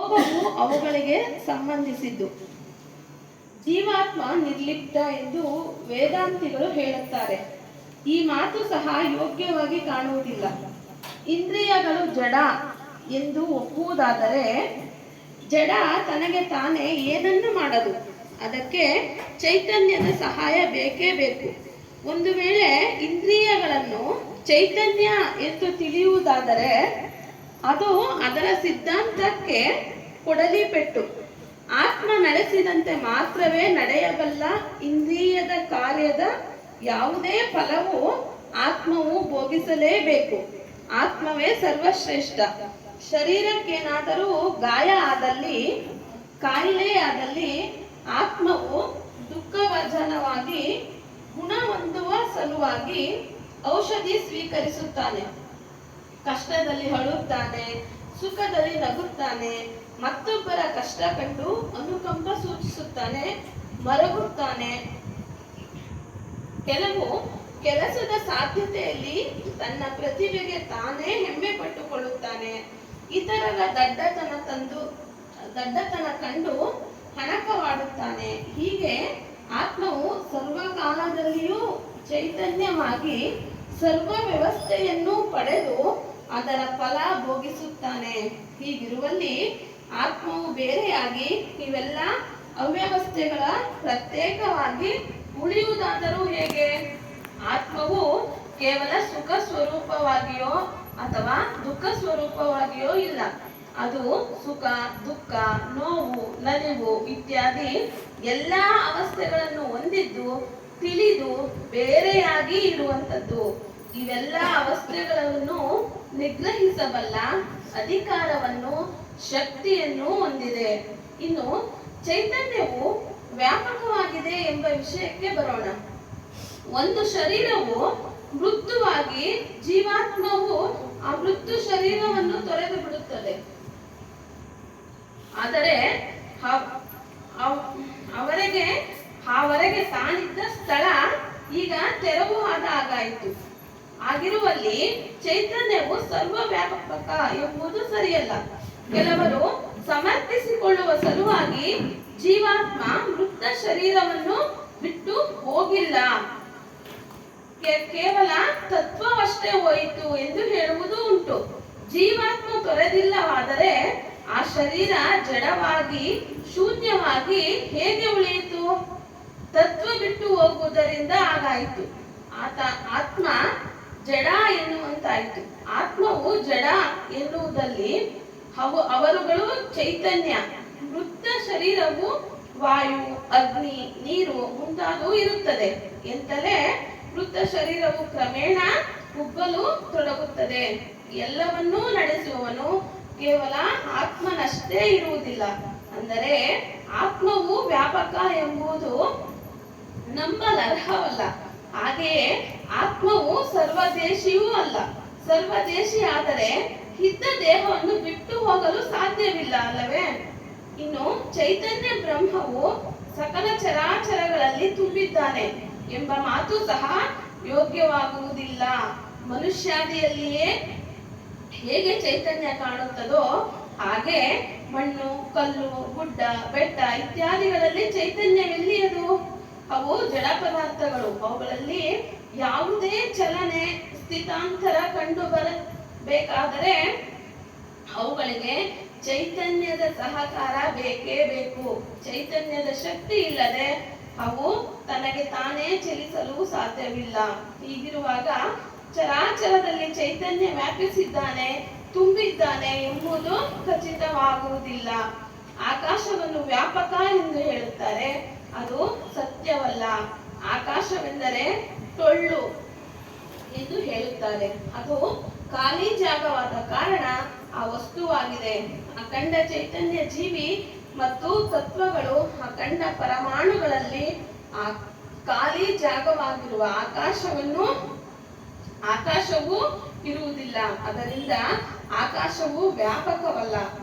ಭೋಗವು ಅವುಗಳಿಗೆ ಸಂಬಂಧಿಸಿದ್ದು. ಜೀವಾತ್ಮ ನಿರ್ಲಿಪ್ತ ಎಂದು ವೇದಾಂತಿಗಳು ಹೇಳುತ್ತಾರೆ. ಈ ಮಾತು ಸಹ ಯೋಗ್ಯವಾಗಿ ಕಾಣುವುದಿಲ್ಲ. ಇಂದ್ರಿಯಗಳು ಜಡ ಎಂದು ಒಪ್ಪುವುದಾದರೆ ಜಡ ತನಗೆ ತಾನೇ ಏನನ್ನು ಮಾಡದು, ಅದಕ್ಕೆ ಚೈತನ್ಯದ ಸಹಾಯ ಬೇಕೇ ಬೇಕು. ಒಂದು ವೇಳೆ ಇಂದ್ರಿಯಗಳನ್ನು ಚೈತನ್ಯ ಎಂದು ತಿಳಿಯುವುದಾದರೆ ಅದು ಅದರ ಸಿದ್ಧಾಂತಕ್ಕೆ ಕೊಡಲಿ ಪೆಟ್ಟು. ಆತ್ಮ ನಡೆಸಿದಂತೆ ಮಾತ್ರವೇ ನಡೆಯಬಲ್ಲ ಇಂದ್ರಿಯದ ಕಾರ್ಯದ ಯಾವುದೇ ಫಲವು ಆತ್ಮವು ಭೋಗಿಸಲೇಬೇಕು. ಆತ್ಮವೇ ಸರ್ವಶ್ರೇಷ್ಠ. ಶರೀರಕ್ಕೇನಾದರೂ ಗಾಯ ಆದಲ್ಲಿ, ಕಾಯಿಲೆಯಾದಲ್ಲಿ ಆತ್ಮವು ದುಃಖವರ್ಧನವಾಗಿ ಗುಣ ಹೊಂದುವ ಸಲುವಾಗಿ ಔಷಧಿ ಸ್ವೀಕರಿಸುತ್ತಾನೆ. ಕಷ್ಟದಲ್ಲಿ ಅಳುತ್ತಾನೆ, ಸುಖದಲ್ಲಿ ನಗುತ್ತಾನೆ, ಮತ್ತೊಬ್ಬರ ಕಷ್ಟ ಕಂಡು ಅನುಕಂಪ ಸೂಚಿಸುತ್ತಾನೆ, ಮರಗುತ್ತಾನೆ. ಕೆಲವು ಕೆಲಸದ ಸಾಧ್ಯತೆಯಲ್ಲಿ ತನ್ನ ಪ್ರತಿಭೆಗೆ ತಾನೇ ಹೆಮ್ಮೆ ಪಟ್ಟುಕೊಳ್ಳುತ್ತಾನೆ. ಇತರರ ದಡ್ಡತನ ಕಂಡು ಹಣಕವಾಡುತ್ತಾನೆ. ಹೀಗೆ ಆತ್ಮವು ಸರ್ವಕಾಲದಲ್ಲಿಯೂ ಚೈತನ್ಯವಾಗಿ ಸರ್ವ ವ್ಯವಸ್ಥೆಯನ್ನು ಪಡೆದು ಅದರ ಫಲ ಭೋಗಿಸುತ್ತಾನೆ. ಹೀಗಿರುವಲ್ಲಿ ಆತ್ಮವು ಬೇರೆಯಾಗಿ ಇವೆಲ್ಲ ಅವ್ಯವಸ್ಥೆಗಳ ಪ್ರತ್ಯೇಕವಾಗಿ ಉಳಿಯುವುದಾದರೂ ಹೇಗೆ? ಆತ್ಮವು ಕೇವಲ ಸುಖ ಸ್ವರೂಪವಾಗಿಯೋ ಅಥವಾ ದುಃಖ ಸ್ವರೂಪವಾಗಿಯೋ ಇಲ್ಲ. ಅದು ಸುಖ, ದುಃಖ, ನೋವು, ನಲಿವು ಇತ್ಯಾದಿ ಎಲ್ಲ ಅವಸ್ಥೆಗಳನ್ನು ಹೊಂದಿದ್ದು ತಿಳಿದು ಬೇರೆಯಾಗಿ ಇರುವಂಥದ್ದು. ಇವೆಲ್ಲ ಅವಸ್ಥೆಗಳನ್ನು ನಿಗ್ರಹಿಸಬಲ್ಲ ಅಧಿಕಾರವನ್ನು, ಶಕ್ತಿಯನ್ನು ಹೊಂದಿದೆ. ಇನ್ನು ಚೈತನ್ಯವು ವ್ಯಾಪಕವಾಗಿದೆ ಎಂಬ ವಿಷಯಕ್ಕೆ ಬರೋಣ. ಒಂದು ಶರೀರವು ಮೃತ್ಯುವಾಗಿ ಜೀವಾತ್ಮವು ಆ ಮೃತ್ಯು ಶರೀರವನ್ನು ತೊರೆದು ಬಿಡುತ್ತದೆ. ಆದರೆ ಅವರೆಗೆ ತಾನಿದ್ದ ಸ್ಥಳ ಈಗ ತೆರವು ಆದ ಹಾಗಾಯಿತು. ಆಗಿರುವಲ್ಲಿ ಚೈತನ್ಯವು ಸರ್ವ ವ್ಯಾಪಕ ಎಂಬುದು ಸರಿಯಲ್ಲ. ಕೆಲವರು ಸಮರ್ಥಿಸಿಕೊಳ್ಳುವ ಸಲುವಾಗಿ ಜೀವಾತ್ಮ ಮೃತ ಶರೀರವನ್ನು ಬಿಟ್ಟು ಹೋಗಿಲ್ಲ, ಕೇವಲ ತತ್ವವಷ್ಟೇ ಹೋಯಿತು ಎಂದು ಹೇಳುವುದು ಉಂಟು. ಜೀವಾತ್ಮ ತೊರೆದಿಲ್ಲವಾದರೆ ಆ ಶರೀರ ಜಡವಾಗಿ ಶೂನ್ಯವಾಗಿ ಹೇಗೆ ಉಳಿಯಿತು? ತತ್ವ ಬಿಟ್ಟು ಹೋಗುವುದರಿಂದ ಆಗಾಯಿತು. ಆತ್ಮ ಜಡ ಎನ್ನುವಂತಾಯಿತು. ಆತ್ಮವು ಜಡ ಎನ್ನುವುದಲ್ಲಿ ಅವರುಗಳು ಚೈತನ್ಯ, ಮೃತ ಶರೀರವು ವಾಯು, ಅಗ್ನಿ, ನೀರು ಮುಂತಾದವು ಇರುತ್ತದೆ ಎಂತಲೇ ಮೃತ ಶರೀರವು ಕ್ರಮೇಣ ಕುಗ್ಗಲು ತೊಡಗುತ್ತದೆ. ಎಲ್ಲವನ್ನೂ ನಡೆಸುವವನು ಕೇವಲ ಆತ್ಮನಷ್ಟೇ ಇರುವುದಿಲ್ಲ. ಅಂದರೆ ಆತ್ಮವು ವ್ಯಾಪಕ ಎಂಬುದು ನಂಬಲರ್ಹವಲ್ಲ. ಹಾಗೆಯೇ ಆತ್ಮವು ಸರ್ವದೇಶಿಯೂ ಅಲ್ಲ. ಸರ್ವದೇಶಿ ಆದರೆ ಇದ್ದ ದೇಹವನ್ನು ಬಿಟ್ಟು ಹೋಗಲು ಸಾಧ್ಯವಿಲ್ಲ ಅಲ್ಲವೇ? ಇನ್ನು ಚೈತನ್ಯ ಬ್ರಹ್ಮವು ಸಕಲ ಚರಾಚರಗಳಲ್ಲಿ ತುಂಬಿದ್ದಾನೆ ಎಂಬ ಮಾತು ಸಹ ಯೋಗ್ಯವಾಗುವುದಿಲ್ಲ. ಮನುಷ್ಯಾದಿಯಲ್ಲಿಯೇ ಹೇಗೆ ಚೈತನ್ಯ ಕಾಣುತ್ತದೋ ಹಾಗೆ ಮಣ್ಣು, ಕಲ್ಲು, ಗುಡ್ಡ, ಬೆಟ್ಟ ಇತ್ಯಾದಿಗಳಲ್ಲಿ ಚೈತನ್ಯವೆಲ್ಲಿಯದು? ಅವು ಜಡ ಪದಾರ್ಥಗಳು. ಅವುಗಳಲ್ಲಿ ಯಾವುದೇ ಚಲನೆ, ಸ್ಥಿತಾಂತರ ಕಂಡು ಬರಬೇಕಾದರೆ ಅವುಗಳಿಗೆ ಚೈತನ್ಯದ ಸಹಕಾರ ಬೇಕೇ ಬೇಕು. ಚೈತನ್ಯದ ಶಕ್ತಿ ಇಲ್ಲದೆ ಅವು ತನಗೆ ತಾನೇ ಚಲಿಸಲು ಸಾಧ್ಯವಿಲ್ಲ. ಹೀಗಿರುವಾಗ ಚರಾಚರದಲ್ಲಿ ಚೈತನ್ಯ ವ್ಯಾಪಿಸಿದ್ದಾನೆ, ತುಂಬಿದ್ದಾನೆ ಎಂಬುದು ಖಚಿತವಾಗುವುದಿಲ್ಲ. ಆಕಾಶವನ್ನು ವ್ಯಾಪಕ ಎಂದು ಹೇಳುತ್ತಾರೆ, ಅದು ಸತ್ಯವಲ್ಲ. ಆಕಾಶವೆಂದರೆ ಟೊಳ್ಳು ಎಂದು ಹೇಳುತ್ತಾರೆ. ಅದು ಖಾಲಿ ಜಾಗವಾದ ಕಾರಣ ಆ ವಸ್ತುವಾಗಿದೆ. ಅಖಂಡ ಚೈತನ್ಯ ಜೀವಿ ಮತ್ತು ತತ್ವಗಳು ಅಖಂಡ ಪರಮಾಣುಗಳಲ್ಲಿ ಆ ಖಾಲಿ ಜಾಗವಾಗಿರುವ ಆಕಾಶವು ಇರುವುದಿಲ್ಲ. ಅದರಿಂದ ಆಕಾಶವು ವ್ಯಾಪಕವಲ್ಲ.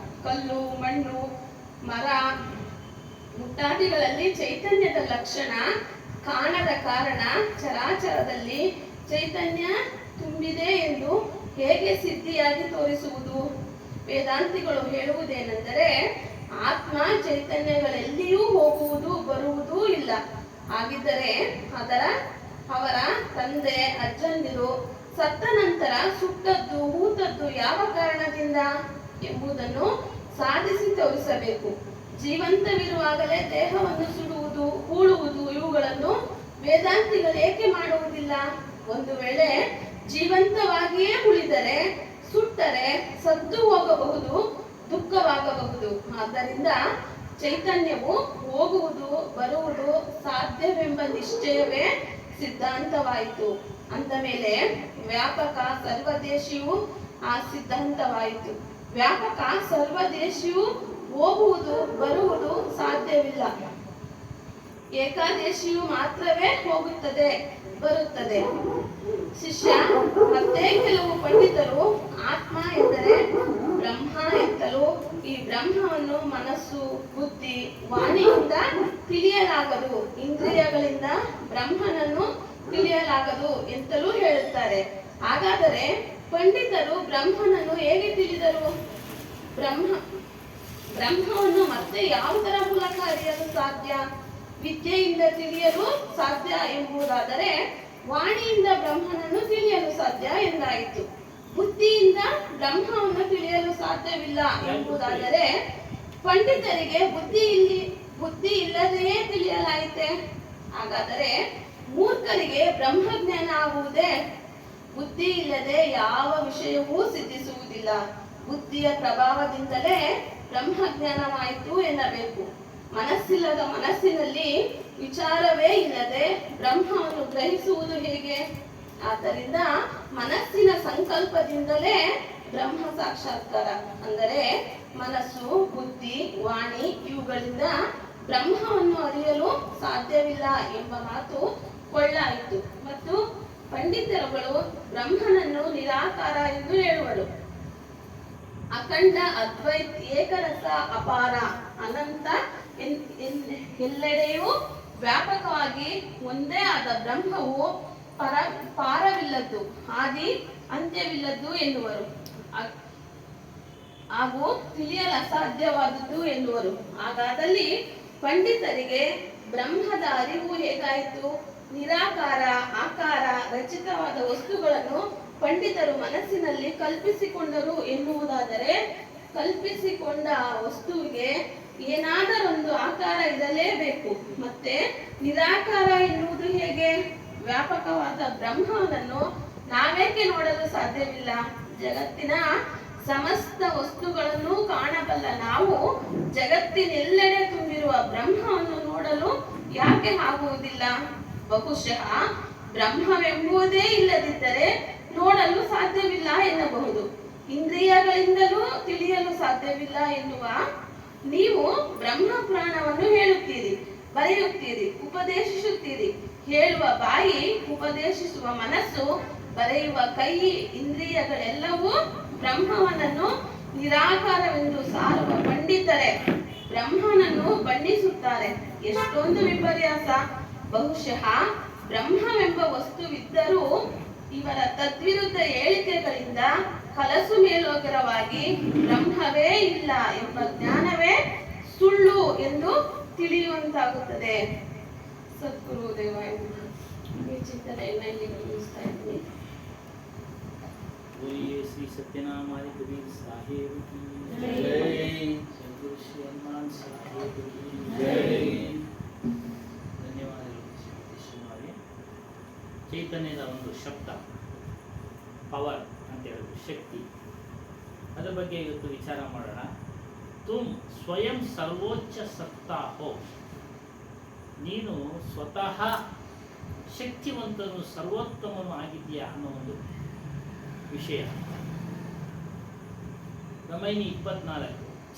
ಕಲ್ಲು, ಮಣ್ಣು, ಮರ ಮುಟ್ಟಾದಿಗಳಲ್ಲಿ ಚೈತನ್ಯದ ಲಕ್ಷಣ ಕಾಣದ ಕಾರಣ ಚರಾಚರದಲ್ಲಿ ಚೈತನ್ಯ ತುಂಬಿದೆ ಎಂದು ಹೇಗೆ ಸಿದ್ಧಿಯಾಗಿ ತೋರಿಸುವುದು? ವೇದಾಂತಿಗಳು ಹೇಳುವುದೇನೆಂದರೆ ಚೈತನ್ಯಗಳೆಲ್ಲಿಯೂ ಹೋಗುವುದು ಬರುವುದೂ ಇಲ್ಲ. ಹಾಗಿದ್ದರೆ ಅವರ ತಂದೆ ಅಜ್ಜಂದಿರು ಸತ್ತ ನಂತರ ಸುಟ್ಟದ್ದು ಹೂತದ್ದು ಯಾವ ಕಾರಣದಿಂದ ಎಂಬುದನ್ನು ಸಾಧಿಸಿ ತೋರಿಸಬೇಕು. ಜೀವಂತವಿರುವಾಗಲೇ ದೇಹವನ್ನು ಸುಡುವುದು ಹೂಳುವುದು ಇವುಗಳನ್ನು ವೇದಾಂತಿಗಳು ಏಕೆ ಮಾಡುವುದಿಲ್ಲ? ಒಂದು ವೇಳೆ ಜೀವಂತವಾಗಿಯೇ ಉಳಿದರೆ ಸುಟ್ಟರೆ ಸದ್ದು ಹೋಗಬಹುದು, ದುಃಖವಾಗಬಹುದು. ಆದ್ದರಿಂದ ಚೈತನ್ಯವು ಹೋಗುವುದು ಬರುವುದು ಸಾಧ್ಯವೆಂಬ ನಿಶ್ಚಯವೇ ಸಿದ್ಧಾಂತವಾಯಿತು. ಅಂದ ಮೇಲೆ ವ್ಯಾಪಕ ಸರ್ವದೇಶಿಯು ಆ ಸಿದ್ಧಾಂತವಾಯಿತು. ವ್ಯಾಪಕ ಸರ್ವದೇಶಿಯು ಹೋಗುವುದು ಬರುವುದು ಸಾಧ್ಯವಿಲ್ಲ. ಏಕಾದೇಶಿಯು ಮಾತ್ರವೇ ಹೋಗುತ್ತದೆ ಬರುತ್ತದೆ. ಶಿಷ್ಯ ಮತ್ತೆ ಕೆಲವು ಪಂಡಿತರು ಆತ್ಮ ಎಂದರೆ ಬ್ರಹ್ಮ ಎಂತಲೂ, ಈ ಬ್ರಹ್ಮವನ್ನು ಮನಸ್ಸು ಬುದ್ಧಿ ವಾಣಿಯಿಂದ ತಿಳಿಯಲಾಗದು, ಇಂದ್ರಿಯಗಳಿಂದ ಬ್ರಹ್ಮನನ್ನು ತಿಳಿಯಲಾಗದು ಎಂತಲೂ ಹೇಳುತ್ತಾರೆ. ಹಾಗಾದರೆ ಪಂಡಿತರು ಬ್ರಹ್ಮನನ್ನು ಹೇಗೆ ತಿಳಿದರು? ಬ್ರಹ್ಮವನ್ನು ಮತ್ತೆ ಯಾವುದರ ಮೂಲಕ ಅರಿಯಲು ಸಾಧ್ಯ? ವಿದ್ಯೆಯಿಂದ ತಿಳಿಯಲು ಸಾಧ್ಯ ಎಂಬುದಾದರೆ ವಾಣಿಯಿಂದ ಬ್ರಹ್ಮನನ್ನು ತಿಳಿಯಲು ಸಾಧ್ಯ ಎಂದಾಯಿತು. ಬುದ್ಧಿಯಿಂದ ಬ್ರಹ್ಮವನ್ನು ತಿಳಿಯಲು ಸಾಧ್ಯವಿಲ್ಲ ಎಂಬುದಾದರೆ ಪಂಡಿತರಿಗೆ ಬುದ್ಧಿ ಇಲ್ಲದೆಯೇ ತಿಳಿಯಲಾಯಿತೆ. ಹಾಗಾದರೆ ಮೂರ್ಖರಿಗೆ ಬ್ರಹ್ಮಜ್ಞಾನ ಆಗುವುದೇ? ಬುದ್ಧಿ ಇಲ್ಲದೆ ಯಾವ ವಿಷಯವೂ ಸಿದ್ಧಿಸುವುದಿಲ್ಲ. ಬುದ್ಧಿಯ ಪ್ರಭಾವದಿಂದಲೇ ಬ್ರಹ್ಮಜ್ಞಾನವಾಯಿತು ಎನ್ನಬೇಕು. ಮನಸ್ಸಿಲ್ಲದ ಮನಸ್ಸಿನಲ್ಲಿ ವಿಚಾರವೇ ಇಲ್ಲದೆ ಬ್ರಹ್ಮವನ್ನು ಗ್ರಹಿಸುವುದು ಹೇಗೆ? ಆದ್ದರಿಂದ ಮನಸ್ಸಿನ ಸಂಕಲ್ಪದಿಂದಲೇ ಬ್ರಹ್ಮ ಸಾಕ್ಷಾತ್ಕಾರ. ಅಂದರೆ ಮನಸ್ಸು ಬುದ್ಧಿ ವಾಣಿ ಇವುಗಳಿಂದ ಬ್ರಹ್ಮವನ್ನು ಅರಿಯಲು ಸಾಧ್ಯವಿಲ್ಲ ಎಂಬ ಮಾತು ಕೊಳ್ಳಾಯಿತು. ಮತ್ತು ಪಂಡಿತರುಗಳು ಬ್ರಹ್ಮನನ್ನು ನಿರಾಕಾರ ಎಂದು ಹೇಳುವರು. ಅಖಂಡ ಅದ್ವೈತ ಏಕರಸ ಅಪಾರ ಅನಂತ ಎಲ್ಲೆಡೆಯೂ ವ್ಯಾಪಕವಾಗಿ ಒಂದೇ ಆದ ಬ್ರಹ್ಮವು ಪಾರವಿಲ್ಲದ್ದು ಆದಿ ಅಂತ್ಯವಿಲ್ಲದ್ದು ಎನ್ನುವರು. ಹಾಗೂ ತಿಳಿಯಲು ಅಸಾಧ್ಯವಾದದ್ದು ಎನ್ನುವರು. ಹಾಗಾದಲ್ಲಿ ಪಂಡಿತರಿಗೆ ಬ್ರಹ್ಮದ ಅರಿವು ಹೇಗಾಯಿತು? ನಿರಾಕಾರ ಆಕಾರ ರಚಿತವಾದ ವಸ್ತುಗಳನ್ನು ಪಂಡಿತರು ಮನಸ್ಸಿನಲ್ಲಿ ಕಲ್ಪಿಸಿಕೊಂಡರು ಎನ್ನುವುದಾದರೆ, ಕಲ್ಪಿಸಿಕೊಂಡ ಆ ವಸ್ತುವಿಗೆ ಏನಾದರೊಂದು ಆಕಾರ ಇರಲೇಬೇಕು. ಮತ್ತೆ ನಿರಾಕಾರ ಎನ್ನುವುದು ಹೇಗೆ? ವ್ಯಾಪಕವಾದ ಬ್ರಹ್ಮವನ್ನು ನಾವೇಕೆ ನೋಡಲು ಸಾಧ್ಯವಿಲ್ಲ? ಜಗತ್ತಿನ ಸಮಸ್ತ ವಸ್ತುಗಳನ್ನು ಕಾಣಬಲ್ಲ ನಾವು ಜಗತ್ತಿನೆಲ್ಲೆಡೆ ತುಂಬಿರುವ ಬ್ರಹ್ಮವನ್ನು ನೋಡಲು ಯಾಕೆ ಆಗುವುದಿಲ್ಲ? ಬಹುಶಃ ಬ್ರಹ್ಮವೆಂಬುದೇ ಇಲ್ಲದಿದ್ದರೆ ನೋಡಲು ಸಾಧ್ಯವಿಲ್ಲ ಎನ್ನಬಹುದು. ಇಂದ್ರಿಯಗಳಿಂದಲೂ ತಿಳಿಯಲು ಸಾಧ್ಯವಿಲ್ಲ ಎನ್ನುವ ನೀವು ಬ್ರಹ್ಮ ಪುರಾಣವನ್ನು ಹೇಳುತ್ತೀರಿ, ಬರೆಯುತ್ತೀರಿ, ಉಪದೇಶಿಸುತ್ತೀರಿ. ಹೇಳುವ ಬಾಯಿ, ಉಪದೇಶಿಸುವ ಮನಸ್ಸು, ಬರೆಯುವ ಕೈ, ಇಂದ್ರಿಯಗಳೆಲ್ಲವೂ ಬ್ರಹ್ಮವನನ್ನು ನಿರಾಕಾರವೆಂದು ಸಾರುವ ಪಂಡಿತರೆ ಬ್ರಹ್ಮನನ್ನು ಬಣ್ಣಿಸುತ್ತಾರೆ. ಎಷ್ಟೊಂದು ವಿಪರ್ಯಾಸ! ಬಹುಶಃ ಬ್ರಹ್ಮವೆಂಬ ವಸ್ತುವಿದ್ದರೂ ಇವರ ತದ್ವಿರುದ್ಧ ಹೇಳಿಕೆಗಳಿಂದ ಕಲಸು ಮೇಲೋಗರವಾಗಿ ಬ್ರಹ್ಮವೇ ಇಲ್ಲ ಎಂಬ ಜ್ಞಾನವೇ ಸುಳ್ಳು ಎಂದು ತಿಳಿಯುವಂತಾಗುತ್ತದೆ. ಸದ್ಗುರು ದೇವ ಈ ಚಿಂತನೆಯನ್ನು ಇಲ್ಲಿಗೆ ಮುಗಿಸ್ತಾ ಇದ್ದೀನಿ. श्री सत्यनाम आदि कबीर साहेब की जय। सद्गुरु श्री हनुमान साहेब की जय। ಧನ್ಯವಾದಗಳು ಶ್ರೀಮಾರಿ. ಚೈತನ್ಯದ ಒಂದು ಶಬ್ದ, ಪವರ್ ಅಂತ ಹೇಳೋದು, ಶಕ್ತಿ, ಅದರ ಬಗ್ಗೆ ಇವತ್ತು ವಿಚಾರ ಮಾಡೋಣ. ತುಮ್ ಸ್ವಯಂ ಸರ್ವೋಚ್ಚ ಸತ್ತಾ ಹೋ. ನೀನು ಸ್ವತಃ ಶಕ್ತಿವಂತನು ಸರ್ವೋತ್ತಮನು ಆಗಿದೆಯಾ ಅನ್ನೋ ಒಂದು ವಿಷಯ. ರಮೈನಿ 24.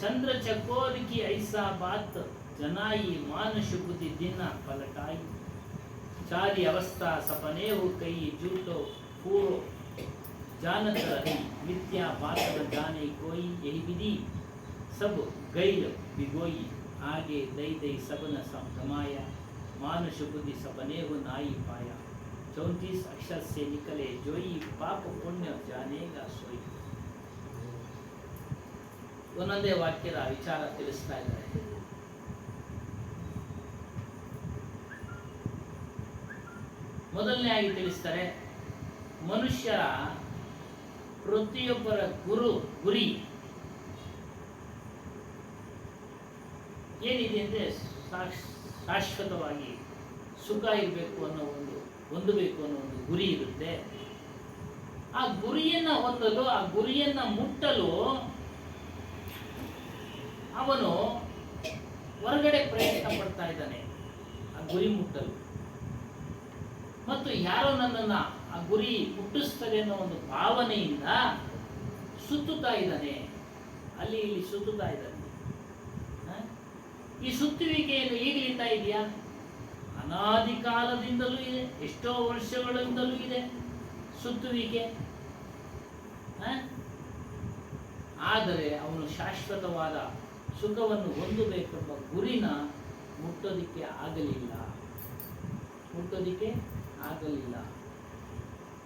ಚಂದ್ರ ಚಕೋರ್ ಕಿ ಐಸಾ ಬಾತ್ ಜನಾಯಿ ಮಾನುಷ ಬುದ್ಧಿ ದಿನ ಪಲಟಾಯಿ. चारी अवस्था सपने हो कई झूठो पूरो जानत रही मिथ्या बात न जाने कोई यही विधि सब गैर बिगोई आगे दई दई सब न समाया मानुष बुद्धि सपने हो नाई पाया 34 अक्षर से निकले जोई पाप पुण्य जानेगा सोई. ಒಂದೊಂದೇ ವಾಕ್ಯದ ವಿಚಾರ ತಿಳಿಸ್ತಾ ಇದ್ದಾರೆ. ಮೊದಲನೇ ಆಗಿ ತಿಳಿಸ್ತಾರೆ, ಮನುಷ್ಯರ ಪ್ರತಿಯೊಬ್ಬರ ಗುರಿ ಏನಿದೆ ಅಂದರೆ ಶಾಶ್ವತವಾಗಿ ಸುಖ ಇರಬೇಕು ಅನ್ನೋ ಹೊಂದಬೇಕು ಅನ್ನೋ ಒಂದು ಗುರಿ ಇರುತ್ತೆ. ಆ ಗುರಿಯನ್ನು ಹೊಂದಲು, ಆ ಗುರಿಯನ್ನು ಮುಟ್ಟಲು ಅವನು ಹೊರಗಡೆ ಪ್ರಯತ್ನ ಪಡ್ತಾ ಇದ್ದಾನೆ ಆ ಗುರಿ ಮುಟ್ಟಲು. ಮತ್ತು ಯಾರೋ ನನ್ನನ್ನು ಆ ಗುರಿ ಮುಟ್ಟಿಸ್ತಾರೆ ಅನ್ನೋ ಒಂದು ಭಾವನೆಯಿಂದ ಸುತ್ತುತ್ತಾ ಇದ್ದಾನೆ, ಅಲ್ಲಿ ಇಲ್ಲಿ ಸುತ್ತುತ್ತಾ ಇದ್ದಾನೆ. ಈ ಸುತ್ತುವಿಕೆಯನ್ನು ಈಗಲಿಂದ ಇದೆಯಾ? ಅನಾದಿ ಕಾಲದಿಂದಲೂ ಇದೆ, ಎಷ್ಟೋ ವರ್ಷಗಳಿಂದಲೂ ಇದೆ ಸುತ್ತುವಿಕೆ. ಆದರೆ ಅವನು ಶಾಶ್ವತವಾದ ಸುಖವನ್ನು ಹೊಂದಬೇಕೆಂಬ ಗುರಿನ ಮುಟ್ಟೋದಿಕ್ಕೆ ಆಗಲಿಲ್ಲ.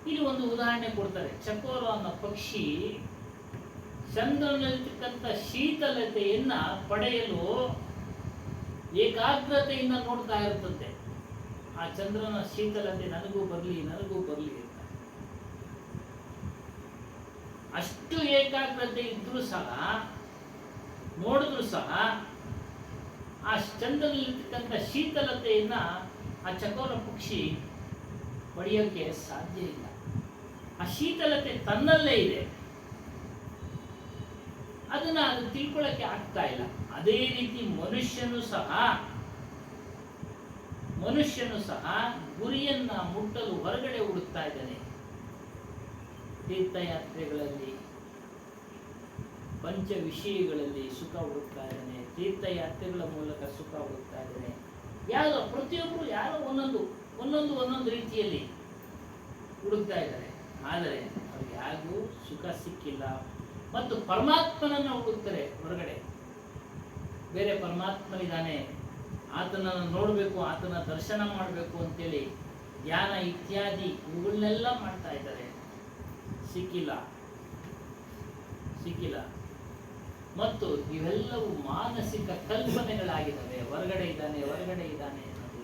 ಇಲ್ಲಿ ಒಂದು ಉದಾಹರಣೆ ಕೊಡ್ತಾರೆ. ಚಕೋರ ಅನ್ನೋ ಪಕ್ಷಿ ಚಂದ್ರನಲ್ಲಿರ್ತಕ್ಕಂಥ ಶೀತಲತೆಯನ್ನ ಪಡೆಯಲು ಏಕಾಗ್ರತೆಯಿಂದ ನೋಡ್ತಾ ಇರ್ತದೆ. ಆ ಚಂದ್ರನ ಶೀತಲತೆ ನನಗೂ ಬರಲಿ ಅಂತ. ಅಷ್ಟು ಏಕಾಗ್ರತೆ ಇದ್ರೂ ಸಹ, ನೋಡಿದ್ರು ಸಹ ಆ ಚಂದ್ರನಲ್ಲಿರ್ತಕ್ಕಂಥ ಶೀತಲತೆಯನ್ನ ಆ ಚಕೋರ ಪಕ್ಷಿ ಪಡೆಯೋಕ್ಕೆ ಸಾಧ್ಯ ಇಲ್ಲ. ಆ ಶೀತಲತೆ ತನ್ನಲ್ಲೇ ಇದೆ, ಅದನ್ನ ಅದು ತಿಳ್ಕೊಳ್ಳಕ್ಕೆ ಆಗ್ತಾ ಇಲ್ಲ. ಅದೇ ರೀತಿ ಮನುಷ್ಯನು ಸಹ ಗುರಿಯನ್ನ ಮುಟ್ಟಲು ಹೊರಗಡೆ ಹುಡುಕ್ತಾ ಇದ್ದಾನೆ. ತೀರ್ಥಯಾತ್ರೆಗಳಲ್ಲಿ, ಪಂಚ ವಿಷಯಗಳಲ್ಲಿ ಸುಖ ಹುಡುಕ್ತಾ ಇದ್ದಾನೆ. ತೀರ್ಥಯಾತ್ರೆಗಳ ಮೂಲಕ ಸುಖ ಹುಡುಕ್ತಾ ಇದ್ದಾನೆ. ಪ್ರತಿಯೊಬ್ಬರು ಯಾರೋ ಒಂದೊಂದು ರೀತಿಯಲ್ಲಿ ಹುಡುಕ್ತಾ ಇದ್ದಾರೆ. ಆದರೆ ಅವ್ರಿಗೆ ಯಾರಿಗೂ ಸುಖ ಸಿಕ್ಕಿಲ್ಲ. ಮತ್ತು ಪರಮಾತ್ಮನನ್ನು ಹುಡುಕ್ತಾರೆ ಹೊರಗಡೆ. ಬೇರೆ ಪರಮಾತ್ಮನಿದ್ದಾನೆ, ಆತನನ್ನು ನೋಡಬೇಕು, ಆತನ ದರ್ಶನ ಮಾಡಬೇಕು ಅಂತೇಳಿ ಧ್ಯಾನ ಇತ್ಯಾದಿ ಇವುಗಳನ್ನೆಲ್ಲ ಮಾಡ್ತಾ ಇದ್ದಾರೆ. ಸಿಕ್ಕಿಲ್ಲ. ಮತ್ತು ಇವೆಲ್ಲವೂ ಮಾನಸಿಕ ಕಲ್ಪನೆಗಳಾಗಿದ್ದಾವೆ. ಹೊರಗಡೆ ಇದ್ದಾನೆ ಅನ್ನೋದು.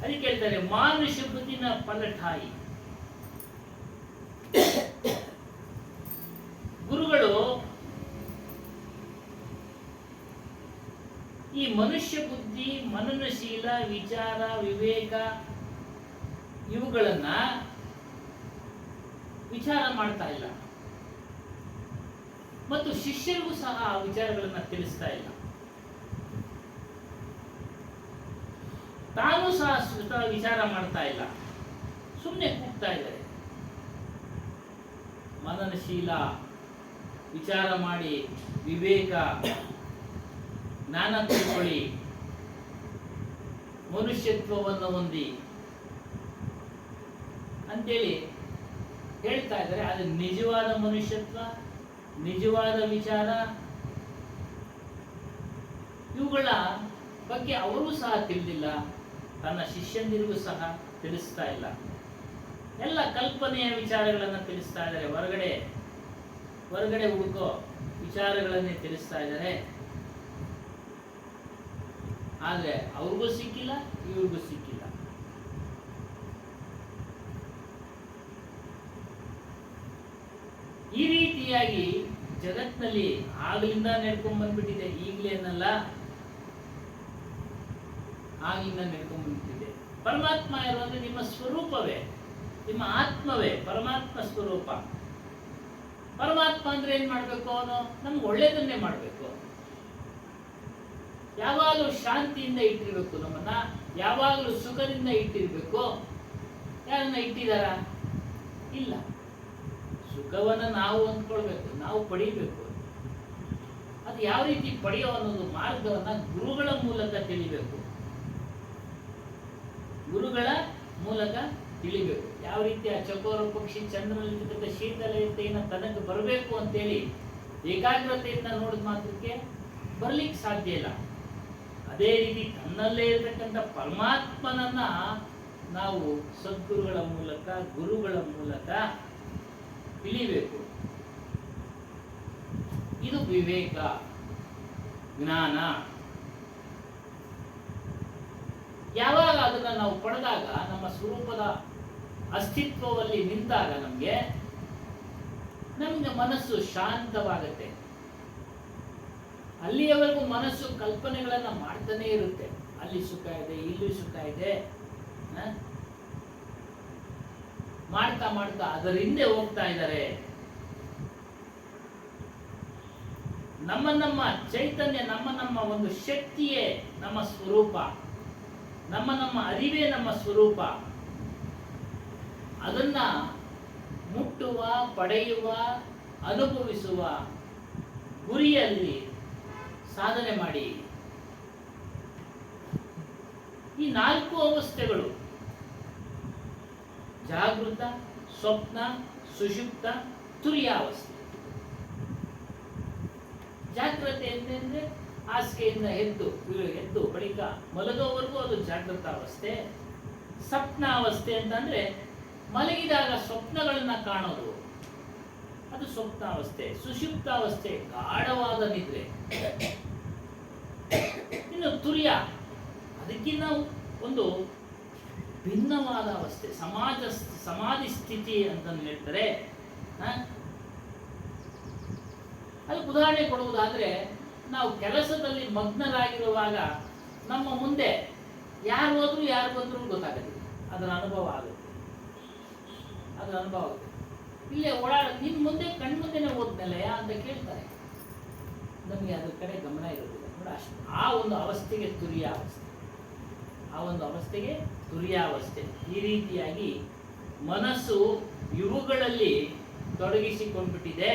ಅದಕ್ಕೆ ಹೇಳ್ತಾರೆ, ಮಾನುಷ ಬುದ್ಧಿನ ಪಲಟಾಯಿ. ಗುರುಗಳು ಈ ಮನುಷ್ಯ ಬುದ್ಧಿ, ಮನನಶೀಲ, ವಿಚಾರ, ವಿವೇಕ ಇವುಗಳನ್ನ ವಿಚಾರ ಮಾಡ್ತಾ ಇಲ್ಲ. ಮತ್ತು ಶಿಷ್ಯರಿಗೂ ಸಹ ಆ ವಿಚಾರಗಳನ್ನ ತಿಳಿಸ್ತಾ ಇಲ್ಲ. ತಾನು ಸಹ ಸ್ವತಃ ವಿಚಾರ ಮಾಡ್ತಾ ಇಲ್ಲ, ಸುಮ್ಮನೆ ಕೂಗ್ತಾ ಇದ್ದಾರೆ. ಮನನಶೀಲ, ವಿಚಾರ ಮಾಡಿ, ವಿವೇಕ, ಜ್ಞಾನ ತಿಳ್ಕೊಳ್ಳಿ, ಮನುಷ್ಯತ್ವವನ್ನು ಹೊಂದಿ ಅಂತೇಳಿ ಹೇಳ್ತಾ ಇದ್ದಾರೆ. ಅದು ನಿಜವಾದ ಮನುಷ್ಯತ್ವ, ನಿಜವಾದ ವಿಚಾರ ಇವುಗಳ ಬಗ್ಗೆ ಅವರೂ ಸಹ ತಿಳಿದಿಲ್ಲ, ತನ್ನ ಶಿಷ್ಯಂದಿರಿಗೂ ಸಹ ತಿಳಿಸ್ತಾ ಇಲ್ಲ. ಎಲ್ಲ ಕಲ್ಪನೆಯ ವಿಚಾರಗಳನ್ನು ತಿಳಿಸ್ತಾ ಇದ್ದಾರೆ. ಹೊರಗಡೆ ಹುಡುಕೋ ವಿಚಾರಗಳನ್ನೇ ತಿಳಿಸ್ತಾ ಇದ್ದಾರೆ. ಆದರೆ ಅವ್ರಿಗೂ ಸಿಕ್ಕಿಲ್ಲ, ಇವ್ರಿಗೂ ಸಿಕ್ಕಿಲ್ಲ. ಈ ರೀತಿಯಾಗಿ ಜಗತ್ತಿನಲ್ಲಿ ಆಗಲಿಂದ ನಡ್ಕೊಂಡ್ ಬಂದ್ಬಿಟ್ಟಿದೆ. ಈಗಲೇ ಅನ್ನಲ್ಲ, ಆಗಿಂದ ನಡ್ಕೊಂಡ್ ಬಂದ್ಬಿಟ್ಟಿದೆ. ಪರಮಾತ್ಮ ಯಾರು ಅಂದ್ರೆ ನಿಮ್ಮ ಸ್ವರೂಪವೇ, ನಿಮ್ಮ ಆತ್ಮವೇ ಪರಮಾತ್ಮ ಸ್ವರೂಪ. ಪರಮಾತ್ಮ ಅಂದ್ರೆ ಏನ್ ಮಾಡ್ಬೇಕು? ಅವನು ನಮ್ಗೆ ಒಳ್ಳೇದನ್ನೇ ಮಾಡ್ಬೇಕು. ಯಾವಾಗಲೂ ಶಾಂತಿಯಿಂದ ಇಟ್ಟಿರ್ಬೇಕು, ನಮ್ಮನ್ನ ಯಾವಾಗಲೂ ಸುಖದಿಂದ ಇಟ್ಟಿರ್ಬೇಕು. ಯಾರನ್ನ ಇಟ್ಟಿದಾರ? ಇಲ್ಲ. ಸುಖವನ್ನ ನಾವು ಅಂದ್ಕೊಳ್ಬೇಕು, ನಾವು ಪಡಿಬೇಕು. ಅದು ಯಾವ ರೀತಿ ಪಡೆಯೋ ಅನ್ನೋದು ಮಾರ್ಗವನ್ನ ಗುರುಗಳ ಮೂಲಕ ತಿಳಿಬೇಕು. ಯಾವ ರೀತಿ ಆ ಚಕೋರ ಪಕ್ಷಿ ಚಂದ್ರನಲ್ಲಿರ್ತಕ್ಕಂಥ ಶೀತಲತೆಯನ್ನು ತನಗೆ ಬರಬೇಕು ಅಂತೇಳಿ ಏಕಾಗ್ರತೆಯಿಂದ ನೋಡಿದ ಮಾತ್ರಕ್ಕೆ ಬರ್ಲಿಕ್ಕೆ ಸಾಧ್ಯ ಇಲ್ಲ. ಅದೇ ರೀತಿ ತನ್ನಲ್ಲೇ ಇರತಕ್ಕಂಥ ಪರಮಾತ್ಮನನ್ನ ನಾವು ಸದ್ಗುರುಗಳ ಮೂಲಕ, ಗುರುಗಳ ಮೂಲಕ ತಿಳಿಬೇಕು. ಇದು ವಿವೇಕ, ಜ್ಞಾನ. ಯಾವಾಗ ಅದನ್ನ ನಾವು ಪಡೆದಾಗ, ನಮ್ಮ ಸ್ವರೂಪದ ಅಸ್ತಿತ್ವದಲ್ಲಿ ನಿಂತಾಗ ನಮಗೆ ಮನಸ್ಸು ಶಾಂತವಾಗುತ್ತೆ. ಅಲ್ಲಿಯವರೆಗೂ ಮನಸ್ಸು ಕಲ್ಪನೆಗಳನ್ನ ಮಾಡ್ತಾನೆ ಇರುತ್ತೆ. ಅಲ್ಲಿ ಸುಖ ಇದೆ, ಇಲ್ಲಿ ಸುಖ ಇದೆ, ಮಾಡ್ತಾ ಮಾಡ್ತಾ ಅದರ ಹಿಂದೆ ಹೋಗ್ತಾ ಇದ್ದಾರೆ. ನಮ್ಮ ಚೈತನ್ಯ, ನಮ್ಮ ಒಂದು ಶಕ್ತಿಯೇ ನಮ್ಮ ಸ್ವರೂಪ, ನಮ್ಮ ಅರಿವೇ ನಮ್ಮ ಸ್ವರೂಪ. ಅದನ್ನ ಮುಟ್ಟುವ, ಪಡೆಯುವ, ಅನುಭವಿಸುವ ಗುರಿಯಲ್ಲಿ ಸಾಧನೆ ಮಾಡಿ. ಈ 4 ಅವಸ್ಥೆಗಳು, ಜಾಗೃತ, ಸ್ವಪ್ನ, ಸುಷುಪ್ತ, ತುರ್ಯಾವಸ್ಥೆ. ಜಾಗ್ರತೆ ಎಂದ್ರೆ ಹಾಸಿಗೆಯಿಂದ ಎದ್ದು ಬಳಿಕ ಮಲಗೋವರೆಗೂ ಅದು ಜಾಗೃತ ಅವಸ್ಥೆ. ಸ್ವಪ್ನ ಅವಸ್ಥೆ ಅಂತಂದ್ರೆ ಮಲಗಿದಾಗ ಸ್ವಪ್ನಗಳನ್ನ ಕಾಣೋದು, ಅದು ಸ್ವಪ್ನಾವಸ್ಥೆ. ಸುಷುಪ್ತಾವಸ್ಥೆ ಗಾಢವಾದ ನಿದ್ರೆ. ಇನ್ನು ತುರ್ಯ, ಅದಕ್ಕಿಂತ ಒಂದು ಭಿನ್ನವಾದ ಅವಸ್ಥೆ, ಸಮಾಧಿ ಸ್ಥಿತಿ ಅಂತ ಹೇಳ್ತಾರೆ. ಅದಕ್ಕೆ ಉದಾಹರಣೆ ಕೊಡುವುದಾದ್ರೆ, ನಾವು ಕೆಲಸದಲ್ಲಿ ಮಗ್ನರಾಗಿರುವಾಗ ನಮ್ಮ ಮುಂದೆ ಯಾರು ಹೋದ್ರು ಯಾರು ಬಂದ್ರು ಗೊತ್ತಾಗೋದಿಲ್ಲ, ಅದರ ಅನುಭವ ಆಗುತ್ತೆ. ಇಲ್ಲೇ ನಿನ್ ಮುಂದೆ ಕಣ್ಮುಂದೆನೆ ಹೋದ್ಮೇಲೆ ಅಂತ ಕೇಳ್ತಾರೆ, ನಮಗೆ ಅದ್ರ ಕಡೆ ಗಮನ ಇರೋದಿಲ್ಲ. ನೋಡಿ, ಅಷ್ಟು ಆ ಒಂದು ಅವಸ್ಥೆಗೆ ತುರ್ಯಾವಸ್ಥೆ. ಈ ರೀತಿಯಾಗಿ ಮನಸ್ಸು ಇವುಗಳಲ್ಲಿ ತೊಡಗಿಸಿಕೊಂಡ್ಬಿಟ್ಟಿದೆ.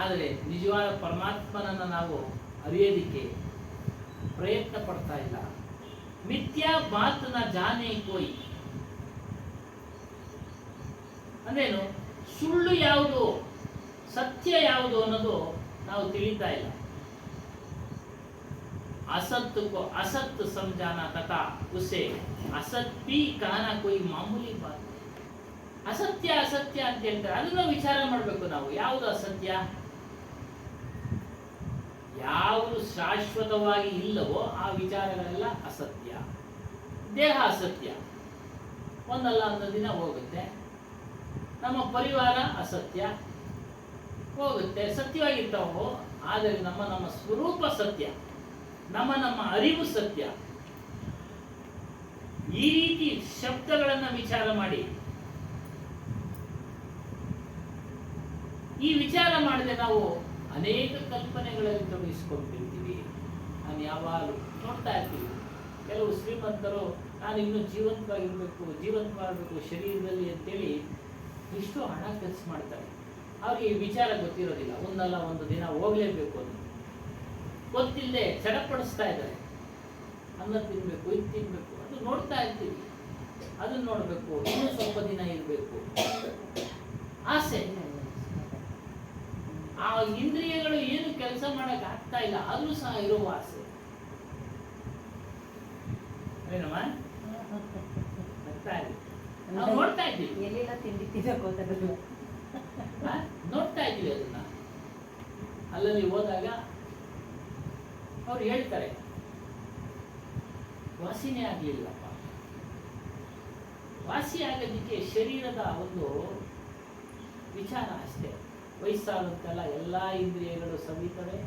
ಆದರೆ ನಿಜವಾದ ಪರಮಾತ್ಮನನ್ನು ನಾವು ಅರಿಯೋದಿಕ್ಕೆ ಪ್ರಯತ್ನ ಪಡ್ತಾ ಇಲ್ಲ. ಮಿಥ್ಯಾ ಬಾತ್ ನ ಜಾನೆ ಕೋಯಿ ಅಂದ್ರೇನು? ಸುಳ್ಳು ಯಾವುದು, ಸತ್ಯ ಯಾವುದು ಅನ್ನೋದು ನಾವು ತಿಳಿತಾ ಇಲ್ಲ. असत समझाना तथा उसे असत भी कहना कोई मामूली बात. ಅಸತ್ಯ ಅಂತ ಹೇಳ್ತಾರೆ, ಅದನ್ನ ವಿಚಾರ ಮಾಡಬೇಕು ನಾವು. ಯಾವುದು ಅಸತ್ಯ, ಯಾವುದು ಶಾಶ್ವತವಾಗಿ ಇಲ್ಲವೋ ಆ ವಿಚಾರಗಳೆಲ್ಲ ಅಸತ್ಯ. ದೇಹ ಅಸತ್ಯ, ಒಂದಲ್ಲ ಒಂದು ದಿನ ಹೋಗುತ್ತೆ. ನಮ್ಮ ಪರಿವಾರ ಅಸತ್ಯ, ಹೋಗುತ್ತೆ. ಸತ್ಯವಾಗಿರ್ತಾವೋ, ಆದರೆ ನಮ್ಮ ಸ್ವರೂಪ ಸತ್ಯ, ನಮ್ಮ ಅರಿವು ಸತ್ಯ. ಈ ರೀತಿ ಶಬ್ದಗಳನ್ನ ವಿಚಾರ ಮಾಡಿ, ಈ ವಿಚಾರ ಮಾಡಿದ್ರೆ ನಾವು ಅನೇಕ ಕಲ್ಪನೆಗಳಲ್ಲಿ ತೊಡಗಿಸ್ಕೊಂಡಿರ್ತೀವಿ. ನಾನು ಯಾವಾಗಲೂ ನೋಡ್ತಾ ಇರ್ತೀವಿ, ಕೆಲವು ಶ್ರೀಮಂತರು ನಾನು ಇನ್ನೂ ಜೀವಂತವಾಗಬೇಕು ಶರೀರದಲ್ಲಿ ಅಂತೇಳಿ ಇಷ್ಟು ಹಣ ಖರ್ಚು ಮಾಡ್ತಾರೆ. ಅವ್ರಿಗೆ ಈ ವಿಚಾರ ಗೊತ್ತಿರೋದಿಲ್ಲ, ಒಂದಲ್ಲ ಒಂದು ದಿನ ಹೋಗ್ಲೇಬೇಕು ಅಂತ ಗೊತ್ತಿಲ್ಲದೆ ಚಡಪಡಿಸ್ತಾ ಇದ್ದಾರೆ. ಅನ್ನ ತಿನ್ಬೇಕು, ಇದು ತಿನ್ಬೇಕು, ಅದು ನೋಡ್ತಾ ಇರ್ತೀವಿ. ಅದನ್ನ ನೋಡ್ಬೇಕು, ಇನ್ನೂ ಸ್ವಲ್ಪ ದಿನ ಇರಬೇಕು, ಆಸೆ. ಆ ಇಂದ್ರಿಯಗಳು ಏನು ಕೆಲಸ ಮಾಡಕ್ ಆಗ್ತಾ ಇಲ್ಲ, ಆದ್ರೂ ಸಹ ಇರುವ ಆಸೆ. ಏನಮ್ಮ ನಾವು ನೋಡ್ತಾ ಇದ್ದೀವಿ, ನೋಡ್ತಾ ಇದ್ದೀವಿ ಅದನ್ನ. ಅಲ್ಲಲ್ಲಿ ಹೋದಾಗ ಅವ್ರು ಹೇಳ್ತಾರೆ, ವಾಸಿನೇ ಆಗ್ಲಿಲ್ಲಪ್ಪ. ವಾಸಿ ಆಗೋದಕ್ಕೆ ಶರೀರದ ಒಂದು ವಿಚಾರ ಅಷ್ಟೇ. ವಯಸ್ಸಾದಂತೆಲ್ಲ ಎಲ್ಲಾ ಇಂದ್ರಿಯಗಳು ಸವಿತವೆ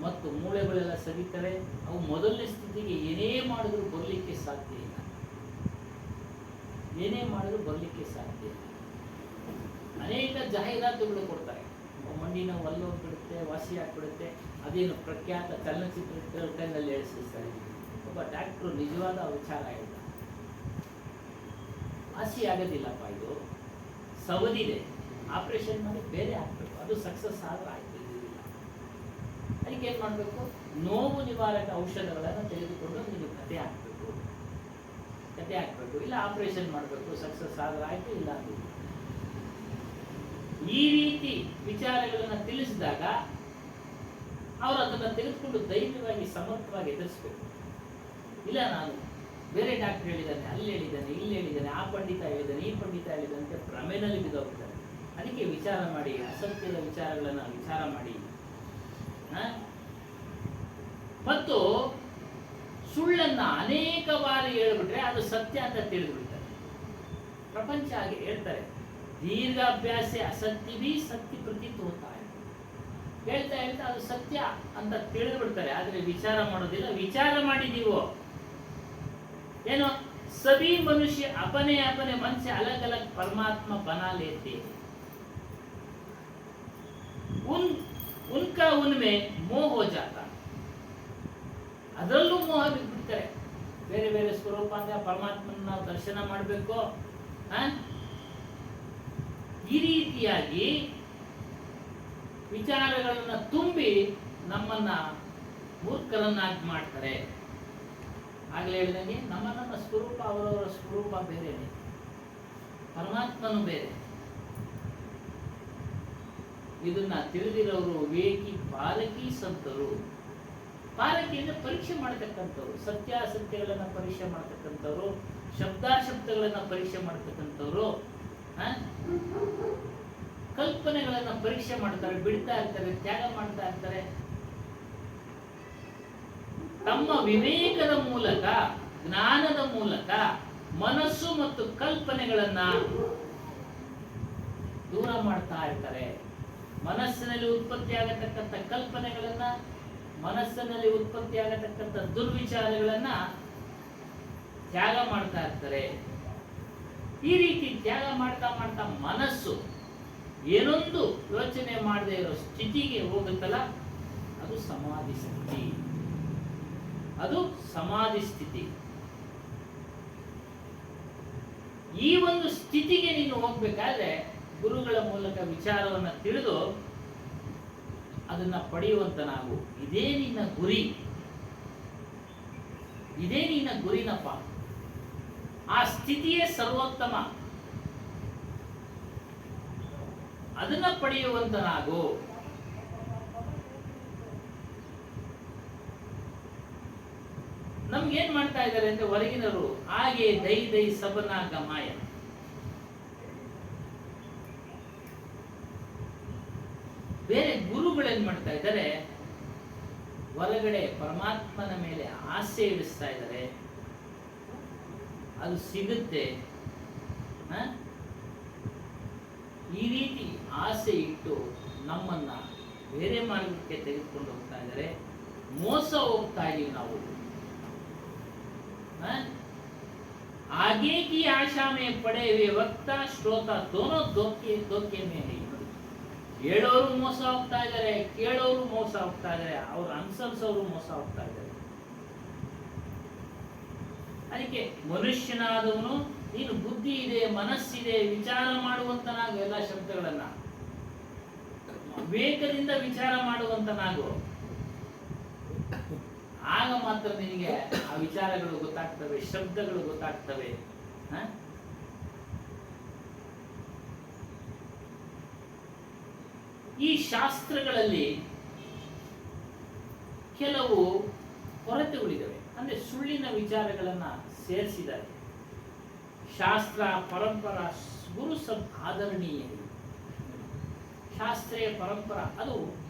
ಮತ್ತು ಮೂಳೆಗಳೆಲ್ಲ ಸವಿತವೆ. ಅವು ಮೊದಲನೇ ಸ್ಥಿತಿಗೆ ಏನೇ ಮಾಡಿದ್ರು ಬರಲಿಕ್ಕೆ ಸಾಧ್ಯ ಇಲ್ಲ. ಅನೇಕ ಜಾಹೀರಾತುಗಳು ಕೊಡ್ತಾರೆ, ಮಂಡಿನ ಒಲ್ಲೋಗಿ ಬಿಡುತ್ತೆ, ವಾಸಿ ಆಗ್ಬಿಡುತ್ತೆ. ಅದೇನು ಪ್ರಖ್ಯಾತ ಚಲನಚಿತ್ರಗಳಲ್ಲಿ ಹೇಳಿಸ್ತಾರೆ. ಒಬ್ಬ ಡಾಕ್ಟ್ರು ನಿಜವಾದ ವಿಚಾರ ಹೇಳ್ತಾರೆ, ವಾಸಿ ಆಗೋದಿಲ್ಲಪ್ಪ, ಇದು ಸವದಿದೆ, ಆಪರೇಷನ್ ಮಾಡಿ ಬೇರೆ ಹಾಕ್ಬೇಕು, ಅದು ಸಕ್ಸಸ್ ಆದ್ರೆ ಆಯ್ತು. ಅದಕ್ಕೆ ಏನ್ ಮಾಡ್ಬೇಕು? ನೋವು ನಿವಾರಕ ಔಷಧಗಳನ್ನು ತೆಗೆದುಕೊಂಡು ನೀವು ಕತೆ ಹಾಕ್ಬೇಕು, ಇಲ್ಲ ಆಪರೇಷನ್ ಮಾಡಬೇಕು, ಸಕ್ಸಸ್ ಆದ್ರೆ ಆಯ್ತು, ಇಲ್ಲ ಅಂತ. ಈ ರೀತಿ ವಿಚಾರಗಳನ್ನ ತಿಳಿಸಿದಾಗ ಅವರು ಅದನ್ನ ತೆಗೆದುಕೊಂಡು ಧೈರ್ಯವಾಗಿ ಸಮರ್ಥವಾಗಿ ಎದುರಿಸ್ಬೇಕು. ಇಲ್ಲ ನಾನು ಬೇರೆ ಡಾಕ್ಟರ್ ಹೇಳಿದ್ದಾನೆ, ಅಲ್ಲಿ ಹೇಳಿದ್ದಾನೆ, ಇಲ್ಲಿ ಹೇಳಿದ್ದಾನೆ, ಆ ಪಂಡಿತ ಹೇಳಿದ್ದಾನೆ, ಈ ಪಂಡಿತ ಹೇಳಿದ್ದಾನೆ ಅಂತ ಭ್ರಮೆನಲ್ಲಿ ಬಿದ್ದೋಗ್ತಾರೆ. ಅದಕ್ಕೆ ವಿಚಾರ ಮಾಡಿ, ಅಸತ್ಯದ ವಿಚಾರಗಳನ್ನ ವಿಚಾರ ಮಾಡಿ. ಮತ್ತು ಸುಳ್ಳನ್ನ ಅನೇಕ ಬಾರಿ ಹೇಳ್ಬಿಟ್ರೆ ಅದು ಸತ್ಯ ಅಂತ ತಿಳಿದ್ಬಿಡ್ತಾರೆ. ಪ್ರಪಂಚ ಹಾಗೆ ಹೇಳ್ತಾರೆ, ದೀರ್ಘಾಭ್ಯಾಸ ಅಸತ್ಯ ಬಿ ಸತ್ಯ ಪ್ರತೀತ ಹೋಗ್ತಾ ಇದೆ. ಹೇಳ್ತಾ ಹೇಳ್ತಾ ಅದು ಸತ್ಯ ಅಂತ ತಿಳಿದು ಬಿಡ್ತಾರೆ, ಆದ್ರೆ ವಿಚಾರ ಮಾಡೋದಿಲ್ಲ. ವಿಚಾರ ಮಾಡಿದೀವೋ ಏನೋ ಸಭಿ ಮನುಷ್ಯ अपने अपने मन से अलग अलग परमात्मा बना लेते हैं, उनका उनमें मोह हो जाता. ಅದರಲ್ಲೂ ಮೋಹ ಬಿಟ್ಬಿಡ್ತಾರೆ. ಬೇರೆ ಬೇರೆ ಸ್ವರೂಪ ಅಂದ್ರೆ ಪರಮಾತ್ಮನ ನಾವು ದರ್ಶನ ಮಾಡಬೇಕು. ಈ ರೀತಿಯಾಗಿ ವಿಚಾರಗಳನ್ನ ತುಂಬಿ ನಮ್ಮನ್ನ ಮೂರ್ಖರನ್ನಾಗಿ ಮಾಡ್ತಾರೆ. ಆಗ್ಲೇ ಹೇಳಿದಂಗೆ ನಮ್ಮ ಸ್ವರೂಪ ಅವರವರ ಸ್ವರೂಪ ಬೇರೆನೆ, ಪರಮಾತ್ಮನು ಬೇರೆ. ಇದನ್ನ ತಿಳಿದಿರೋರು ವಿವೇಕಿ ಪಾಲಕಿ ಸಂತರು. ಪಾಲಕಿ ಅಂದ್ರೆ ಪರೀಕ್ಷೆ ಮಾಡತಕ್ಕಂಥವ್ರು, ಸತ್ಯಾಸತ್ಯಗಳನ್ನ ಪರೀಕ್ಷೆ ಮಾಡತಕ್ಕಂಥವ್ರು, ಶಬ್ದಾಶಬ್ದಗಳನ್ನ ಪರೀಕ್ಷೆ ಮಾಡತಕ್ಕಂಥವ್ರು, ಕಲ್ಪನೆಗಳನ್ನ ಪರೀಕ್ಷೆ ಮಾಡ್ತಾರೆ, ಬಿಡ್ತಾ ಇರ್ತಾರೆ, ತ್ಯಾಗ ಮಾಡ್ತಾ ಇರ್ತಾರೆ. ತಮ್ಮ ವಿವೇಕದ ಮೂಲಕ, ಜ್ಞಾನದ ಮೂಲಕ ಮನಸ್ಸು ಮತ್ತು ಕಲ್ಪನೆಗಳನ್ನ ದೂರ ಮಾಡ್ತಾ ಇರ್ತಾರೆ. ಮನಸ್ಸಿನಲ್ಲಿ ಉತ್ಪತ್ತಿ ಆಗತಕ್ಕಂಥ ಕಲ್ಪನೆಗಳನ್ನ, ಮನಸ್ಸಿನಲ್ಲಿ ಉತ್ಪತ್ತಿ ಆಗತಕ್ಕಂಥ ದುರ್ವಿಚಾರಗಳನ್ನ ತ್ಯಾಗ ಮಾಡ್ತಾ ಇರ್ತಾರೆ. ಈ ರೀತಿ ತ್ಯಾಗ ಮಾಡ್ತಾ ಮಾಡ್ತಾ ಮನಸ್ಸು ಏನೊಂದು ಯೋಚನೆ ಮಾಡದೇ ಇರೋ ಸ್ಥಿತಿಗೆ ಹೋಗುತ್ತಲ್ಲ, ಅದು ಸಮಾಧಿ ಸ್ಥಿತಿ. ಅದು ಸಮಾಧಿ ಸ್ಥಿತಿ. ಈ ಒಂದು ಸ್ಥಿತಿಗೆ ನೀನು ಹೋಗ್ಬೇಕಾದ್ರೆ ಗುರುಗಳ ಮೂಲಕ ವಿಚಾರವನ್ನ ತಿಳಿದು ಅದನ್ನ ಪಡೆಯುವಂತನಾಗು. ಇದೇ ನಿನ್ನ ಗುರಿ, ಇದೇ ನಿನ್ನ ಗುರಿನಪ್ಪ. ಆ ಸ್ಥಿತಿಯೇ ಸರ್ವೋತ್ತಮ. ಅದನ್ನ ಪಡೆಯುವಂತನಾಗು. ನಮ್ಗೇನ್ ಮಾಡ್ತಾ ಇದ್ದಾರೆ ಅಂದ್ರೆ ಹೊರಗಿನರು, ಹಾಗೆ ದೈ ದೈ ಸಬನ ಗಮಾಯ. ಬೇರೆ ಗುರುಗಳೇನ್ ಮಾಡ್ತಾ ಇದ್ದಾರೆ, ಹೊರಗಡೆ ಪರಮಾತ್ಮನ ಮೇಲೆ ಆಸೆ ಇಡಿಸ್ತಾ ಇದ್ದಾರೆ. ಅದು ಸಿಗುತ್ತೆ, ಈ ರೀತಿ ಆಸೆ ಇಟ್ಟು ನಮ್ಮನ್ನ ಬೇರೆ ಮಾರ್ಗಕ್ಕೆ ತೆಗೆದುಕೊಂಡು ಹೋಗ್ತಾ ಇದ್ದಾರೆ. ಮೋಸ ಹೋಗ್ತಾ ಇದೀವಿ ನಾವು. आगे की आशा में पड़े हुए वक्ता श्रोता दोनों धोखे में है. ಹೇಳೋರು ಮೋಸ ಹೋಗ್ತಾ ಇದ್ದಾರೆ, ಕೇಳೋರು ಮೋಸ ಹೋಗ್ತಾ ಇದ್ದಾರೆ, ಅವ್ರು ಅನುಸರಿಸೋರು ಮೋಸ ಹೋಗ್ತಾ ಇದ್ದಾರೆ. ಅದಕ್ಕೆ ಮನುಷ್ಯನಾದವನು ನೀನು ಬುದ್ಧಿ ಇದೆ, ಮನಸ್ಸಿದೆ, ವಿಚಾರ ಮಾಡುವಂತನಾಗು. ಎಲ್ಲ ಶಬ್ದಗಳನ್ನ ವಿವೇಕದಿಂದ ವಿಚಾರ ಮಾಡುವಂತನಾಗು. ಆಗ ಮಾತ್ರ ನಿನಗೆ ಆ ವಿಚಾರಗಳು ಗೊತ್ತಾಗ್ತವೆ, ಶಬ್ದಗಳು ಗೊತ್ತಾಗ್ತವೆ. ಈ ಶಾಸ್ತ್ರಗಳಲ್ಲಿ ಕೆಲವು ಕೊರತೆಗಳಿವೆ. ಅಂದ್ರೆ ಸುಳ್ಳಿನ ವಿಚಾರಗಳನ್ನ ಸೇರಿಸಿದ್ದಾರೆ. ಶಾಸ್ತ್ರ ಪರಂಪರ ಗುರು ಸಬ್ ಆದರಣೀಯ. ಶಾಸ್ತ್ರೀಯ ಪರಂಪರ ಅದು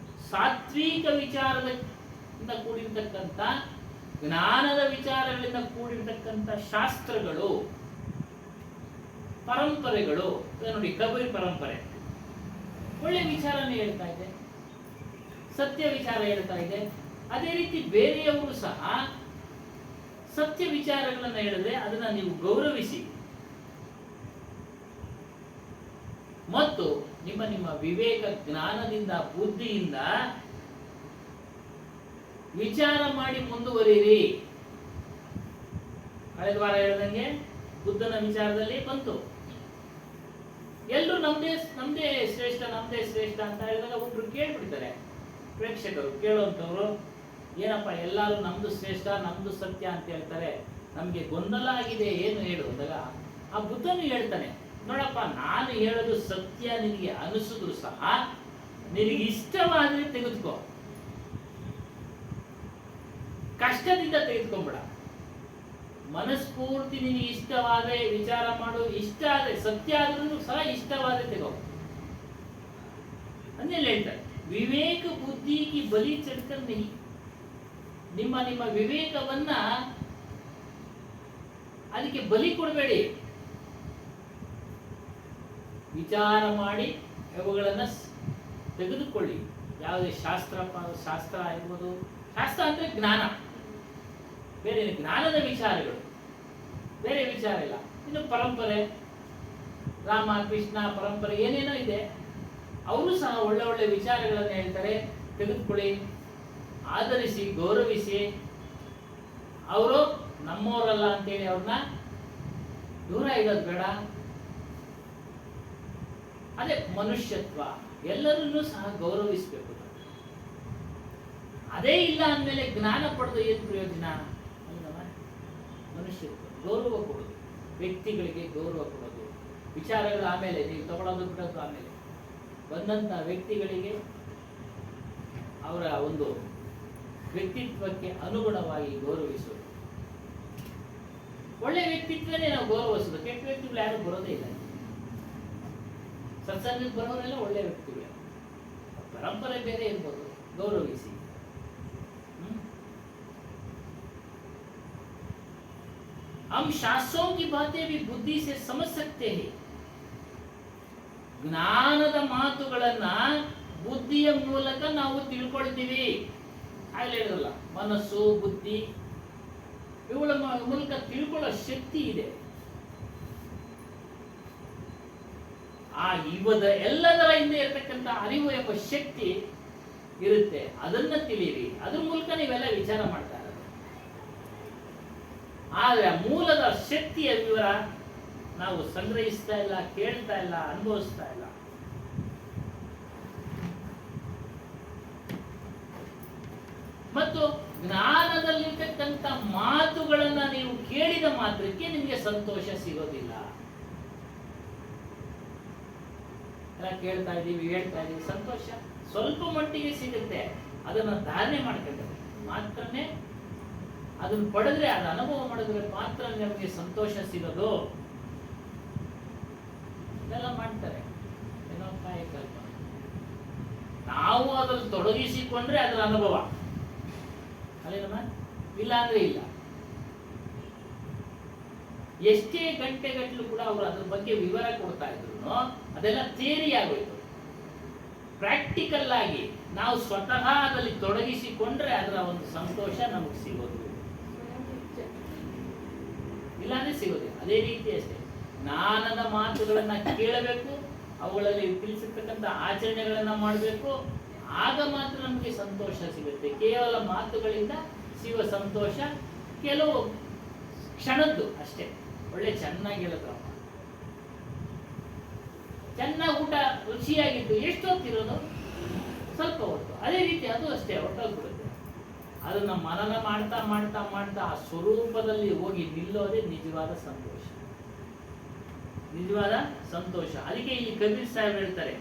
ಸಾತ್ವಿಕ ವಿಚಾರದಿಂದ ಕೂಡಿರ್ತಕ್ಕಂಥ, ಜ್ಞಾನದ ವಿಚಾರಗಳಿಂದ ಕೂಡಿರ್ತಕ್ಕಂಥ ಶಾಸ್ತ್ರಗಳು, ಪರಂಪರೆಗಳು. ನೋಡಿ, ಕಬೀರ್ ಪರಂಪರೆ ಒಳ್ಳೆ ವಿಚಾರನೇ ಹೇಳ್ತಾ ಇದೆ, ಸತ್ಯ ವಿಚಾರ ಹೇಳ್ತಾ ಇದೆ. ಅದೇ ರೀತಿ ಬೇರೆಯವರು ಸಹ ಸತ್ಯ ವಿಚಾರಗಳನ್ನು ಹೇಳಿದ್ರೆ ಅದನ್ನ ನೀವು ಗೌರವಿಸಿ ಮತ್ತು ನಿಮ್ಮ ನಿಮ್ಮ ವಿವೇಕ ಜ್ಞಾನದಿಂದ ಬುದ್ಧಿಯಿಂದ ವಿಚಾರ ಮಾಡಿ ಮುಂದುವರಿಯಿರಿ. ಕಳೆದ ವಾರ ಹೇಳಿದಂಗೆ ಬುದ್ಧನ ವಿಚಾರದಲ್ಲಿ ಬಂತು. ಎಲ್ಲರೂ ನಮ್ದೇ ಶ್ರೇಷ್ಠ ಅಂತ ಹೇಳಿದಾಗ ಒಬ್ರು ಕೇಳ್ಬಿಡ್ತಾರೆ, ಪ್ರೇಕ್ಷಕರು ಕೇಳುವಂಥವ್ರು, ಏನಪ್ಪ ಎಲ್ಲರೂ ನಮ್ದು ಶ್ರೇಷ್ಠ, ನಮ್ದು ಸತ್ಯ ಅಂತ ಹೇಳ್ತಾರೆ, ನಮ್ಗೆ ಗೊಂದಲ ಆಗಿದೆ, ಏನು ಹೇಳು ಅಂದಾಗ ಆ ಬುದ್ಧನು ಹೇಳ್ತಾನೆ, ನೋಡಪ್ಪ, ನಾನು ಹೇಳೋದು ಸತ್ಯ ನಿನಗೆ ಅನಿಸಿದ್ರು ಸಹ ನಿನಗೆ ಇಷ್ಟವಾದ್ರೆ ತೆಗೆದುಕೋ, ಕಷ್ಟದಿಂದ ತೆಗೆದುಕೊಂಬಿಡ. ಮನಸ್ಫೂರ್ತಿ ನಿನಗೆ ಇಷ್ಟವಾದ್ರೆ ವಿಚಾರ ಮಾಡು, ಇಷ್ಟ ಆದ್ರೆ ಸತ್ಯ ಆದ್ರೂ ಸಹ ಇಷ್ಟವಾದ್ರೆ ತೆಗೋ ಅಂದೇಳಿ ಹೇಳ್ತಾರೆ. ವಿವೇಕ ಬುದ್ಧಿ ಕಿ ಬಲಿ ಚಡ್ಕರ್ नहीं. ನಿಮ್ಮ ನಿಮ್ಮ ವಿವೇಕವನ್ನ ಅದಕ್ಕೆ ಬಲಿ ಕೊಡಬೇಡಿ. ವಿಚಾರ ಮಾಡಿ ಅವುಗಳನ್ನ ತೆಗೆದುಕೊಳ್ಳಿ. ಯಾವುದೇ ಶಾಸ್ತ್ರ ಆಗಿರ್ಬೋದು. ಶಾಸ್ತ್ರ ಅಂದ್ರೆ ಜ್ಞಾನ, ಬೇರೆ ಜ್ಞಾನದ ವಿಚಾರಗಳು, ಬೇರೆ ವಿಚಾರ ಇಲ್ಲ. ಇನ್ನು ಪರಂಪರೆ, ರಾಮ ಕೃಷ್ಣ ಪರಂಪರೆ ಏನೇನೋ ಇದೆ, ಅವರು ಸಹ ಒಳ್ಳೆ ಒಳ್ಳೆ ವಿಚಾರಗಳನ್ನು ಹೇಳ್ತಾರೆ. ತೆಗೆದುಕೊಳ್ಳಿ, ಆಧರಿಸಿ, ಗೌರವಿಸಿ. ಅವರು ನಮ್ಮವರಲ್ಲ ಅಂತೇಳಿ ಅವ್ರನ್ನ ದೂರ ಇಡೋದು ಬೇಡ. ಅದೇ ಮನುಷ್ಯತ್ವ, ಎಲ್ಲರನ್ನೂ ಸಹ ಗೌರವಿಸಬೇಕು. ಅದೇ ಇಲ್ಲ ಅಂದಮೇಲೆ ಜ್ಞಾನ ಪಡೆದು ಏನು ಪ್ರಯೋಜನ? ಮನುಷ್ಯತ್ವ, ಗೌರವ ಕೊಡೋದು, ವ್ಯಕ್ತಿಗಳಿಗೆ ಗೌರವ ಕೊಡೋದು. ವಿಚಾರಗಳು ಆಮೇಲೆ, ನೀವು ತಗೊಳ್ಳೋದು ಬಿಡೋದು ಆಮೇಲೆ. ಬಂದಂತ ವ್ಯಕ್ತಿಗಳಿಗೆ ಅವರ ಒಂದು ವ್ಯಕ್ತಿತ್ವಕ್ಕೆ ಅನುಗುಣವಾಗಿ ಗೌರವಿಸೋದು. ಒಳ್ಳೆ ವ್ಯಕ್ತಿತ್ವನೇ ನಾವು ಗೌರವಿಸೋದು. ಕೆಟ್ಟ ವ್ಯಕ್ತಿಗಳು ಯಾರು ಬರೋದೇ ಇಲ್ಲ. ಸತ್ಸಂಗಕ್ಕೆ ಬರೋರೆಲ್ಲ ಒಳ್ಳೆ ವ್ಯಕ್ತಿಗಳು. ಪರಂಪರೆ ಬೇರೆ ಇರ್ಬೋದು, ಗೌರವಿಸಿ. हम शास्त्रों की बातें भी बुद्धि से समझ सकते हैं. ಜ್ಞಾನದ ಮಾತುಗಳನ್ನ ಬುದ್ಧಿಯ ಮೂಲಕ ನಾವು ತಿಳ್ಕೊಳ್ತೀವಿ. ಆಗಲೇ ಹೇಳಿದ್ರಲ್ಲ, ಮನಸ್ಸು, ಬುದ್ಧಿ ಇವುಗಳ ಮೂಲಕ ತಿಳ್ಕೊಳ್ಳೋ ಶಕ್ತಿ ಇದೆ. ಆ ಎಲ್ಲದರ ಹಿಂದೆ ಇರತಕ್ಕಂಥ ಅರಿವು ಎಂಬ ಶಕ್ತಿ ಇರುತ್ತೆ. ಅದನ್ನ ತಿಳಿಯಿರಿ. ಅದ್ರ ಮೂಲಕ ನೀವೆಲ್ಲ ವಿಚಾರ ಮಾಡ್ತಾ ಇರೋದು. ಆದ್ರೆ ಮೂಲದ ಶಕ್ತಿಯ ವಿವರ ನಾವು ಸಂಗ್ರಹಿಸ್ತಾ ಇಲ್ಲ, ಕೇಳ್ತಾ ಇಲ್ಲ, ಅನುಭವಿಸ್ತಾ ಇಲ್ಲ. ಮತ್ತು ಜ್ಞಾನದಲ್ಲಿರ್ತಕ್ಕಂಥ ಮಾತುಗಳನ್ನ ನೀವು ಕೇಳಿದ ಮಾತ್ರಕ್ಕೆ ನಿಮಗೆ ಸಂತೋಷ ಸಿಗೋದಿಲ್ಲ. ಎಲ್ಲ ಕೇಳ್ತಾ ಇದೀವಿ, ಹೇಳ್ತಾ ಇದೀವಿ, ಸಂತೋಷ ಸ್ವಲ್ಪ ಮಟ್ಟಿಗೆ ಸಿಗುತ್ತೆ. ಅದನ್ನ ಧಾರಣೆ ಮಾಡ್ಕೊಂಡ್ರೆ ಮಾತ್ರನೇ, ಅದನ್ನ ಪಡೆದ್ರೆ, ಅದು ಅನುಭವ ಮಾಡಿದ್ರೆ ಮಾತ್ರ ನಮಗೆ ಸಂತೋಷ ಸಿಗೋದು. ಇದೆಲ್ಲ ಮಾಡ್ತಾರೆ, ಏನೋ ಕಾಯಕಲ್ಪ. ನಾವು ಅದ್ರಲ್ಲಿ ತೊಡಗಿಸಿಕೊಂಡ್ರೆ ಅದರ ಅನುಭವ ಅಲ್ಲೇನಮ್ಮ, ಇಲ್ಲ ಅಂದ್ರೆ ಇಲ್ಲ. ಎಷ್ಟೇ ಗಂಟೆಗಟ್ಟಲು ಕೂಡ ಅವರು ಅದ್ರ ಬಗ್ಗೆ ವಿವರ ಕೊಡ್ತಾ ಇದ್ರು, ಅದೆಲ್ಲ ಥಿಯರಿ ಆಗೋಯ್ತು. ಪ್ರಾಕ್ಟಿಕಲ್ ಆಗಿ ನಾವು ಸ್ವತಃ ಅದರಲ್ಲಿ ತೊಡಗಿಸಿಕೊಂಡ್ರೆ ಅದರ ಒಂದು ಸಂತೋಷ ನಮಗೆ ಸಿಗೋದು, ಇಲ್ಲಾಂದ್ರೆ ಸಿಗೋದಿಲ್ಲ. ಅದೇ ರೀತಿ ಅಷ್ಟೇ, ಜ್ಞಾನದ ಮಾತುಗಳನ್ನ ಕೇಳಬೇಕು, ಅವುಗಳಲ್ಲಿ ತಿಳಿಸಿರ್ತಕ್ಕಂಥ ಆಚರಣೆಗಳನ್ನ ಮಾಡಬೇಕು. ಆಗ ಮಾತ್ರ ನಮಗೆ ಸಂತೋಷ ಸಿಗುತ್ತೆ. ಕೇವಲ ಮಾತುಗಳಿಂದ ಸಿಗುವ ಸಂತೋಷ ಕೆಲವು ಕ್ಷಣದ್ದು ಅಷ್ಟೇ. ಒಳ್ಳೆ ಚೆನ್ನಾಗಿ ಹೇಳಿದ್ರಪ್ಪ, ಚೆನ್ನಾಗಿ ಊಟ ರುಚಿಯಾಗಿದ್ದು ಎಷ್ಟು ಹೊತ್ತಿರೋದು? ಸ್ವಲ್ಪ ಹೊತ್ತು. ಅದೇ ರೀತಿ ಅದು ಅಷ್ಟೇ, ಹೊಟ್ಟೋಗ್ಬಿಡುತ್ತೆ. ಅದನ್ನ ಮನನ ಮಾಡ್ತಾ ಮಾಡ್ತಾ ಮಾಡ್ತಾ ಆ ಸ್ವರೂಪದಲ್ಲಿ ಹೋಗಿ ನಿಲ್ಲೋದೇ ನಿಜವಾದ ಸಂತೋಷ, ನಿಜವಾದ ಸಂತೋಷ. ಅದಕ್ಕೆ ಇಲ್ಲಿ ಕಬೀರ್ ಸಾಹೇಬ್ ಹೇಳ್ತಾರೆ,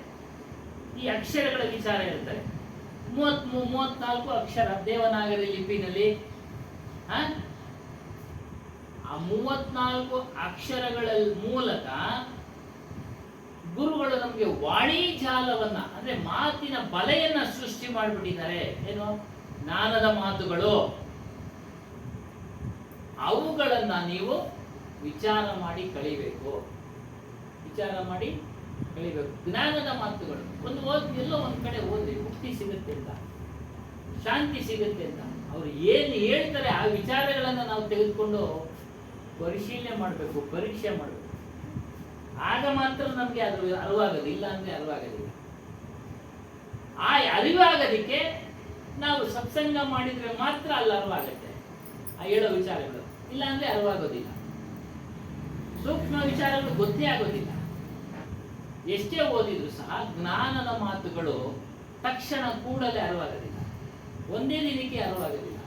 ಈ ಅಕ್ಷರಗಳ ವಿಚಾರ ಹೇಳ್ತಾರೆ. 34 ಅಕ್ಷರ ದೇವನಾಗರಿ ಲಿಪಿನಲ್ಲಿ. ಆ 34 ಅಕ್ಷರಗಳ ಮೂಲಕ ಗುರುಗಳು ನಮಗೆ ವಾಣಿ ಜಾಲವನ್ನ, ಅಂದ್ರೆ ಮಾತಿನ ಬಲೆಯನ್ನ ಸೃಷ್ಟಿ ಮಾಡಿಬಿಟ್ಟಿದ್ದಾರೆ. ಏನು? ಜ್ಞಾನದ ಮಾತುಗಳು. ಅವುಗಳನ್ನ ನೀವು ವಿಚಾರ ಮಾಡಿ ಕಳಿಬೇಕು, ವಿಚಾರ ಮಾಡಿ ಕಳಿಬೇಕು. ಜ್ಞಾನದ ಮಾತುಗಳು ಎಲ್ಲೋ ಒಂದ್ ಕಡೆ ಓದ್ರಿ, ಮುಕ್ತಿ ಸಿಗುತ್ತೆ ಅಂತ, ಶಾಂತಿ ಸಿಗುತ್ತೆ ಅಂತ ಅವ್ರು ಏನು ಹೇಳ್ತಾರೆ ಆ ವಿಚಾರಗಳನ್ನ ನಾವು ತೆಗೆದುಕೊಂಡು ಪರಿಶೀಲನೆ ಮಾಡಬೇಕು, ಪರೀಕ್ಷೆ ಮಾಡಬೇಕು. ಆಗ ಮಾತ್ರ ನಮ್ಗೆ ಅದು ಅರಿವಾಗದು, ಇಲ್ಲ ಅಂದ್ರೆ ಅರಿವಾಗದಿಲ್ಲ. ಆ ಅರಿವಾಗದಿಕ್ಕೆ ನಾವು ಸತ್ಸಂಗ ಮಾಡಿದ್ರೆ ಮಾತ್ರ ಅಲ್ಲಿ ಅರಿವಾಗತ್ತೆ ಆ ಹೇಳೋ ವಿಚಾರಗಳು, ಇಲ್ಲ ಅಂದ್ರೆ ಅರಿವಾಗೋದಿಲ್ಲ. ಸೂಕ್ಷ್ಮ ವಿಚಾರಗಳು ಗೊತ್ತೇ ಆಗೋದಿಲ್ಲ. ಎಷ್ಟೇ ಓದಿದ್ರು ಸಹ ಜ್ಞಾನದ ಮಾತುಗಳು ತಕ್ಷಣ ಕೂಡಲೇ ಅರಿವಾಗದಿಲ್ಲ, ಒಂದೇ ದಿನಕ್ಕೆ ಅರಿವಾಗದಿಲ್ಲ.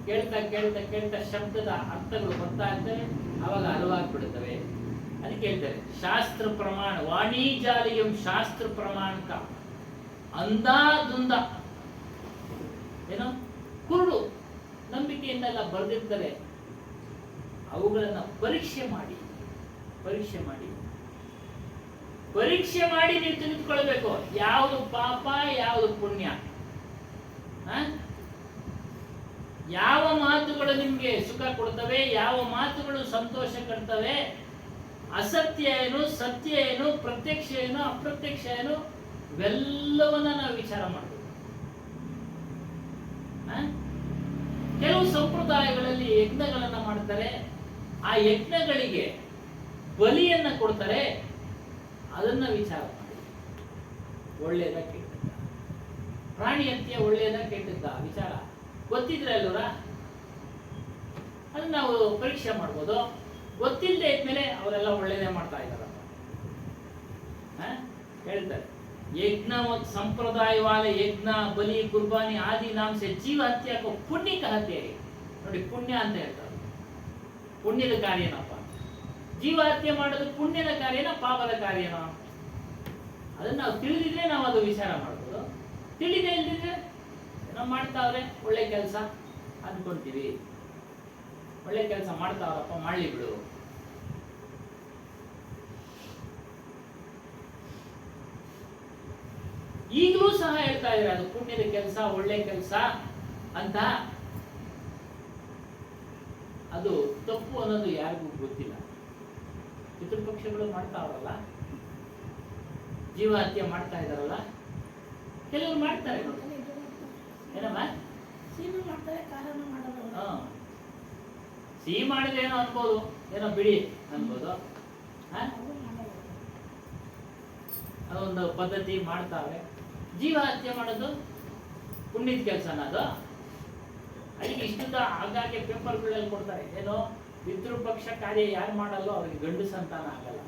ಕೇಳ್ತಾ ಕೇಳ್ತಾ ಕೇಳ್ತಾ ಶಬ್ದದ ಅರ್ಥಗಳು ಬರ್ತಾ ಇರ್ತವೆ, ಅವಾಗ ಅರಿವಾಗ್ಬಿಡುತ್ತವೆ. ಅದಕ್ಕೆ ಹೇಳ್ತಾರೆ, ಶಾಸ್ತ್ರ ಪ್ರಮಾಣ ವಾಣಿಜಾಲಿಯಂ ಶಾಸ್ತ್ರ ಪ್ರಮಾಣಕ ಅಂದಾದುಂದ, ಏನೋ ಕುರುಡು ನಂಬಿಕೆಯಿಂದೆಲ್ಲ ಬರೆದಿರ್ತಾರೆ. ಅವುಗಳನ್ನ ಪರೀಕ್ಷೆ ಮಾಡಿ ಪರೀಕ್ಷೆ ಮಾಡಿ ಪರೀಕ್ಷೆ ಮಾಡಿ ನೀವು ತಿಳಿದುಕೊಳ್ಬೇಕು, ಯಾವುದು ಪಾಪ ಯಾವುದು ಪುಣ್ಯ. ಮಾತುಗಳು ನಿಮ್ಗೆ ಸುಖ ಕೊಡ್ತವೆ, ಯಾವ ಮಾತುಗಳು ಸಂತೋಷ ಕೊಡ್ತವೆ, ಅಸತ್ಯ ಏನು, ಸತ್ಯ ಏನು, ಪ್ರತ್ಯಕ್ಷ ಏನು, ಅಪ್ರತ್ಯಕ್ಷ ಏನು, ಇವೆಲ್ಲವನ್ನ ನಾವು ವಿಚಾರ ಮಾಡಬೇಕು. ಕೆಲವು ಸಂಪ್ರದಾಯಗಳಲ್ಲಿ ಯಜ್ಞಗಳನ್ನ ಮಾಡ್ತಾರೆ, ಆ ಯಜ್ಞಗಳಿಗೆ ಬಲಿಯನ್ನ ಕೊಡ್ತಾರೆ, ಅದನ್ನ ವಿಚಾರ ಮಾಡಿ. ಒಳ್ಳೇದ ಕೆಟ್ಟದ್ದ, ಪ್ರಾಣಿ ಹತ್ಯೆ ಒಳ್ಳೇದ ಕೆಟ್ಟದ್ದ ವಿಚಾರ ಗೊತ್ತಿದ್ರೆ ಅಲ್ವರ ಅದನ್ನ ನಾವು ಪರೀಕ್ಷೆ ಮಾಡ್ಬೋದು. ಗೊತ್ತಿಲ್ಲದೆ ಇದ್ಮೇಲೆ ಅವರೆಲ್ಲ ಒಳ್ಳೇದೇ ಮಾಡ್ತಾ ಇದ್ದಾರಪ್ಪ. ಹೇಳ್ತಾರೆ यज्ञ संप्रदायवाद यज्ञ बलि कुर्बानी आदि नाम से जीव हत्या को पुण्य कहते हैं. ನೋಡಿ ಪುಣ್ಯ ಅಂತ ಹೇಳ್ತಾರೆ. ಪುಣ್ಯದ ಕಾರ್ಯನಪ್ಪ. ಜೀವ ಹತ್ಯೆ ಮಾಡೋದು ಪುಣ್ಯದ ಕಾರ್ಯನ ಪಾಪದ ಕಾರ್ಯನ? ಅದನ್ನ ನಾವು ತಿಳಿದಿದ್ರೆ ನಾವು ಅದು ವಿಚಾರ ಮಾಡ್ಬೋದು. ತಿಳಿದೇ ಇಲ್ದಿದ್ರೆ ನಾವು ಮಾಡ್ತಾವ್ರೆ ಒಳ್ಳೆ ಕೆಲಸ ಅನ್ಕೊಂತೀವಿ. ಒಳ್ಳೆ ಕೆಲಸ ಮಾಡ್ತಾವ್ರಪ್ಪ, ಮಾಡ್ಲಿ ಬಿಡು. ಈಗಲೂ ಸಹ ಹೇಳ್ತಾ ಇದ್ದಾರೆ ಅದು ಪುಣ್ಯದ ಕೆಲಸ, ಒಳ್ಳೆ ಕೆಲಸ ಅಂತ. ಅದು ತಪ್ಪು ಅನ್ನೋದು ಯಾರಿಗೂ ಗೊತ್ತಿಲ್ಲ. ಪಿತೃಪಕ್ಷಗಳು ಮಾಡ್ತಾವ್ರಲ್ಲ, ಜೀವ ಹತ್ಯೆ ಮಾಡ್ತಾ ಇದಾರಲ್ಲ, ಕೆಲವರು ಮಾಡ್ತಾರೆ. ಏನಮ್ಮ ಸಿಹಿ ಮಾಡ್ತಾರೆ, ಖಾರನ ಮಾಡಲ್ಲ. ಸಿಹಿ ಮಾಡಿದ್ರೆ ಏನೋ ಅನ್ಬೋದು, ಏನೋ ಬಿಡಿ ಅನ್ಬೋದು. ಅದೊಂದು ಪದ್ಧತಿ ಮಾಡ್ತಾವೆ. ಜೀವ ಹತ್ಯೆ ಮಾಡೋದು ಪುಣ್ಯದ ಕೆಲಸನ ಅದು? ಅದಕ್ಕೆ ಇಷ್ಟುದ ಆಗಾಗ್ಗೆ ಪೇಪರ್ಗಳಲ್ಲಿ ಕೊಡ್ತಾರೆ, ಏನೋ ಪಿತೃಪಕ್ಷ ಕಾರ್ಯ ಯಾರು ಮಾಡಲ್ಲೋ ಅವ್ರಿಗೆ ಗಂಡು ಸಂತಾನ ಆಗಲ್ಲ.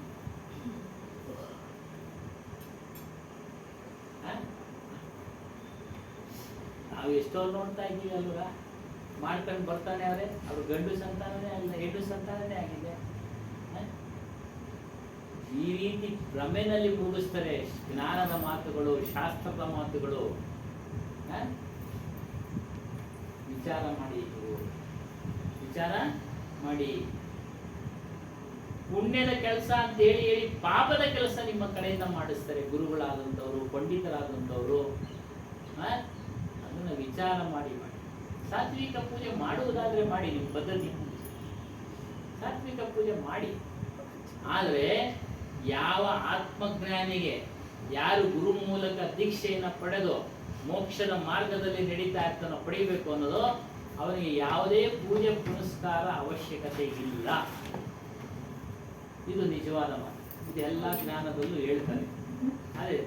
ನಾವು ಎಷ್ಟೋ ನೋಡ್ತಾ ಇದ್ದೀವಿ ಅಲ್ವಾ, ಮಾಡ್ಕೊಂಡು ಬರ್ತಾನೆ ಅವ್ರೆ, ಅವ್ರು ಗಂಡು ಸಂತಾನನೇ ಆಗಿಲ್ಲ, ಹೆಣ್ಣು ಸಂತಾನನೇ ಆಗಿದೆ. ಈ ರೀತಿ ಭ್ರಮೆನಲ್ಲಿ ಮುಗಿಸ್ತಾರೆ ಜ್ಞಾನದ ಮಾತುಗಳು, ಶಾಸ್ತ್ರದ ಮಾತುಗಳು. ವಿಚಾರ ಮಾಡಿ, ವಿಚಾರ ಮಾಡಿ. ಪುಣ್ಯದ ಕೆಲಸ ಅಂತ ಹೇಳಿ ಹೇಳಿ ಪಾಪದ ಕೆಲಸ ನಿಮ್ಮ ಕಡೆಯಿಂದ ಮಾಡಿಸ್ತಾರೆ ಗುರುಗಳಾದಂಥವ್ರು, ಪಂಡಿತರಾದಂಥವ್ರು. ಅದನ್ನ ವಿಚಾರ ಮಾಡಿ ಮಾಡಿ. ಸಾತ್ವಿಕ ಪೂಜೆ ಮಾಡುವುದಾದ್ರೆ ಮಾಡಿ, ನಿಮ್ಮ ಪದ್ಧತಿ ಸಾತ್ವಿಕ ಪೂಜೆ ಮಾಡಿ. ಆದರೆ ಯಾವ ಆತ್ಮಜ್ಞಾನಿಗೆ, ಯಾರು ಗುರು ಮೂಲಕ ದೀಕ್ಷೆಯನ್ನು ಪಡೆದು ಮೋಕ್ಷದ ಮಾರ್ಗದಲ್ಲಿ ನಡೀತಾ ಇರ್ತಾನೋ, ಪಡಿಬೇಕು ಅನ್ನೋದು, ಅವನಿಗೆ ಯಾವುದೇ ಪೂಜೆ ಪುನಸ್ಕಾರ ಅವಶ್ಯಕತೆ ಇಲ್ಲ. ಇದು ನಿಜವಾದ ಮಾತು. ಇದೆಲ್ಲ ಜ್ಞಾನದಲ್ಲೂ ಹೇಳ್ತಾರೆ. ಅದೇ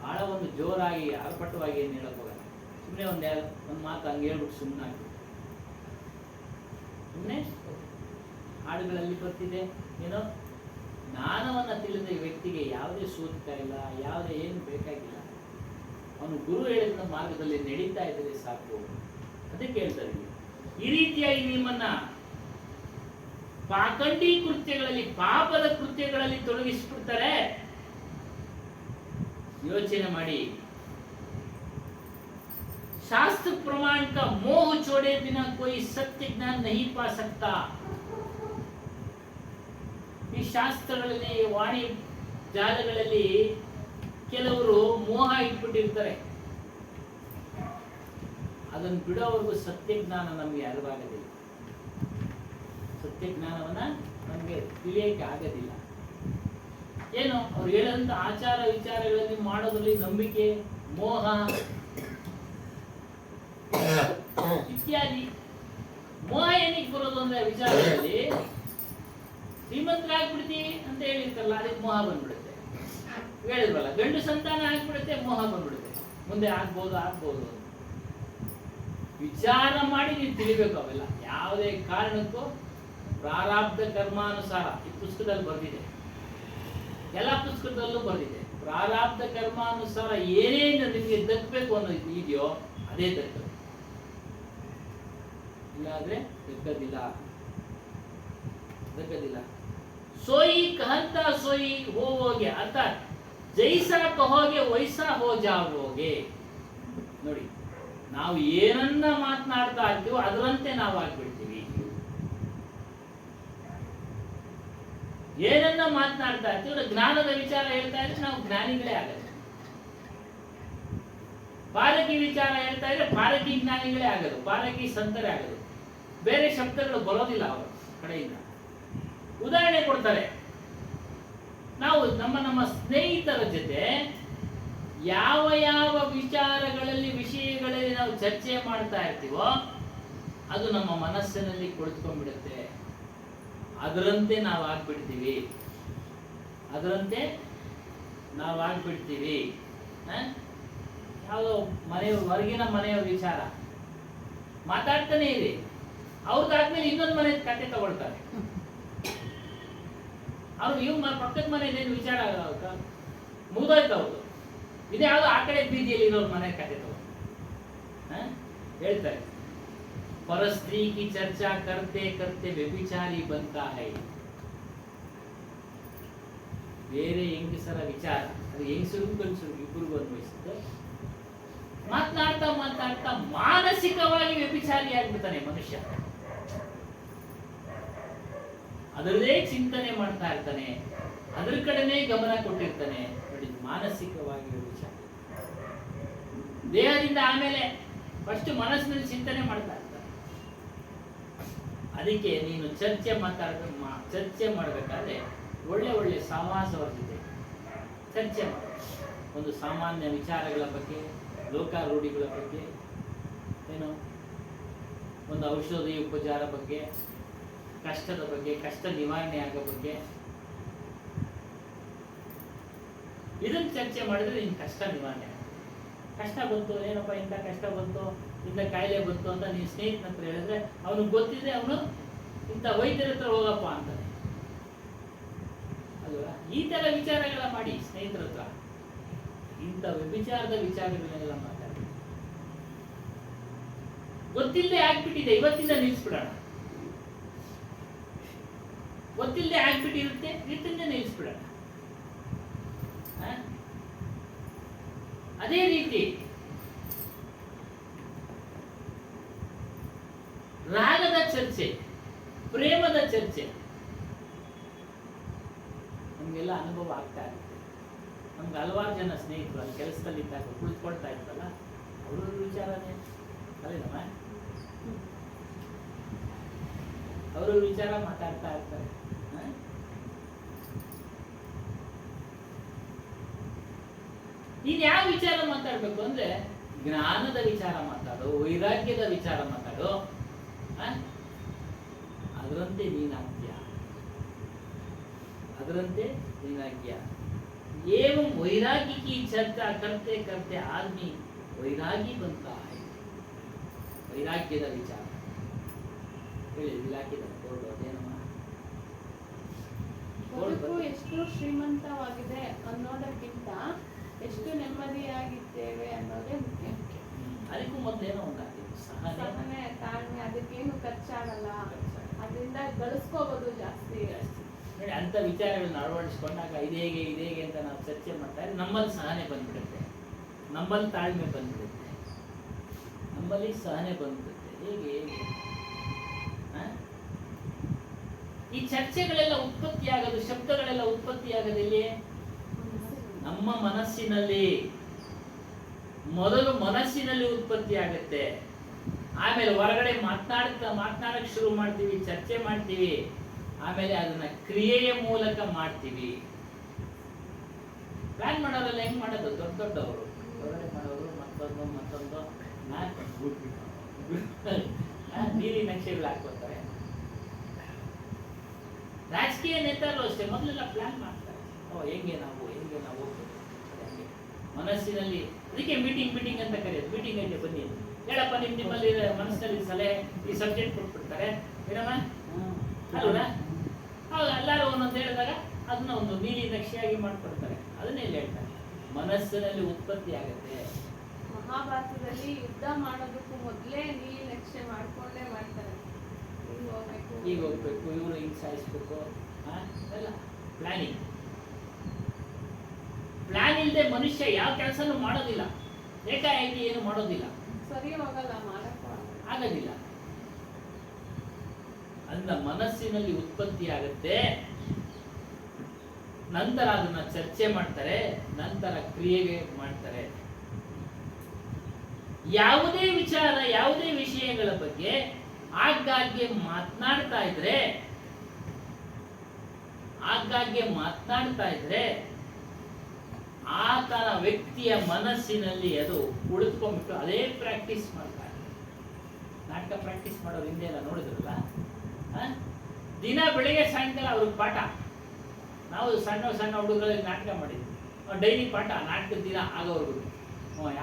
ಬಹಳ ಒಂದು ಜೋರಾಗಿ ಅರ್ಪಟವಾಗಿ ಏನು ಹೇಳಕ್ ಹೋಗಲ್ಲ. ಸುಮ್ಮನೆ ಒಂದು ಮಾತು ಹಂಗೆ ಹೇಳ್ಬಿಟ್ಟು ಸುಮ್ಮನೆ ಆಗ್ತದೆ. ಸುಮ್ಮನೆ ಹಾಡುಗಳಲ್ಲಿ ಬರ್ತಿದೆ ಏನೋ, ಜ್ಞಾನವನ್ನ ತಿಳಿದ ವ್ಯಕ್ತಿಗೆ ಯಾವುದೇ ಸೂಚಕ ಇಲ್ಲ, ಯಾವುದೇ ಏನು ಬೇಕಾಗಿಲ್ಲ. ಅವನು ಗುರು ಹೇಳಿದ ಮಾರ್ಗದಲ್ಲಿ ನಡೀತಾ ಇದ್ರೆ ಸಾಕು. ಅದಕ್ಕೆ ಹೇಳ್ತಾರೆ, ಈ ರೀತಿಯಾಗಿ ನಿಮ್ಮನ್ನ ಪಾಖಂಡಿ ಕೃತ್ಯಗಳಲ್ಲಿ, ಪಾಪದ ಕೃತ್ಯಗಳಲ್ಲಿ ತೊಡಗಿಸ್ಬಿಡ್ತಾರೆ. ಯೋಚನೆ ಮಾಡಿ. शास्त्र प्रमाण का मोह छोड़े बिना कोई सत्य ज्ञान नहीं पा सकता. ಈ ಶಾಸ್ತ್ರಗಳಲ್ಲಿ, ವಾಣಿ ಜಾಲಗಳಲ್ಲಿ ಕೆಲವರು ಮೋಹ ಇಟ್ಬಿಟ್ಟಿರ್ತಾರೆ. ಅದನ್ನು ಬಿಡೋವರೆಗೂ ಸತ್ಯ ಜ್ಞಾನ ನಮಗೆ ಅರಿವಾಗದಿಲ್ಲ. ಸತ್ಯ ಜ್ಞಾನವನ್ನ ನಮಗೆ ತಿಳಿಯಕ್ಕೆ ಆಗೋದಿಲ್ಲ. ಏನು ಅವ್ರು ಹೇಳಂತ ಆಚಾರ ವಿಚಾರಗಳಲ್ಲಿ ಮಾಡೋದ್ರಲ್ಲಿ ನಂಬಿಕೆ, ಮೋಹ ಇತ್ಯಾದಿ. ಮೋಹ ಏನಕ್ಕೆ ಬರೋದು ಅಂದ್ರೆ, ವಿಚಾರದಲ್ಲಿ ಶ್ರೀಮಂತರಾಗ್ಬಿಡ್ತೀವಿ ಅಂತ ಹೇಳಿರ್ತಲ್ಲ, ಅದಕ್ಕೆ ಮೋಹ ಬಂದ್ಬಿಡುತ್ತೆ. ಹೇಳಿದ್ವಲ್ಲ, ಗಂಡು ಸಂತಾನ ಆಗ್ಬಿಡುತ್ತೆ, ಮೋಹ ಬಂದ್ಬಿಡುತ್ತೆ. ಮುಂದೆ ಆಗ್ಬೋದು. ವಿಚಾರ ಮಾಡಿ ನೀವು ತಿಳಿಬೇಕು ಅವೆಲ್ಲ. ಯಾವುದೇ ಕಾರಣಕ್ಕೂ ಪ್ರಾರಬ್ಧ ಕರ್ಮಾನುಸಾರ, ಈ ಪುಸ್ತಕದಲ್ಲಿ ಬರ್ದಿದೆ, ಎಲ್ಲ ಪುಸ್ತಕದಲ್ಲೂ ಬರ್ದಿದೆ. ಪ್ರಾರಬ್ಧ ಕರ್ಮಾನುಸಾರ ಏನೇನು ನಿಮಗೆ ದಕ್ಕಬೇಕು ಅನ್ನೋದು ಇದೆಯೋ ಅದೇ ದಕ್ಕಬೇಕು. ಇಲ್ಲಾದ್ರೆ ದಕ್ಕದಿಲ್ಲ. सोई कहता सोई होवोगे, अर्थात जैसा कहोगे वैसा हो जाओगे. ನೋಡಿ, ನಾವು ಏನನ್ನ ಮಾತನಾಡ್ತಾ ಇರ್ತೀವೋ ಅದರಂತೆ ನಾವು ಆಗ್ಬಿಡ್ತೀವಿ. ಏನನ್ನ ಮಾತನಾಡ್ತಾ ಇರ್ತೀವಿ, ಜ್ಞಾನದ ವಿಚಾರ ಹೇಳ್ತಾ ಇದ್ರೆ ನಾವು ಜ್ಞಾನಿಗಳೇ ಆಗಲ್ಲ. ಪಾರಕಿ ವಿಚಾರ ಹೇಳ್ತಾ ಇದ್ರೆ ಪಾರಕಿ ಜ್ಞಾನಿಗಳೇ ಆಗೋದು, ಪಾರಕಿ ಸಂತರೇ ಆಗೋದು. ಬೇರೆ ಶಬ್ದಗಳು ಬರೋದಿಲ್ಲ ಅವರ ಕಡೆಯಿಂದ. ಉದಾಹರಣೆ ಕೊಡ್ತಾರೆ, ನಾವು ನಮ್ಮ ಸ್ನೇಹಿತರ ಜೊತೆ ಯಾವ ಯಾವ ವಿಷಯಗಳಲ್ಲಿ ನಾವು ಚರ್ಚೆ ಮಾಡ್ತಾ ಇರ್ತೀವೋ ಅದು ನಮ್ಮ ಮನಸ್ಸಿನಲ್ಲಿ ಕುಳಿತುಕೊಂಡ್ಬಿಡುತ್ತೆ. ಅದರಂತೆ ನಾವು ಆಗ್ಬಿಡ್ತೀವಿ. ಯಾವುದೋ ಹೊರಗಿನ ಮನೆಯವ್ರ ವಿಚಾರ ಮಾತಾಡ್ತಾನೆ ಇರಿ, ಅವ್ರದ್ದಾದ್ಮೇಲೆ ಇನ್ನೊಂದು ಮನೆ ಕತೆ ತಗೊಳ್ತಾರೆ. ಅವ್ರು ಪಕ್ಕದ ಮನೆಯಲ್ಲೇನು ವಿಚಾರ ಮುಗಿದೋಯ್ತು ಅವ್ರದ್ದು, ಇದ್ಯಾವುದೋ ಆ ಕಡೆ ಬೀದಿಯಲ್ಲಿ ಇರೋರು ಮನೆ ಕತೆ ತಗೊಂಡು ಹೇಳ್ತಾರೆ. ಪರಸ್ತ್ರೀ ಕಿ ಚರ್ಚಾ ಕರ್ತೆ ಕರ್ತೆ ವ್ಯಭಿಚಾರಿ ಬಂತಾ ಹೈ. ಬೇರೆ ಹೆಂಗಸರ ವಿಚಾರ ಅದು ಹೆಂಗಸರಿಗೂ ಗಂಡಸರಿಗೂ ಇಬ್ಬರಿಗೂ ಅನ್ವಯಿಸುತ್ತೆ. ಮಾತನಾಡ್ತಾ ಮಾನಸಿಕವಾಗಿ ವ್ಯಭಿಚಾರಿ ಆಗ್ಬಿಡ್ತಾನೆ ಮನುಷ್ಯ. ಅದರದೇ ಚಿಂತನೆ ಮಾಡ್ತಾ ಇರ್ತಾನೆ, ಅದ್ರ ಕಡೆನೇ ಗಮನ ಕೊಟ್ಟಿರ್ತಾನೆ. ನೋಡಿ, ಮಾನಸಿಕವಾಗಿ ವ್ಯಭಿಚಾರ. ದೇಹದಿಂದ ಆಮೇಲೆ ಫಸ್ಟ್ ಮನಸ್ಸಿನಲ್ಲಿ ಚಿಂತನೆ ಮಾಡ್ತಾ ಇರ್ತಾನೆ. ಅದಕ್ಕೆ ನೀನು ಚರ್ಚೆ ಮಾಡಬೇಕಾದ್ರೆ ಒಳ್ಳೆ ಸಹವಾಸವರ ಜೊತೆ ಚರ್ಚೆ ಮಾಡ. ಒಂದು ಸಾಮಾನ್ಯ ವಿಚಾರಗಳ ಬಗ್ಗೆ, ಲೋಕಾರೂಢಿಗಳ ಬಗ್ಗೆ, ಏನು ಒಂದು ಔಷಧಿ ಉಪಚಾರ ಬಗ್ಗೆ, ಕಷ್ಟದ ಬಗ್ಗೆ, ಕಷ್ಟ ನಿವಾರಣೆ ಆಗೋ ಬಗ್ಗೆ, ಇದನ್ನು ಚರ್ಚೆ ಮಾಡಿದ್ರೆ ನಿನ್ ಕಷ್ಟ ನಿವಾರಣೆ. ಕಷ್ಟ ಬಂತು, ಏನಪ್ಪ ಇಂಥ ಕಷ್ಟ ಬಂತು, ಇಂಥ ಕಾಯಿಲೆ ಬಂತು ಅಂತ ನೀನು ಸ್ನೇಹಿತನ ಹತ್ರ ಹೇಳಿದ್ರೆ ಅವನಿಗೆ ಗೊತ್ತಿದೆ, ಅವನು ಇಂಥ ವೈದ್ಯರ ಹತ್ರ ಹೋಗಪ್ಪ ಅಂತಾನೆ ಅಲ್ವಾ? ಈ ತರ ವಿಚಾರಗಳ ಮಾಡಿ ಸ್ನೇಹಿತರ ಹತ್ರ. ಇಂಥ ವ್ಯಭಿಚಾರದ ವಿಚಾರಗಳನ್ನೆಲ್ಲ ಮಾತಾಡಿ. ಗೊತ್ತಿಲ್ಲದೆ ಆಗ್ಬಿಟ್ಟಿದೆ, ಇವತ್ತಿಂದ ನಿಲ್ಲಿಸ್ಬಿಡೋಣ. ಗೊತ್ತಿಲ್ಲದೆ ಆಗ್ಬಿಟ್ಟಿರುತ್ತೆ, ಇವತ್ತಿಂದ ನಿಲ್ಲಿಸ್ಬಿಡೋಣ. ಅದೇ ರೀತಿ ರಾಗದ ಚರ್ಚೆ, ಪ್ರೇಮದ ಚರ್ಚೆ ನಮ್ಗೆಲ್ಲ ಅನುಭವ ಆಗ್ತಾ ಇರುತ್ತೆ. ನಮ್ಗೆ ಹಲವಾರು ಜನ ಸ್ನೇಹಿತರು ಅಲ್ಲಿ ಕೆಲಸದಲ್ಲಿ ಇದ್ದಾಗ ಕುಳಿತುಕೊಳ್ತಾ ಇರ್ತಲ್ಲ, ಅವ್ರ ವಿಚಾರನೇ ಅಲ್ಲೇನಮ್ಮ, ಅವ್ರ ವಿಚಾರ ಮಾತಾಡ್ತಾ ಇರ್ತಾರೆ. ನೀನ್ ಯಾವ ವಿಚಾರ ಮಾತಾಡ್ಬೇಕು ಅಂದ್ರೆ ಜ್ಞಾನದ ವಿಚಾರ ಮಾತಾಡು, ವೈರಾಗ್ಯದ ವಿಚಾರ ಮಾತಾಡು. ಅದರಂತೆ ನೀನಾಗ್ಯ. ಏವಂ ವೈರಾಗ್ಯ की चर्चा करते करते आदमी वैरागी बनता है. ವೈರಾಗ್ಯದ ವಿಚಾರ ಹೇಳಿ, ಇಲಾಖೆದ ಬೋರ್ಡ್ ಅದೇನಮ್ಮ, ಬದುಕು ಎಷ್ಟು ಶ್ರೀಮಂತವಾಗಿದೆ ಅನ್ನೋದಕ್ಕಿಂತ ಎಷ್ಟು ನೆಮ್ಮದಿಯಾಗಿದ್ದೇವೆ ಅನ್ನೋದೇ ಮುಖ್ಯ. ಅದಕ್ಕೂ ಮೊದಲೇನೋ ಒಂದಾಗ್ತಿತ್ತು, ಸಹನೆ, ತಾಳ್ಮೆ. ಅದಕ್ಕೇನು ಖರ್ಚಾಗಲ್ಲ, ಅದರಿಂದ ಗಳಿಸ್ಕೋಬಹುದು ಜಾಸ್ತಿ. ನೋಡಿ, ಅಂತ ವಿಚಾರಗಳನ್ನ ಅಳವಡಿಸ್ಕೊಂಡಾಗ ಇದು ಹೇಗೆ ಅಂತ ನಾವು ಚರ್ಚೆ ಮಾಡ್ತಾ ಇದ್ರೆ ನಮ್ಮಲ್ಲಿ ಸಹನೆ ಬಂದ್ಬಿಡುತ್ತೆ, ನಮ್ಮಲ್ಲಿ ತಾಳ್ಮೆ ಬಂದ್ಬಿಡುತ್ತೆ, ನಮ್ಮಲ್ಲಿ ಸಹನೆ ಬಂದ್ಬಿಡುತ್ತೆ. ಹೇಗೆ ಈ ಚರ್ಚೆಗಳೆಲ್ಲ ಉತ್ಪತ್ತಿಯಾಗೋದು, ಶಬ್ದಗಳೆಲ್ಲ ಉತ್ಪತ್ತಿಯಾಗೋದಿಲ್ಲಿ ನಮ್ಮ ಮನಸ್ಸಿನಲ್ಲಿ. ಮೊದಲು ಮನಸ್ಸಿನಲ್ಲಿ ಉತ್ಪತ್ತಿ ಆಗುತ್ತೆ, ಆಮೇಲೆ ಹೊರಗಡೆ ಮಾತನಾಡಕ್ಕೆ ಶುರು ಮಾಡ್ತೀವಿ, ಚರ್ಚೆ ಮಾಡ್ತೀವಿ, ಆಮೇಲೆ ಅದನ್ನ ಕ್ರಿಯೆಯ ಮೂಲಕ ಮಾಡ್ತೀವಿ. ಪ್ಲಾನ್ ಮಾಡೋರೆಲ್ಲ ಹೆಂಗ್ ಮಾಡೋದು? ದೊಡ್ಡವರು ಹೊರಗಡೆ ಮಾಡೋರು ಮತ್ತೊಂದು ನೀಲಿ ನಕ್ಷೆಗಳು ಹಾಕೋತಾರೆ. ರಾಜಕೀಯ ನೇತಾರರು ಅಷ್ಟೇ, ಮೊದಲೆಲ್ಲ ಪ್ಲಾನ್ ಮಾಡ್ತಾರೆ. ಹೆಂಗೆ ನಾವು ಮನಸ್ಸಿನಲ್ಲಿ. ಅದಕ್ಕೆ ಮೀಟಿಂಗ್ ಅಂತ ಕರೆಯೋದು. ಮೀಟಿಂಗ್ ಐತೆ ಬನ್ನಿ, ಹೇಳಪ್ಪ ನಿಮ್ಮಲ್ಲಿ ಮನಸ್ಸಿನಲ್ಲಿ ಸಲಹೆ, ಈ ಸಬ್ಜೆಕ್ಟ್ ಕೊಟ್ಬಿಡ್ತಾರೆ ಏನಮ್ಮ ಅಲ್ವಾ? ಹೌದು, ಎಲ್ಲರೂ ಒಂದೊಂದು ಹೇಳಿದಾಗ ಅದನ್ನ ಒಂದು ನೀಲಿ ನಕ್ಷೆಯಾಗಿ ಮಾಡ್ಕೊಡ್ತಾರೆ. ಅದನ್ನೇ ಇಲ್ಲಿ ಹೇಳ್ತಾರೆ, ಮನಸ್ಸಿನಲ್ಲಿ ಉತ್ಪತ್ತಿ ಆಗುತ್ತೆ. ಮಹಾಭಾರತದಲ್ಲಿ ಯುದ್ಧ ಮಾಡೋದಕ್ಕೂ ಮೊದಲೇ ನೀಲಿ ನಕ್ಷೆ ಮಾಡ್ಕೊಂಡೇ ಮಾಡ್ತಾರೆ. ಈಗ ಹೋಗ್ಬೇಕು, ಇವರು ಹಿಂಗ್ ಸಾಯಿಸ್ಬೇಕು, ಎಲ್ಲ ಪ್ಲಾನಿಂಗ್. ಪ್ಲಾನ್ ಇಲ್ಲದೆ ಮನುಷ್ಯ ಯಾವ ಕೆಲಸನೂ ಮಾಡೋದಿಲ್ಲ, ಏಕಾಏಕಿ ಏನು ಮಾಡೋದಿಲ್ಲ, ಸರಿ ಹೋಗಲ್ಲ, ಆಗೋದಿಲ್ಲ. ಅಂದ ಮನಸ್ಸಿನಲ್ಲಿ ಉತ್ಪತ್ತಿ ಆಗುತ್ತೆ, ನಂತರ ಅದನ್ನ ಚರ್ಚೆ ಮಾಡ್ತಾರೆ, ನಂತರ ಕ್ರಿಯೆಗೆ ಮಾಡ್ತಾರೆ. ಯಾವುದೇ ವಿಚಾರ, ಯಾವುದೇ ವಿಷಯಗಳ ಬಗ್ಗೆ ಆಗಾಗ್ಗೆ ಮಾತನಾಡ್ತಾ ಇದ್ರೆ ಆತನ ವ್ಯಕ್ತಿಯ ಮನಸ್ಸಿನಲ್ಲಿ ಅದು ಉಳಿದುಕೊಂಡ್ಬಿಟ್ಟು ಅದೇ ಪ್ರಾಕ್ಟೀಸ್ ಮಾಡ್ತಾರೆ. ನಾಟಕ ಪ್ರಾಕ್ಟೀಸ್ ಮಾಡೋರು ಹಿಂದೆ ಎಲ್ಲ ನೋಡಿದ್ರಲ್ಲ, ದಿನ ಬೆಳಿಗ್ಗೆ ಸಾಯಂಕಾಲ ಅವ್ರಿಗೆ ಪಾಠ. ನಾವು ಸಣ್ಣ ಹುಡುಗರಲ್ಲಿ ನಾಟಕ ಮಾಡಿದ್ವಿ, ಡೈಲಿ ಪಾಠ, ನಾಟಕದ ದಿನ ಆಗೋರ್ಗು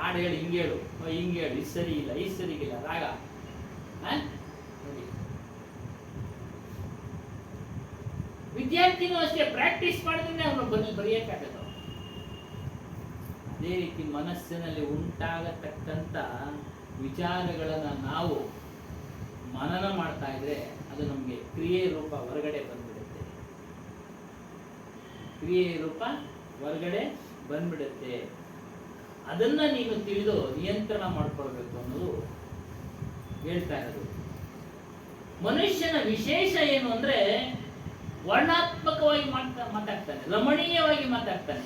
ಹಾಡು ಹೇಳಿ ಹಿಂಗೇಳು ಇದು ಸರಿ ಇಲ್ಲ, ಇದು ಸರಿಗಿಲ್ಲ, ರಾಗ. ನೋಡಿ, ವಿದ್ಯಾರ್ಥಿನೂ ಅಷ್ಟೇ ಪ್ರಾಕ್ಟೀಸ್ ಮಾಡಿದ್ರೆ ಅವನು ಬರೆಯಕ್ಕಾಗತ್ತ. ಅದೇ ರೀತಿ ಮನಸ್ಸಿನಲ್ಲಿ ಉಂಟಾಗತಕ್ಕಂಥ ವಿಚಾರಗಳನ್ನು ನಾವು ಮನನ ಮಾಡ್ತಾ ಇದ್ರೆ ಅದು ನಮಗೆ ಕ್ರಿಯೆ ರೂಪ ಹೊರಗಡೆ ಬಂದ್ಬಿಡುತ್ತೆ. ಅದನ್ನ ನೀನು ತಿಳಿದು ನಿಯಂತ್ರಣ ಮಾಡ್ಕೊಳ್ಬೇಕು ಅನ್ನೋದು ಹೇಳ್ತಾ ಇರೋದು. ಮನುಷ್ಯನ ವಿಶೇಷ ಏನು ಅಂದ್ರೆ ವರ್ಣಾತ್ಮಕವಾಗಿ ಮಾತಾಡ್ತಾನೆ, ರಮಣೀಯವಾಗಿ ಮಾತಾಡ್ತಾನೆ.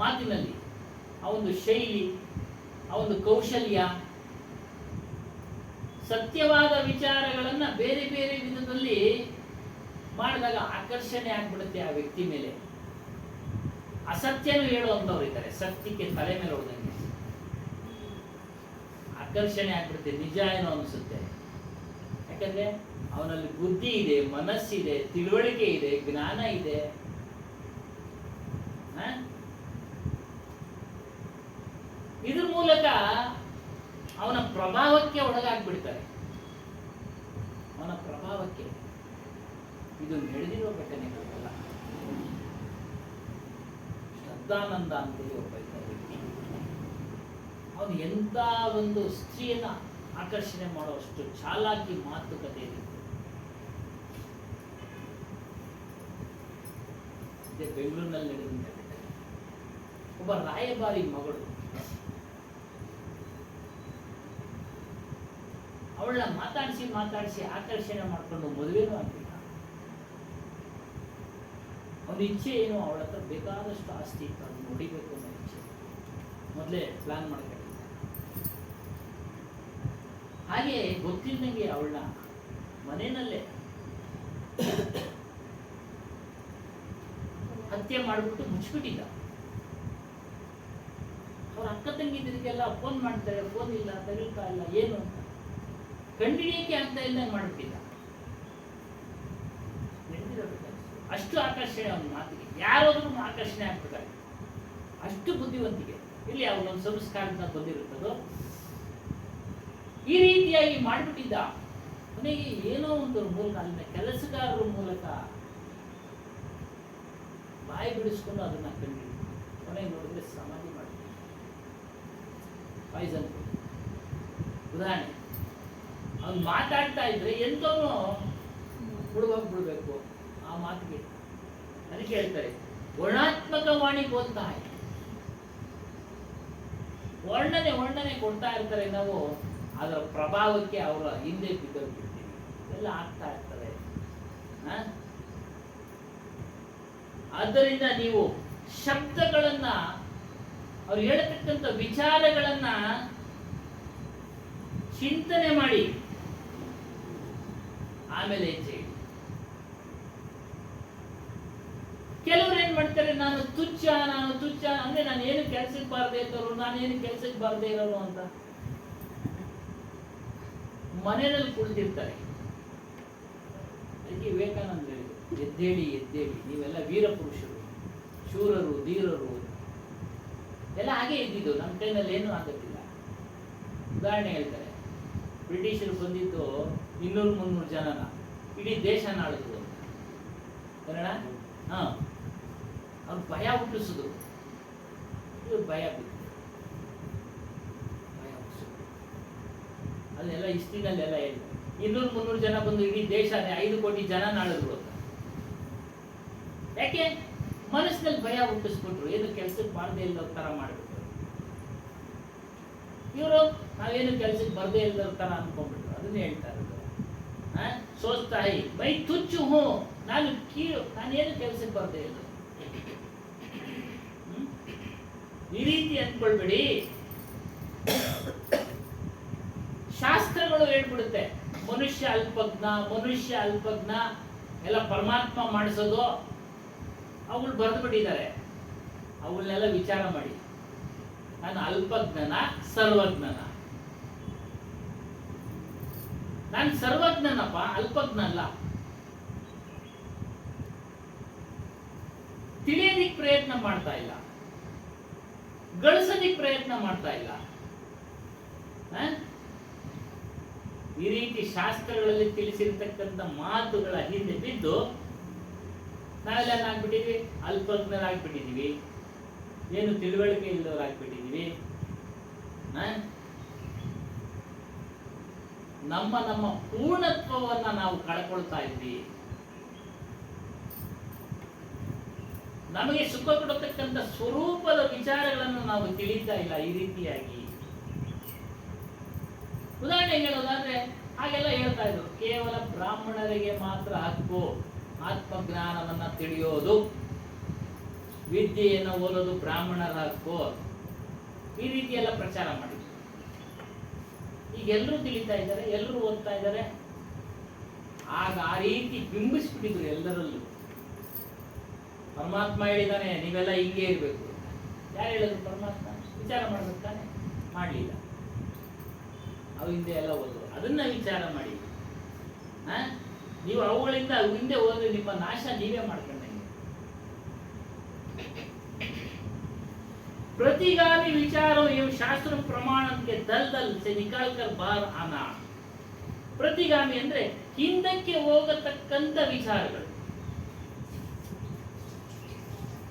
ಮಾತಿನಲ್ಲಿ ಅವನ ಶೈಲಿ, ಅವನ ಕೌಶಲ್ಯ, ಸತ್ಯವಾದ ವಿಚಾರಗಳನ್ನ ಬೇರೆ ಬೇರೆ ವಿಧದಲ್ಲಿ ಮಾಡಿದಾಗ ಆಕರ್ಷಣೆ ಆಗ್ಬಿಡುತ್ತೆ ಆ ವ್ಯಕ್ತಿ ಮೇಲೆ. ಅಸತ್ಯನೂ ಹೇಳುವಂಥವ್ರು ಇದ್ದಾರೆ, ಸತ್ಯಕ್ಕೆ ತಲೆ ಮೇಲೆ ಹೊಡೆದಂಗೆ ಆಕರ್ಷಣೆ ಆಗ್ಬಿಡುತ್ತೆ, ನಿಜ ಏನೋ ಅನಿಸುತ್ತೆ. ಯಾಕಂದ್ರೆ ಅವನಲ್ಲಿ ಬುದ್ಧಿ ಇದೆ, ಮನಸ್ಸಿದೆ, ತಿಳುವಳಿಕೆ ಇದೆ, ಜ್ಞಾನ ಇದೆ. ಇದ್ರ ಮೂಲಕ ಅವನ ಪ್ರಭಾವಕ್ಕೆ ಒಳಗಾಗ್ಬಿಡ್ತಾರೆ. ಅವನ ಪ್ರಭಾವಕ್ಕೆ ಇದು ನಡೆದಿರುವ ಘಟನೆಗಳಲ್ಲ. ಶ್ರದ್ಧಾನಂದ ಅಂತೇಳಿ ಒಬ್ಬ ವ್ಯಕ್ತಿ, ಅವನು ಎಂಥ ಒಂದು ಸ್ತ್ರೀಯನ್ನ ಆಕರ್ಷಣೆ ಮಾಡುವಷ್ಟು ಚಾಲಾಕಿ ಮಾತುಕತೆ ಇದೆ. ಬೆಂಗಳೂರಿನಲ್ಲಿ ನಡೆದಂತ ಒಬ್ಬ ರಾಯಭಾರಿ ಮಗಳು, ಅವಳನ್ನ ಮಾತಾಡಿಸಿ ಆಕರ್ಷಣೆ ಮಾಡ್ಕೊಂಡು ಮದುವೆನೂ ಆಗ್ತಿಲ್ಲ. ಅವನ ಇಚ್ಛೆ ಏನು, ಅವಳ ಹತ್ರ ಬೇಕಾದಷ್ಟು ಆಸ್ತಿ ಇತ್ತು, ಅದನ್ನು ನೋಡಿಬೇಕು ಅನ್ನೋ ಇಚ್ಛೆ ಮೊದಲೇ ಪ್ಲಾನ್ ಮಾಡ್ಕೊಂಡಿದ್ದ. ಹಾಗೆ ಗೊತ್ತಿಲ್ಲದಂಗೆ ಅವಳನ್ನ ಮನೆಯಲ್ಲೇ ಹತ್ಯೆ ಮಾಡಿಬಿಟ್ಟು ಮುಚ್ಚಿಬಿಟ್ಟಿದ್ದ. ಅವ್ರ ಅಕ್ಕ ತಂಗಿದ್ರಿಗೆಲ್ಲ ಫೋನ್ ಮಾಡ್ತಾರೆ, ಫೋನ್ ಇಲ್ಲ, ತಗೊಳ್ತಾ ಇಲ್ಲ, ಏನು ಅಂತ ಕಂಡಿಡಿಯಕ್ಕೆ ಆಗ್ತಾ ಇಲ್ಲ ಮಾಡಿಬಿಟ್ಟಿದ್ದ. ಅಷ್ಟು ಆಕರ್ಷಣೆ ಅವನ ಮಾತಿಗೆ, ಯಾರಾದ್ರೂ ಆಕರ್ಷಣೆ ಆಗ್ಬೇಕಾದ್ರೆ ಅಷ್ಟು ಬುದ್ಧಿವಂತಿಕೆ. ಇಲ್ಲಿ ಅವನೊಂದು ಸಂಸ್ಕಾರದಿಂದ ಬಂದಿರುತ್ತದೋ ಈ ರೀತಿಯಾಗಿ ಮಾಡಿಬಿಟ್ಟಿದ್ದ. ಕೊನೆಗೆ ಏನೋ ಒಂದು ಮೂಲಕ, ಅಲ್ಲಿನ ಕೆಲಸಗಾರರ ಮೂಲಕ ಬಾಯಿ ಬಿಡಿಸ್ಕೊಂಡು ಅದನ್ನ ಕಂಡು ಕೊನೆಗೆ ನೋಡಿದ್ರೆ ಸಮಾಧಿ ಮಾಡ್ತೀವಿ. ಪಾಯ್ಸನ್ ಉದಾಹರಣೆ, ಅವ್ನು ಮಾತಾಡ್ತಾ ಇದ್ರೆ ಎಂತವನು ಬಿಡ್ಬೇಕು ಆ ಮಾತಿಗೆ. ಅದಕ್ಕೆ ಹೇಳ್ತಾರೆ ವರ್ಣಾತ್ಮಕ ವಾಣಿ ಬೋಲ್ತಾ ಇದೆ. ವರ್ಣನೆ ಕೊಡ್ತಾ ಇರ್ತಾರೆ, ನಾವು ಅದರ ಪ್ರಭಾವಕ್ಕೆ ಅವರ ಹಿಂದೆ ಬಿದ್ದೋಗ್ಬಿಡ್ತೀವಿ. ಎಲ್ಲ ಆಗ್ತಾ ಇರ್ತದೆ. ಆದ್ದರಿಂದ ನೀವು ಶಬ್ದಗಳನ್ನ, ಅವ್ರು ಹೇಳತಕ್ಕಂಥ ವಿಚಾರಗಳನ್ನ ಚಿಂತನೆ ಮಾಡಿ ಆಮೇಲೆ ಹೆಜ್ಜೆ ಇಡಿ. ಕೆಲವರು ಏನ್ ಮಾಡ್ತಾರೆ, ನಾನು ತುಚ್ಛ ಅಂದ್ರೆ ನಾನು ಏನು ಕೆಲ್ಸಕ್ಕೆ ಬಾರದೇ ಇದ್ದವರು, ನಾನೇನು ಕೆಲ್ಸಕ್ಕೆ ಬಾರದೇ ಇರೋರು ಅಂತ ಮನೆಯಲ್ಲಿ ಕುಳಿತಿರ್ತಾರೆ. ಅದಕ್ಕೆ ವಿವೇಕಾನಂದ ಹೇಳಿದ್ರು, ಎದ್ದೇಳಿ ನೀವೆಲ್ಲ ವೀರ ಪುರುಷರು, ಶೂರರು, ಧೀರರು ಎಲ್ಲ ಹಾಗೆ ಇದ್ದಿದ್ದು. ನಮ್ಮ ಟೈಮಲ್ಲಿ ಏನೂ ಆಗುತ್ತಿಲ್ಲ. ಉದಾಹರಣೆ ಹೇಳ್ತಾರೆ, ಬ್ರಿಟಿಷರು ಬಂದಿದ್ದು 200-300 ಜನನ ಇಡೀ ದೇಶನ ಆಳಿದ್ರು ಅಂತ. ಕನ್ನಡ ಅವ್ರು ಭಯ ಹುಟ್ಟಿಸಿದ್ರು. ಭಯ ಹುಟ್ಟಿಸಿದ್ರು. ಅಲ್ಲೆಲ್ಲ ಹಿಸ್ಟ್ರಿನಲ್ಲೆಲ್ಲ ಹೇಳ್ತಾರೆ 200-300 ಜನ ಬಂದು ಇಡೀ ದೇಶನೇ 5 ಕೋಟಿ ಜನ ಆಳಿದ್ರು ಅಂತ. ಯಾಕೆ? ಮನಸ್ಸಿನಲ್ಲಿ ಭಯ ಹುಟ್ಟಿಸ್ಬಿಟ್ರು, ಏನು ಕೆಲ್ಸಕ್ಕೆ ಬಾರದೇ ಇಲ್ಲದ ತರ ಮಾಡ್ಬಿಟ್ರು. ಇವರು ನಾವೇನು ಕೆಲ್ಸಕ್ಕೆ ಬರದೇ ಇಲ್ಲದ ತರ ಅನ್ಕೊಂಡ್ಬಿಟ್ರು. ಅದನ್ನೇ ಹೇಳ್ತಾ ಇರೋದು, ಸೋಚ್ತಾಯಿ ಮೈ ತುಚ್ಚು ಹೂ, ನಾನು ಕೀಳು, ನಾನೇನು ಕೆಲ್ಸಕ್ಕೆ ಬರದೇ ಇಲ್ಲ. ಈ ರೀತಿ ಅಂದ್ಕೊಳ್ಬೇಡಿ. ಶಾಸ್ತ್ರ ಹೇಳ್ಬಿಡುತ್ತೆ ಮನುಷ್ಯ ಅಲ್ಪಜ್ಞ ಎಲ್ಲ ಪರಮಾತ್ಮ ಮಾಡಿಸೋದು ಅವಳು ಬರೆದು ಬಿಟ್ಟಿದ್ದಾರೆ. ಅವಳನ್ನೆಲ್ಲ ವಿಚಾರ ಮಾಡಿ, ನಾನು ಅಲ್ಪಜ್ಞನ ಸರ್ವಜ್ಞನ? ನಾನು ಸರ್ವಜ್ಞನಪ್ಪ, ಅಲ್ಪಜ್ಞ ಅಲ್ಲ. ತಿಳಿಯೋದಿಕ್ ಪ್ರಯತ್ನ ಮಾಡ್ತಾ ಇಲ್ಲ, ಗಳಿಸೋದಿಕ್ ಪ್ರಯತ್ನ ಮಾಡ್ತಾ ಇಲ್ಲ. ಈ ರೀತಿ ಶಾಸ್ತ್ರಗಳಲ್ಲಿ ತಿಳಿಸಿರ್ತಕ್ಕಂಥ ಮಾತುಗಳ ಹಿಂದೆ ಬಿದ್ದು ನಾವೆಲ್ಲ ಆಗ್ಬಿಟ್ಟಿದ್ವಿ, ಅಲ್ಪಜ್ಞರಾಗ್ಬಿಟ್ಟಿದೀವಿ, ಏನು ತಿಳುವಳಿಕೆ ಇಲ್ಲದವರಾಗ್ಬಿಟ್ಟಿದೀವಿ. ನಮ್ಮ ಪೂರ್ಣತ್ವವನ್ನ ನಾವು ಕಳ್ಕೊಳ್ತಾ ಇದ್ವಿ. ನಮಗೆ ಸುಖ ಕೊಡತಕ್ಕಂಥ ಸ್ವರೂಪದ ವಿಚಾರಗಳನ್ನು ನಾವು ತಿಳಿತಾ ಇಲ್ಲ. ಈ ರೀತಿಯಾಗಿ ಉದಾಹರಣೆ ಹೇಳೋದಾದ್ರೆ ಹಾಗೆಲ್ಲ ಹೇಳ್ತಾ ಇದ್ರು, ಕೇವಲ ಬ್ರಾಹ್ಮಣರಿಗೆ ಮಾತ್ರ ಹಕ್ಕು ಆತ್ಮಜ್ಞಾನವನ್ನ ತಿಳಿಯೋದು, ವಿದ್ಯೆಯನ್ನು ಓದೋದು ಬ್ರಾಹ್ಮಣರ ಹಕ್ಕು, ಈ ರೀತಿ ಎಲ್ಲ ಪ್ರಚಾರ ಮಾಡಿದ್ರು. ಈಗ ಎಲ್ಲರೂ ತಿಳಿತಾ ಇದ್ದಾರೆ, ಎಲ್ಲರೂ ಓದ್ತಾ ಇದ್ದಾರೆ. ಆಗ ಆ ರೀತಿ ಬಿಂಬಿಸ್ಬಿಟ್ಟಿದ್ರು ಎಲ್ಲರಲ್ಲೂ. ಪರಮಾತ್ಮ ಹೇಳಿದಾನೆ ನೀವೆಲ್ಲ ಹಿಂಗೆ ಇರಬೇಕು. ಯಾರು ಹೇಳಿದ್ರು? ಪರಮಾತ್ಮ. ವಿಚಾರ ಮಾಡ್ಬೇಕು ತಾನೆ, ಮಾಡಲಿಲ್ಲ. ಅವು ಹಿಂದೆ ಎಲ್ಲ ಓದ್ರು, ಅದನ್ನ ವಿಚಾರ ಮಾಡಿ. ನೀವು ಅವುಗಳಿಂದ ಹಿಂದೆ ಹೋದ್ರೆ ನಿಮ್ಮ ನಾಶ ನೀವೇ ಮಾಡ್ಕೊಂಡಂಗೆ. प्रतिगामी विचारों एवं शास्त्र प्रमाण के दल दल से निकाल कर बाहर आना. प्रतिगामी ಅಂದ್ರೆ ಹಿಂದಕ್ಕೆ ಹೋಗತಕ್ಕಂತ ವಿಚಾರಗಳು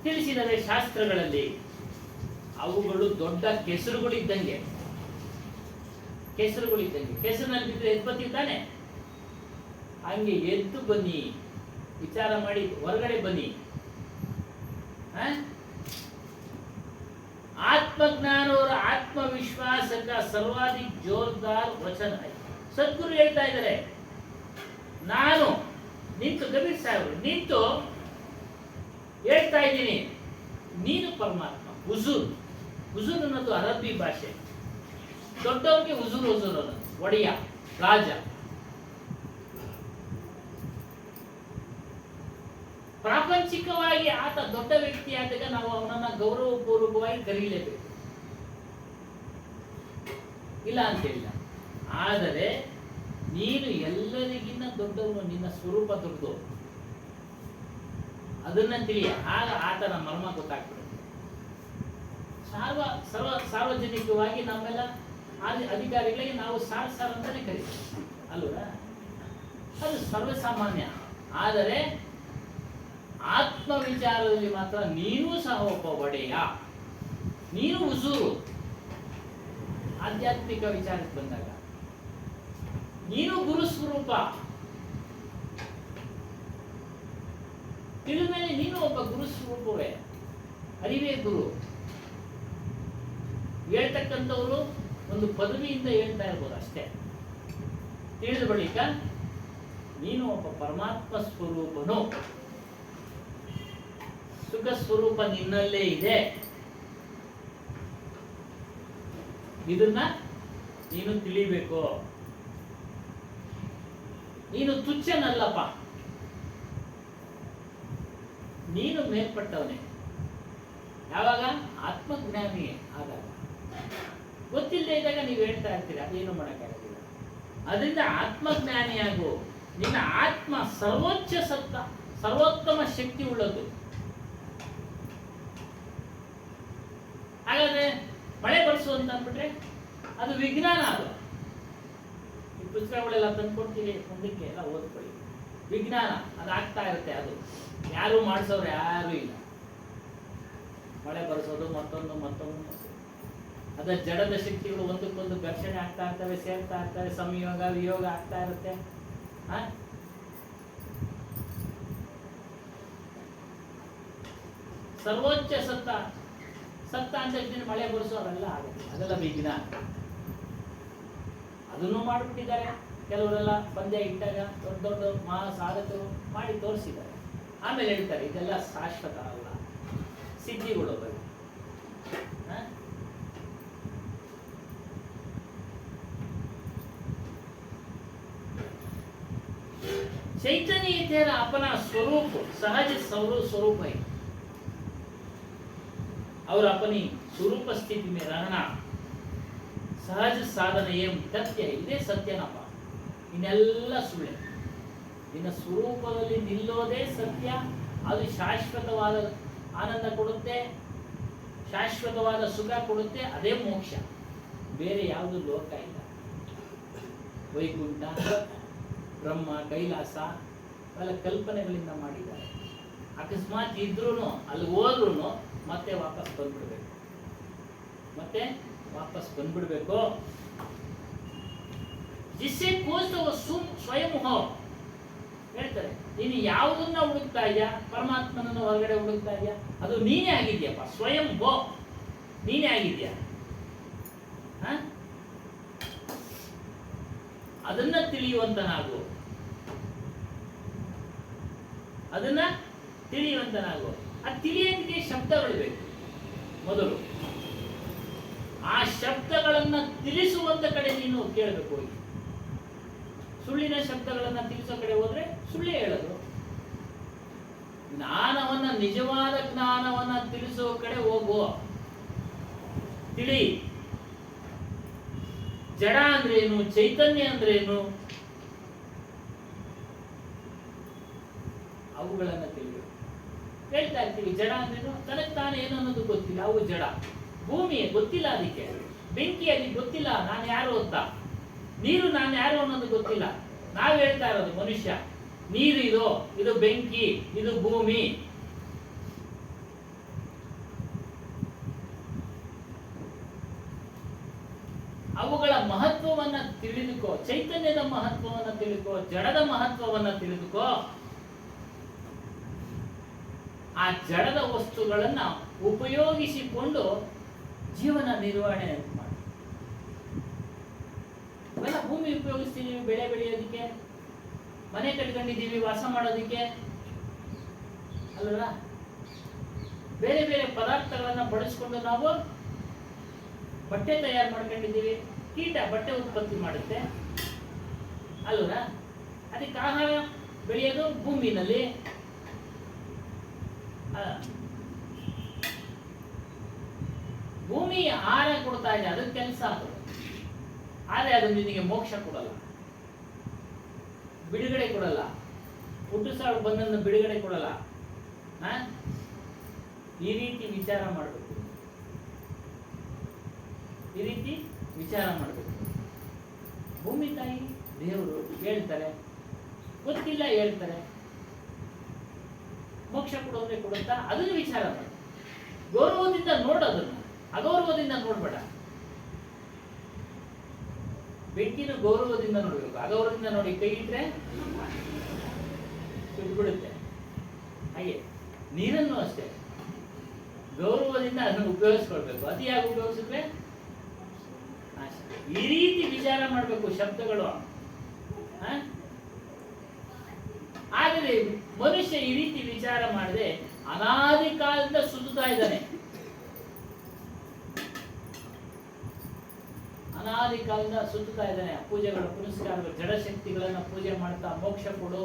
ತಿಳಿಸಿದರೆ ಶಾಸ್ತ್ರಗಳಲ್ಲಿ. ಅವುಗಳು ದೊಡ್ಡ ಕೆಸರುಗಳಿದ್ದಂಗೆ. ಕೆಸರಿನಲ್ಲಿ ಬಿದ್ದರೆ ಎದ್ದು ಬರ್ತಿದ್ದಾನೆ, ಹಂಗೆ ಎದ್ದು ಬನ್ನಿ, ವಿಚಾರ ಮಾಡಿ ಹೊರಗಡೆ ಬನ್ನಿ. आत्मज्ञान और आत्मविश्वास का सर्वाधिक जोरदार वचन है. सद्गुरु ಹೇಳ್ತಾ ಇದ್ದಾರೆ, ನಾನು ನಿಂತು ಕಬೀರ್ ಸಾಹೇಬರು ನಿಂತು ಹೇಳ್ತಾ ಇದ್ದೀನಿ, ನೀನು ಪರಮಾತ್ಮ. ಹುಜೂರ್ ಅನ್ನೋದು ಅರಬ್ಬಿ ಭಾಷೆ. ದೊಡ್ಡವ್ರಿಗೆ ಹುಜೂರ್ ಅನ್ನೋದು ಒಡೆಯ, ರಾಜ. ಪ್ರಾಪಂಚಿಕವಾಗಿ ಆತ ದೊಡ್ಡ ವ್ಯಕ್ತಿ ಆದಾಗ ನಾವು ಅವನನ್ನ ಗೌರವಪೂರ್ವಕವಾಗಿ ಕರೀಲೇಬೇಕು, ಇಲ್ಲ ಅಂತೇಳಿಲ್ಲ. ಆದರೆ ನೀನು ಎಲ್ಲರಿಗಿನ್ನ ದೊಡ್ಡವನು, ನಿನ್ನ ಸ್ವರೂಪ ದೊಡ್ಡದು, ಅದನ್ನ ತಿಳಿಯ. ಆಗ ಆತನ ಮರ್ಮ ಗೊತ್ತಾಗ್ಬಿಡುತ್ತೆ. ಸಾರ್ವಜನಿಕವಾಗಿ ನಮ್ಮೆಲ್ಲ ಅಧಿಕಾರಿಗಳಿಗೆ ನಾವು ಸಾರ್ ಅಂತಾನೆ ಕರೀತೀವಿ ಅಲ್ವಾ? ಅದು ಸರ್ವಸಾಮಾನ್ಯ. ಆದರೆ ಆತ್ಮ ವಿಚಾರದಲ್ಲಿ ಮಾತ್ರ ನೀನು ಸಹ ಒಬ್ಬ ಒಡೆಯ, ನೀನು ಹುಜೂರು. ಆಧ್ಯಾತ್ಮಿಕ ವಿಚಾರಕ್ಕೆ ಬಂದಾಗ ನೀನು ಗುರು ಸ್ವರೂಪ. ತಿಳಿದ ಮೇಲೆ ನೀನು ಒಬ್ಬ ಗುರು ಸ್ವರೂಪವೇ, ಅರಿವೇ ಗುರು. ಹೇಳ್ತಕ್ಕಂಥವ್ರು ಒಂದು ಪದವಿಯಿಂದ ಹೇಳ್ತಾ ಇರ್ಬೋದು ಅಷ್ಟೇ. ತಿಳಿದ ಬಳಿಕ ನೀನು ಒಬ್ಬ ಪರಮಾತ್ಮ ಸ್ವರೂಪನು, ಸುಖ ಸ್ವರೂಪ ನಿನ್ನಲ್ಲೇ ಇದೆ. ಇದನ್ನ ನೀನು ತಿಳಿಬೇಕು. ನೀನು ತುಚ್ಛನಲ್ಲಪ್ಪ, ನೀನು ಮೇಲ್ಪಟ್ಟವನೇ. ಯಾವಾಗ? ಆತ್ಮಜ್ಞಾನಿ ಆದಾಗ. ಗೊತ್ತಿಲ್ಲದೆ ಇದ್ದಾಗ ನೀವು ಹೇಳ್ತಾ ಇರ್ತೀರಿ, ಅದೇನು ಮಾಡೋಕ್ಕಾಗತ್ತಿಲ್ಲ. ಅದರಿಂದ ಆತ್ಮಜ್ಞಾನಿಯಾಗು. ನಿನ್ನ ಆತ್ಮ ಸರ್ವೋಚ್ಚ ಸತ್ತ, ಸರ್ವೋತ್ತಮ ಶಕ್ತಿ ಉಳ್ಳದು. ಹಾಗಾದ್ರೆ ಮಳೆ ಬರ್ಸು ಅಂತ ಅಂದ್ಬಿಟ್ರೆ ಅದು ವಿಜ್ಞಾನ. ಅದು ಈ ಪುಸ್ತಕಗಳೆಲ್ಲ ತಂದ್ಕೊಡ್ತೀವಿ, ಮುಂದಕ್ಕೆ ಎಲ್ಲ ಓದ್ಕೊಳ್ಳಿ. ವಿಜ್ಞಾನ ಅದು ಆಗ್ತಾ ಇರುತ್ತೆ. ಅದು ಯಾರು ಮಾಡಿಸೋರು ಯಾರು ಇಲ್ಲ. ಮಳೆ ಬರ್ಸೋದು ಮತ್ತೊಂದು ಅದ ಜಡದ ಶಕ್ತಿಗಳು ಒಂದಕ್ಕೊಂದು ಘರ್ಷಣೆ ಆಗ್ತಾ ಇರ್ತವೆ, ಸೇರ್ತಾ ಇರ್ತವೆ, ಸಂಯೋಗ ವಿಯೋಗ ಆಗ್ತಾ ಇರುತ್ತೆ. ಸರ್ವೋಚ್ಚ ಸತ್ತ ಅಂತ ಮಳೆ ಬರ್ಸೋ ಅವೆಲ್ಲ ಆಗುತ್ತೆ. ಅದೆಲ್ಲ ವಿಜ್ಞಾನ. ಅದನ್ನು ಮಾಡಿಬಿಟ್ಟಿದ್ದಾರೆ ಕೆಲವರೆಲ್ಲ. ಪಂದ್ಯ ಇಟ್ಟಾಗ ದೊಡ್ಡ ಮಹಾ ಸಾಧಕರು ಮಾಡಿ ತೋರಿಸಿದ್ದಾರೆ. ಆಮೇಲೆ ಹೇಳ್ತಾರೆ ಇದೆಲ್ಲ ಶಾಶ್ವತ ಅಲ್ಲ, ಸಿದ್ಧಿಗಳು ಬರೀ. चैतन्य तेरा अपना स्वरूप सहज स्वरूप है और अपनी स्वरूप स्थिति में रहना सहज साधನ ಏಂ ಸತ್ಯ ಇದೇ ಸತ್ಯನಪ್ಪ, ಇನ್ನೆಲ್ಲ ಸುಳ್ಳೆ. ನಿನ್ನ ಸ್ವರೂಪದಲ್ಲಿ ನಿಲ್ಲೋದೇ ಸತ್ಯ. ಅದು ಶಾಶ್ವತವಾದ ಆನಂದ ಕೊಡುತ್ತೆ, ಶಾಶ್ವತವಾದ ಸುಖ ಕೊಡುತ್ತೆ. ಅದೇ ಮೋಕ್ಷ, ಬೇರೆ ಯಾವುದು ಲೋಕ ಇಲ್ಲ. ವೈಕುಂಠ, ಬ್ರಹ್ಮ, ಕೈಲಾಸ ಅವೆಲ್ಲ ಕಲ್ಪನೆಗಳಿಂದ ಮಾಡಿದ್ದಾರೆ. ಅಕಸ್ಮಾತ್ ಇದ್ರೂ ಅಲ್ಲಿ ಹೋದ್ರೂ ಮತ್ತೆ ವಾಪಸ್ ಬಂದ್ಬಿಡ್ಬೇಕು, ಮತ್ತೆ ವಾಪಸ್ ಬಂದ್ಬಿಡ್ಬೇಕು. ಜಿಸ್ಸೆ ಕೋಸ್ತವ ಸ್ವಯಂ ಹೋ ಹೇಳ್ತಾರೆ. ನೀನು ಯಾವುದನ್ನ ಹುಡುಕ್ತಾ ಇದೆಯಾ? ಪರಮಾತ್ಮನನ್ನು ಹೊರಗಡೆ ಹುಡುಕ್ತಾ ಇದೆಯಾ? ಅದು ನೀನೇ ಆಗಿದ್ಯಪ್ಪ. ಸ್ವಯಂ ಹೋ, ನೀನೇ ಆಗಿದ್ಯಾ. ಅದನ್ನ ತಿಳಿಯುವಂತನಾಗು, ಅದನ್ನ ತಿಳಿಯುವಂತನಾಗು. ಅದು ತಿಳಿಯೋದಕ್ಕೆ ಶಬ್ದಗಳು ಬೇಕು ಮೊದಲು. ಆ ಶಬ್ದಗಳನ್ನ ತಿಳಿಸುವಂತ ಕಡೆ ನೀನು ಕೇಳಬೇಕು. ಹೋಗಿ ಸುಳ್ಳಿನ ಶಬ್ದಗಳನ್ನ ತಿಳಿಸೋ ಕಡೆ ಹೋದ್ರೆ ಸುಳ್ಳೇ ಹೇಳೋದು. ಜ್ಞಾನವನ್ನ, ನಿಜವಾದ ಜ್ಞಾನವನ್ನ ತಿಳಿಸೋ ಕಡೆ ಹೋಗು, ತಿಳಿ. ಜಡ ಅಂದ್ರೇನು, ಚೈತನ್ಯ ಅಂದ್ರೇನು, ಅವುಗಳನ್ನ ತಿಳಿಬೇಕು. ಹೇಳ್ತಾ ಇರ್ತೀವಿ ಜಡ ಅಂದ್ರೇನು, ತನಗೆ ತಾನೇ ಏನು ಅನ್ನೋದು ಗೊತ್ತಿಲ್ಲ, ಅವು ಜಡ. ಭೂಮಿ ಗೊತ್ತಿಲ್ಲ, ಅದಕ್ಕೆ ಬೆಂಕಿ ಅದಕ್ಕೆ ಗೊತ್ತಿಲ್ಲ ನಾನು ಯಾರು ಅಂತ. ನೀರು ನಾನು ಯಾರು ಅನ್ನೋದು ಗೊತ್ತಿಲ್ಲ. ನಾವು ಹೇಳ್ತಾ ಇರೋದು ಮನುಷ್ಯ, ನೀರು ಇದು ಬೆಂಕಿ, ಇದು ಭೂಮಿ. ಅವುಗಳ ಮಹತ್ವವನ್ನ ತಿಳಿದುಕೋ, ಚೈತನ್ಯದ ಮಹತ್ವವನ್ನ ತಿಳಿದುಕೋ, ಜಡದ ಮಹತ್ವವನ್ನ ತಿಳಿದುಕೋ. ಆ ಜಡದ ವಸ್ತುಗಳನ್ನ ಉಪಯೋಗಿಸಿಕೊಂಡು ಜೀವನ ನಿರ್ವಹಣೆ ಮಾಡಿ. ಇವೆಲ್ಲ ಭೂಮಿ ಉಪಯೋಗಿಸ್ತೀವಿ ಬೆಳೆ ಬೆಳೆಯೋದಕ್ಕೆ, ಮನೆ ಕಟ್ಕೊಂಡಿದ್ದೀವಿ ವಾಸ ಮಾಡೋದಕ್ಕೆ ಅಲ್ವಲ್ಲ. ಬೇರೆ ಬೇರೆ ಪದಾರ್ಥಗಳನ್ನ ಬಳಸ್ಕೊಂಡು ನಾವು ಬಟ್ಟೆ ತಯಾರು ಮಾಡ್ಕೊಂಡಿದ್ದೀವಿ. ಕೀಟ ಬಟ್ಟೆ ಉತ್ಪತ್ತಿ ಮಾಡುತ್ತೆ ಅಲ್ವಲ್ಲ. ಅದಕ್ಕೆ ಆಹಾರ ಬೆಳೆಯೋದು ಭೂಮಿನಲ್ಲಿ. ಭೂಮಿ ಆಹಾರ ಕೊಡ್ತಾ ಇದೆ, ಅದಕ್ಕೆ ಕೆಲಸ ಅದು. ಆದರೆ ಅದು ನಿನಗೆ ಮೋಕ್ಷ ಕೊಡಲ್ಲ, ಬಿಡುಗಡೆ ಕೊಡಲ್ಲ. ಹುಟ್ಟುಸಾಳು ಬಂದನ್ನು ಬಿಡುಗಡೆ ಕೊಡಲ್ಲ. ಈ ರೀತಿ ವಿಚಾರ ಮಾಡಬೇಕು, ಈ ರೀತಿ ವಿಚಾರ ಮಾಡಬೇಕು. ಭೂಮಿ ತಾಯಿ ದೇವರು ಹೇಳ್ತಾರೆ, ಗೊತ್ತಿಲ್ಲ ಹೇಳ್ತಾರೆ. ಮೋಕ್ಷ ಕೊಡೋದ್ರೆ ಕೊಡುತ್ತಾ, ಅದನ್ನು ವಿಚಾರ ಮಾಡಿ. ಗೌರವದಿಂದ ನೋಡೋದನ್ನು, ಅಗೌರವದಿಂದ ನೋಡ್ಬೇಡ. ಬೆಂಕಿನ ಗೌರವದಿಂದ ನೋಡ್ಬೇಕು, ಅಗೌರವದಿಂದ ನೋಡಿ ಕೈ ಇಟ್ರೆ ಸುಟ್ಬಿಡುತ್ತೆ. ಹಾಗೆ ನೀರನ್ನು ಅಷ್ಟೇ ಗೌರವದಿಂದ ಅದನ್ನು ಉಪಯೋಗಿಸ್ಕೊಳ್ಬೇಕು. ಅತಿಯಾಗಿ ಉಪಯೋಗಿಸಿದ್ರೆ ನಾಶ. ಈ ರೀತಿ ವಿಚಾರ ಮಾಡಬೇಕು ಶಬ್ದಗಳು. ಆದರೆ ಮನುಷ್ಯ ಈ ರೀತಿ ವಿಚಾರ ಮಾಡದೆ ಅನಾದಿ ಕಾಲದಿಂದ ಸುತ್ತುತ್ತಾ ಇದ್ದಾನೆ. ಅನಾದಿ ಕಾಲದಿಂದ ಸುತ್ತುತ್ತಾ ಇದ್ದಾನೆ. ಪೂಜೆಗಳು, ಪುನಸ್ಕಾರಗಳು, ಜಡಶಕ್ತಿಗಳನ್ನ ಪೂಜೆ ಮಾಡ್ತಾ ಮೋಕ್ಷ ಕೊಡು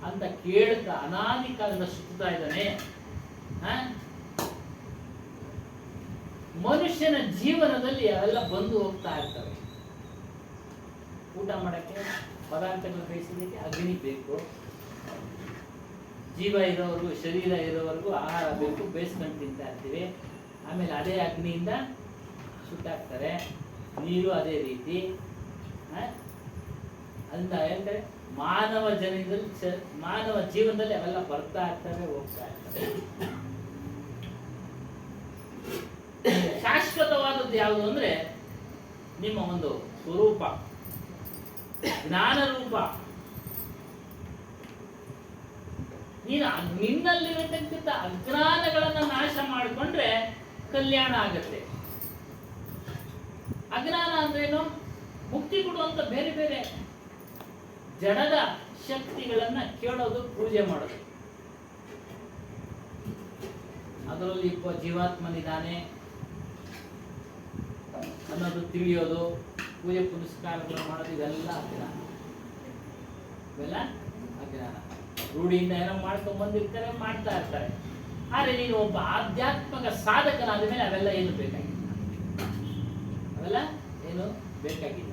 ಅಂತ ಕೇಳ್ತಾ ಅನಾದಿ ಕಾಲದಿಂದ ಸುತ್ತುತ್ತಾ ಇದ್ದಾನೆ. ಮನುಷ್ಯನ ಜೀವನದಲ್ಲಿ ಅವೆಲ್ಲ ಬಂದು ಹೋಗ್ತಾ ಇರ್ತವೆ. ಊಟ ಮಾಡಕ್ಕೆ, ಪದಾರ್ಥಗಳು ಬೇಯಿಸಲಿಕ್ಕೆ ಅಗ್ನಿ ಬೇಕು. ಜೀವ ಇರೋವರೆಗೂ, ಶರೀರ ಇರೋವರೆಗೂ ಆಹಾರ ಬೇಕು, ಬೇಯಿಸ್ಕೊಂಡು ತಿಂತಾ ಇರ್ತೀವಿ. ಆಮೇಲೆ ಅದೇ ಅಗ್ನಿಯಿಂದ ಸುಟ್ಟಾಕ್ತಾರೆ. ನೀರು ಅದೇ ರೀತಿ. ಅಂತ ಹೇಳ್ತಾರೆ ಮಾನವ ಜೀವನದಲ್ಲಿ ಅವೆಲ್ಲ ಬರ್ತಾ ಇರ್ತವೆ, ಹೋಗ್ತಾ ಇರ್ತವೆ. ಶಾಶ್ವತವಾದದ್ದು ಯಾವುದು ಅಂದ್ರೆ ನಿಮ್ಮ ಒಂದು ಸ್ವರೂಪ, ಜ್ಞಾನ ರೂಪ. ನೀನು ನಿನ್ನಲ್ಲಿರತಕ್ಕಂಥ ಅಜ್ಞಾನಗಳನ್ನ ನಾಶ ಮಾಡಿಕೊಂಡ್ರೆ ಕಲ್ಯಾಣ ಆಗತ್ತೆ. ಅಜ್ಞಾನ ಅಂದ್ರೇನು? ಮುಕ್ತಿ ಕೊಡುವಂತ ಬೇರೆ ಬೇರೆ ಜಡದ ಶಕ್ತಿಗಳನ್ನ ಕೇಳೋದು, ಪೂಜೆ ಮಾಡೋದು. ಅದರಲ್ಲಿ ಜೀವಾತ್ಮನಿದ್ದಾನೆ ಅನ್ನೋದು ತಿಳಿಯೋದು, ಪೂಜೆ ಪುನಸ್ಕಾರಗಳು ಮಾಡೋದು, ಇವೆಲ್ಲ ಅಜ್ಞಾನ. ಇವೆಲ್ಲ ಅಜ್ಞಾನ. ದಿನ ರೂಢಿಯಿಂದ ಏನೋ ಮಾಡ್ಕೊಂಡು ಬಂದಿರ್ತಾರೆ, ಮಾಡ್ತಾ ಇರ್ತಾರೆ. ಆದರೆ ನೀನು ಒಬ್ಬ ಆಧ್ಯಾತ್ಮಿಕ ಸಾಧಕನಾದ ಮೇಲೆ ಅವೆಲ್ಲ ಏನು ಬೇಕಾಗಿಲ್ಲ, ಅವೆಲ್ಲ ಏನು ಬೇಕಾಗಿಲ್ಲ.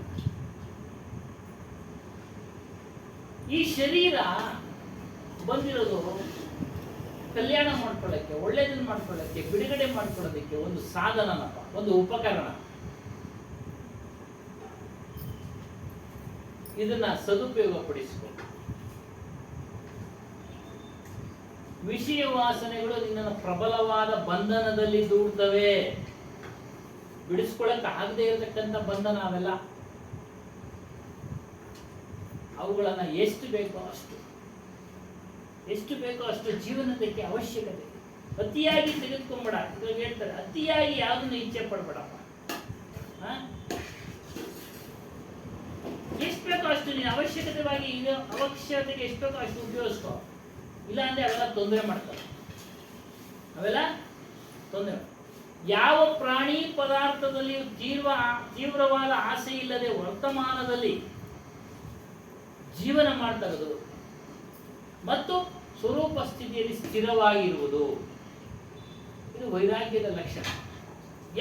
ಈ ಶರೀರ ಬಂದಿರೋದು ಕಲ್ಯಾಣ ಮಾಡ್ಕೊಳ್ಳೋಕ್ಕೆ, ಒಳ್ಳೇದನ್ನು ಮಾಡ್ಕೊಳ್ಳೋಕ್ಕೆ, ಬಿಡುಗಡೆ ಮಾಡ್ಕೊಳ್ಳೋದಕ್ಕೆ ಒಂದು ಸಾಧನನಪ್ಪ, ಒಂದು ಉಪಕರಣ. ಇದನ್ನ ಸದುಪಯೋಗ ಪಡಿಸಿಕೊಂಡು ವಿಷಯ ವಾಸನೆಗಳು ನಿನ್ನನ್ನು ಪ್ರಬಲವಾದ ಬಂಧನದಲ್ಲಿ ದೂಡ್ತವೆ. ಬಿಡಿಸ್ಕೊಳಕ್ ಆಗದೆ ಇರತಕ್ಕಂಥ ಬಂಧನ ಅವೆಲ್ಲ. ಅವುಗಳನ್ನ ಎಷ್ಟು ಬೇಕೋ ಅಷ್ಟು ಜೀವನದಕ್ಕೆ ಅವಶ್ಯಕತೆ. ಅತಿಯಾಗಿ ತೆಗೆದುಕೊಂಬೇಡ. ಇವಾಗ ಹೇಳ್ತಾರೆ ಅತಿಯಾಗಿ ಯಾವುದನ್ನು ಇಚ್ಛೆ ಪಡ್ಬೇಡಪ್ಪ. ಎಷ್ಟು ಬೇಕೋ ಅಷ್ಟು ನೀನು ಅವಶ್ಯಕತೆಗೆ ಎಷ್ಟು ಬೇಕೋ ಅಷ್ಟು ಉಪಯೋಗಿಸ್ಕೋ. ಇಲ್ಲ ಅಂದ್ರೆ ಅವೆಲ್ಲ ತೊಂದರೆ ಮಾಡ್ತಾರೆ. ಯಾವ ಪ್ರಾಣಿ ಪದಾರ್ಥದಲ್ಲಿ ತೀವ್ರವಾದ ಆಸೆ ಇಲ್ಲದೆ ವರ್ತಮಾನದಲ್ಲಿ ಜೀವನ ಮಾಡ್ತಾ ಇರೋದು ಮತ್ತು ಸ್ವರೂಪ ಸ್ಥಿತಿಯಲ್ಲಿ ಸ್ಥಿರವಾಗಿರುವುದು, ಇದು ವೈರಾಗ್ಯದ ಲಕ್ಷಣ.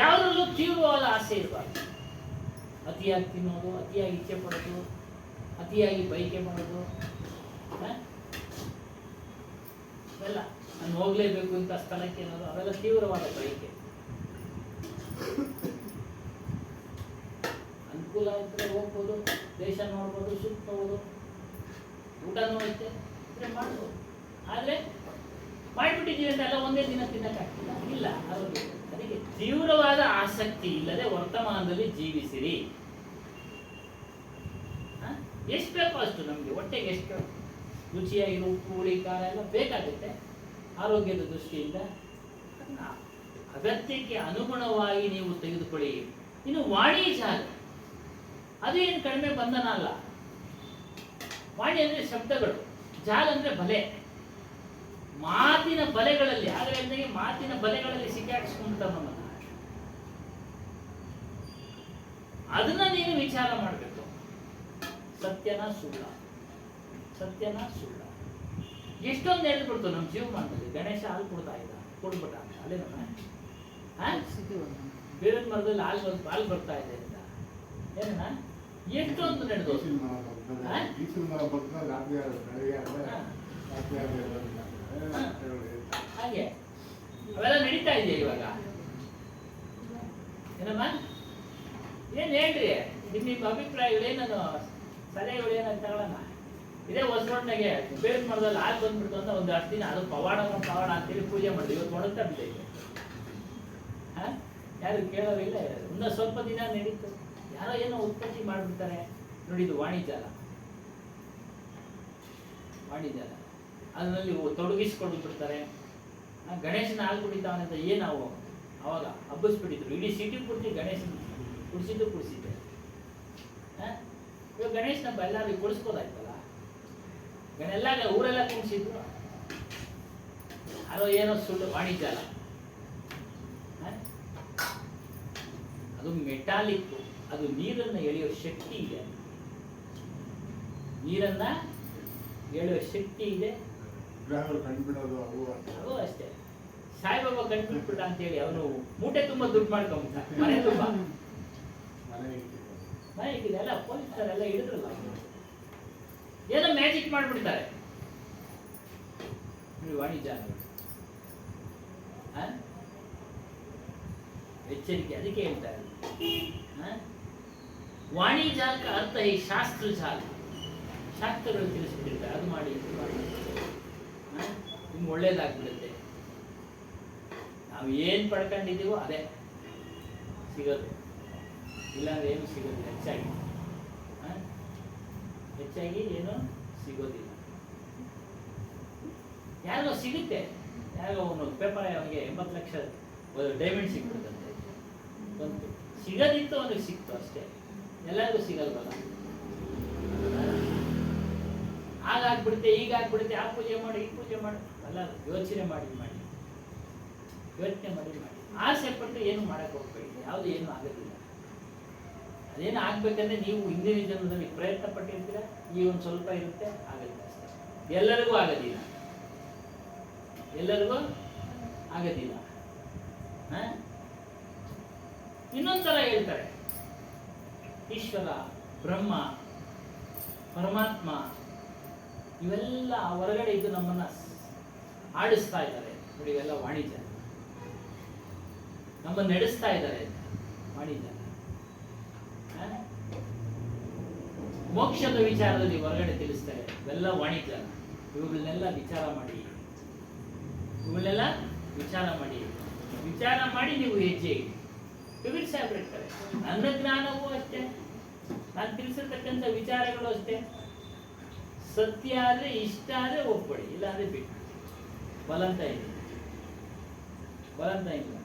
ಯಾವುದರಲ್ಲೂ ತೀವ್ರವಾದ ಆಸೆ ಇರಬಾರ್ದು. ಅತಿಯಾಗಿ ತಿನ್ನೋದು, ಅತಿಯಾಗಿ ಇಚ್ಛೆ ಪಡೋದು, ಅತಿಯಾಗಿ ಬಯಕೆ ಮಾಡೋದು, ಅವೆಲ್ಲ ನಾನು ಹೋಗ್ಲೇಬೇಕು ಇಂಥ ಸ್ಥಳಕ್ಕೆ ಅನ್ನೋದು, ಅವೆಲ್ಲ ತೀವ್ರವಾದ ಬಯಕೆ. ಅನುಕೂಲ ಇದ್ರೆ ಹೋಗ್ಬೋದು, ದೇಶ ನೋಡ್ಬೋದು, ಸುತ್ತಬಹುದು, ಊಟನೂ ಐತೆ ಇದ್ರೆ ಮಾಡ್ಬೋದು. ಆದರೆ ಮಾಡಿಬಿಟ್ಟಿದ್ದೀವಿ ಅಂತ ಎಲ್ಲ ಒಂದೇ ದಿನ ತಿನ್ನಕ್ಕಾಗ್ತಿಲ್ಲ, ಇಲ್ಲ. ಅದಕ್ಕೆ ತೀವ್ರವಾದ ಆಸಕ್ತಿ ಇಲ್ಲದೆ ವರ್ತಮಾನದಲ್ಲಿ ಜೀವಿಸಿರಿ. ಎಷ್ಟು ಬೇಕೋ ಅಷ್ಟು ನಮಗೆ ಹೊಟ್ಟೆಗೆ ಎಷ್ಟು ರುಚಿಯಾಗಿರೋ ಉಪ್ಪು, ಹುಳಿ, ಖಾರ ಎಲ್ಲ ಬೇಕಾಗುತ್ತೆ ಆರೋಗ್ಯದ ದೃಷ್ಟಿಯಿಂದ. ಅಗತ್ಯಕ್ಕೆ ಅನುಗುಣವಾಗಿ ನೀವು ತೆಗೆದುಕೊಳ್ಳಿ. ಇನ್ನು ವಾಣಿ ಜಾಲ, ಅದು ಏನು ಕಡಿಮೆ ಬಂಧನ ಅಲ್ಲ. ವಾಣಿ ಅಂದ್ರೆ ಶಬ್ದಗಳು, ಜಾಲ ಅಂದ್ರೆ ಬಲೆ. ಮಾತಿನ ಬಲೆಗಳಲ್ಲಿ, ಆಗಲೇ ಮಾತಿನ ಬಲೆಗಳಲ್ಲಿ ಸಿಕ್ಕಾಕ್ಸ್ಕೊಂಡ್ಬಿಡ್ತಾವ ನಮ್ಮನ್ನ. ಅದನ್ನ ನೀನು ವಿಚಾರ ಮಾಡಬೇಕು. ಸತ್ಯನ ಸುಳ್ಳ, ಸತ್ಯನ ಸುಳ್ಳ. ಎಷ್ಟೊಂದು ಹೇಳ್ಬಿಡ್ತು ನಮ್ಮ ಜೀವಮಾನದಲ್ಲಿ. ಗಣೇಶ ಹಾಲು ಕೊಡ್ಬಿಟ್ಟ ಅಂತ ಅಲ್ಲೇ ಬೇವಿನ ಮರದಲ್ಲಿ ಹಾಲು ಬರ್ತಾ ಇದೆ ಅಂತ ಏನಣ್ಣ ಎಷ್ಟೊಂದು ನಡೆದು. ಹಾಗೆ ಅವೆಲ್ಲ ನಡೀತಾ ಇದೆಯಾ ಇವಾಗ? ಏನಮ್ಮ ಏನ್ ಹೇಳ್ರಿ, ನಿಮ್ಮ ಅಭಿಪ್ರಾಯಗಳು ಏನದು, ಸಲಹೆಗಳು ಏನಾಗ ತಗೊಳ್ಳೋಣ. ಇದೇ ಹೊಸರೋಡ್ನಾಗೆ ಬೇವಿನ ಮರದಲ್ಲಿ ಹಾಲು ಬಂದ್ಬಿಡ್ತು ಅಂತ ಒಂದು 10 ದಿನ ಅದು ಪವಾಡ ಅಂತೇಳಿ ಪೂಜೆ ಮಾಡಿದ್ವಿ. ಇವತ್ತು ಒಣಗ್ತಾ ಬಿದ್ದೈತೆ. ಯಾರು ಕೇಳೋರಿಲ್ಲ. ಇನ್ನೂ ಸ್ವಲ್ಪ ದಿನ ನಡೀತು, ಯಾರೋ ಏನೋ ಉತ್ಪತ್ತಿ ಮಾಡಿಬಿಡ್ತಾರೆ ನೋಡಿ. ಇದು ವಾಣಿಜ್ಯಾಲ, ಅದರಲ್ಲಿ ತೊಡಗಿಸ್ಕೊಂಡು ಬಿಡ್ತಾರೆ. ಗಣೇಶನ ಹಾಲು ಕುಡಿತಾವನೆ ಅಂತ ನಾವು ಅವಾಗ ಹಬ್ಬಿಸ್ಬಿಟ್ಟಿದ್ರು. ಇಡೀ ಸಿಟಿ ಪೂರ್ತಿ ಗಣೇಶನ ಕುಡಿಸಿದ್ದೆ. ಇವಾಗ ಗಣೇಶನ ಎಲ್ಲಾರು ಕುಡಿಸ್ಬೋದಾಯ್ತಲ್ಲ. ಎಲ್ಲ ಊರೆಲ್ಲ ಕುಣಿಸಿದ್ರು. ಅದು ಏನೋ ಸುಳ್ಳು ವಾಣಿಜ್ಯಾಲ. ಅದು ಮೆಟಾಲಿಕ್, ಅದು ನೀರನ್ನು ಎಳೆಯೋ ಶಕ್ತಿ ಇದೆ. ನೀರನ್ನ ಎಳೆಯೋ ಶಕ್ತಿ ಇದೆ. ಅದು ಅಷ್ಟೇ. ಸಾಯಿಬಾಬಾ ಕಂಡುಬಿಟ್ಬಿಟ್ಟ ಅಂತೇಳಿ ಅವನು ಮೂಟೆ ತುಂಬ ದುಡ್ಡು ಮಾಡ್ಕೊಂಬಿಟ್ಟ. ಮನೆ ತುಂಬ ಮನೆ ಇಕ್ಕಿದೆ ಎಲ್ಲ ಪೊಲೀಸರೆಲ್ಲ ಹಿಡಿದ್ರಲ್ಲ, ಏನೋ ಮ್ಯಾಜಿಕ್ ಮಾಡಿಬಿಡ್ತಾರೆ. ವಾಣಿಜ್ಯ ಎಚ್ಚರಿಕೆ. ಅದಕ್ಕೆ ಹೇಳ್ತಾರೆ ವಾಣಿಜ್ಯಾಲಕ ಅರ್ಥ ಈ ಶಾಸ್ತ್ರ ಜಾಲ. ಶಾಸ್ತ್ರಗಳು ತಿಳಿಸ್ಬಿಟ್ಟಿರ್ತಾರೆ, ಅದು ಮಾಡಿ ಇದು ಮಾಡಿ ನಿಮ್ಗೆ ಒಳ್ಳೇದಾಗ್ಬಿಡುತ್ತೆ. ನಾವು ಏನು ಪಡ್ಕೊಂಡಿದ್ದೀವೋ ಅದೇ ಸಿಗೋದು, ಇಲ್ಲಾಂದ್ರೆ ಏನು ಸಿಗೋದಿಲ್ಲ. ಹೆಚ್ಚಾಗಿ ಏನು ಸಿಗೋದಿಲ್ಲ. ಯಾರಿಗೋ ಸಿಗುತ್ತೆ, ಯಾರಿಗೋ ಒಂದು ಪೇಪರ್ ಅವನಿಗೆ 80 ಲಕ್ಷ ಡೈಮಂಡ್ ಸಿಕ್ಬಿಡುತ್ತಂತೆ. ಬಂತು, ಸಿಗೋದಿತ್ತು ಅವನಿಗೆ ಸಿಕ್ತು ಅಷ್ಟೇ, ಎಲ್ಲರಿಗೂ ಸಿಗಲ್ವಲ್ಲ. ಆಗಾಗ್ಬಿಡುತ್ತೆ, ಈಗಾಗ್ಬಿಡುತ್ತೆ, ಆ ಪೂಜೆ ಮಾಡಿ ಈ ಪೂಜೆ ಮಾಡಿ ಅಲ್ಲ. ಯೋಚನೆ ಮಾಡಿ ಆಸೆ ಪಟ್ಟು ಏನು ಮಾಡಕ್ಕೆ ಹೋಗ್ಬೇಡಿ. ಯಾವುದು ಏನು ಆಗೋದಿಲ್ಲ. ಅದೇನು ಆಗ್ಬೇಕಂದ್ರೆ ನೀವು ಹಿಂದಿನ ಜನ್ಮದಲ್ಲಿ ಪ್ರಯತ್ನ ಪಟ್ಟಿರ್ತೀರ. ಈ ಒಂದು ಸ್ವಲ್ಪ ಇರುತ್ತೆ, ಆಗುತ್ತೆ ಅಷ್ಟೇ. ಎಲ್ಲರಿಗೂ ಆಗೋದಿಲ್ಲ, ಎಲ್ಲರಿಗೂ ಆಗೋದಿಲ್ಲ. ಇನ್ನೊಂಥರ ಹೇಳ್ತಾರೆ, ಈಶ್ವರ, ಬ್ರಹ್ಮ, ಪರಮಾತ್ಮ ಇವೆಲ್ಲ ಹೊರಗಡೆ ಇದ್ದು ನಮ್ಮನ್ನ ಆಡಿಸ್ತಾ ಇದ್ದಾರೆ ನೋಡಿ. ಇವೆಲ್ಲ ವಾಣಿಜ್ಯ, ನಮ್ಮನ್ನು ನಡೆಸ್ತಾ ಇದ್ದಾರೆ ವಾಣಿಜ್ಯ. ಮೋಕ್ಷದ ವಿಚಾರದಲ್ಲಿ ಹೊರಗಡೆ ತಿಳಿಸ್ತಾರೆ, ಇವೆಲ್ಲ ವಾಣಿಜ್ಯ. ಇವುಗಳನ್ನೆಲ್ಲ ವಿಚಾರ ಮಾಡಿ, ಇವುಗಳನ್ನೆಲ್ಲ ವಿಚಾರ ಮಾಡಿ, ವಿಚಾರ ಮಾಡಿ ನೀವು ಹೆಜ್ಜೆ ಇಡಿ. ಕಬೀರ್ ಸಾಹೇಬ್ರು ಹೇಳ್ತಾರೆ, ನನ್ನ ಜ್ಞಾನವೂ ಅಷ್ಟೇ, ನಾನು ತಿಳಿಸಿರ್ತಕ್ಕಂಥ ವಿಚಾರಗಳು ಅಷ್ಟೇ. ಸತ್ಯ ಆದ್ರೆ ಇಷ್ಟ ಆದ್ರೆ ಒಪ್ಕೊಳ್ಳಿ, ಇಲ್ಲ ಅಂದ್ರೆ ಬಿಟ್ಟು. ಬಲಂತ ಇಲ್ಲ, ಬಲಂತ ಇಲ್ಲ.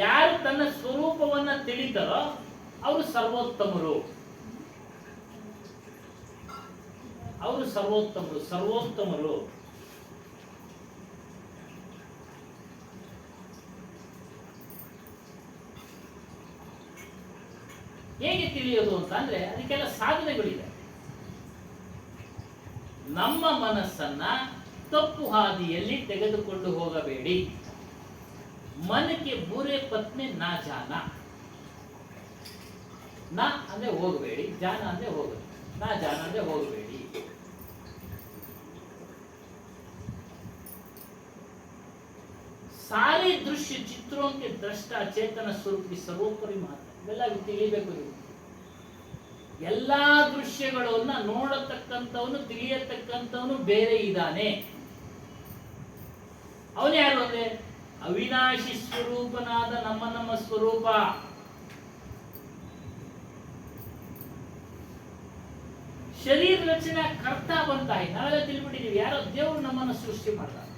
ಯಾರು ತನ್ನ ಸ್ವರೂಪವನ್ನ ತಿಳಿತಾರೋ ಅವರು ಸರ್ವೋತ್ತಮರು, ಅವರು ಸರ್ವೋತ್ತಮರು, ಸರ್ವೋತ್ತಮರು. ಹೇಗೆ ತಿಳಿಯೋದು ಅಂತ ಅಂದ್ರೆ ಅದಕ್ಕೆಲ್ಲ ಸಾಧನೆಗಳಿದೆ. ನಮ್ಮ ಮನಸ್ಸನ್ನ ತಪ್ಪು ಹಾದಿಯಲ್ಲಿ ತೆಗೆದುಕೊಂಡು ಹೋಗಬೇಡಿ. ಮನಕ್ಕೆ ಬುರೆ ಪತ್ನಿ ನಾ ಜಾನ. ನಾ ಅಂದ್ರೆ ಹೋಗಬೇಡಿ, ಜಾನ ಅಂದ್ರೆ ಹೋಗಬೇಡಿ, ನಾ ಜಾನ ಅಂದ್ರೆ ಹೋಗಬೇಡಿ. सारे दृश्य चित्रों के दृष्टा चेतन स्वरूप की सर्वोपरि महत्व ಇವೆಲ್ಲ ತಿಳಿಯಬೇಕು. ನೀವು ಎಲ್ಲಾ ದೃಶ್ಯಗಳನ್ನ ನೋಡತಕ್ಕಂಥವನು, ತಿಳಿಯತಕ್ಕಂಥವನು ಬೇರೆ ಇದ್ದಾನೆ. ಅವನು ಯಾರು ಅಂದ್ರೆ ಅವಿನಾಶಿ ಸ್ವರೂಪನಾದ ನಮ್ಮ ಸ್ವರೂಪ. ಶರೀರ ರಚನೆ ಕರ್ತಾ ಬಂತಾಯಿ ನಾವೆಲ್ಲ ತಿಳ್ಬಿಟ್ಟಿದೀವಿ. ಯಾರೋ ದೇವರು ನಮ್ಮನ್ನು ಸೃಷ್ಟಿ ಮಾಡ್ತಾರೆ,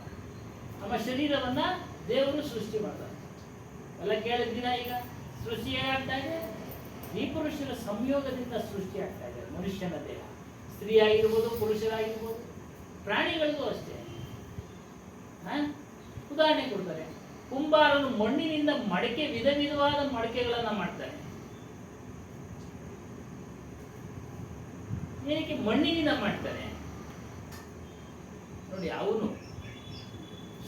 ನಮ್ಮ ಶರೀರವನ್ನ ದೇವರು ಸೃಷ್ಟಿ ಮಾಡ್ತಾರೆ. ಎಲ್ಲ ಕೇಳಿದ್ದೀರಾ? ಈಗ ಸೃಷ್ಟಿ ಹೇಗಾಗ್ತಾ ಇದೆ? ಈ ಪುರುಷರ ಸಂಯೋಗದಿಂದ ಸೃಷ್ಟಿ ಆಗ್ತಾ ಇದೆ ಮನುಷ್ಯನ ದೇಹ. ಸ್ತ್ರೀ ಆಗಿರ್ಬೋದು, ಪುರುಷರಾಗಿರ್ಬೋದು, ಪ್ರಾಣಿಗಳಿಗೂ ಅಷ್ಟೇ. ಉದಾಹರಣೆ ಕೊಡ್ತಾರೆ, ಕುಂಬಾರನು ಮಣ್ಣಿನಿಂದ ಮಡಕೆ, ವಿಧ ವಿಧವಾದ ಮಡಕೆಗಳನ್ನ ಮಾಡ್ತಾನೆ. ಏನಕ್ಕೆ ಮಣ್ಣಿನಿಂದ ಮಾಡ್ತಾನೆ ನೋಡಿ, ಅವನು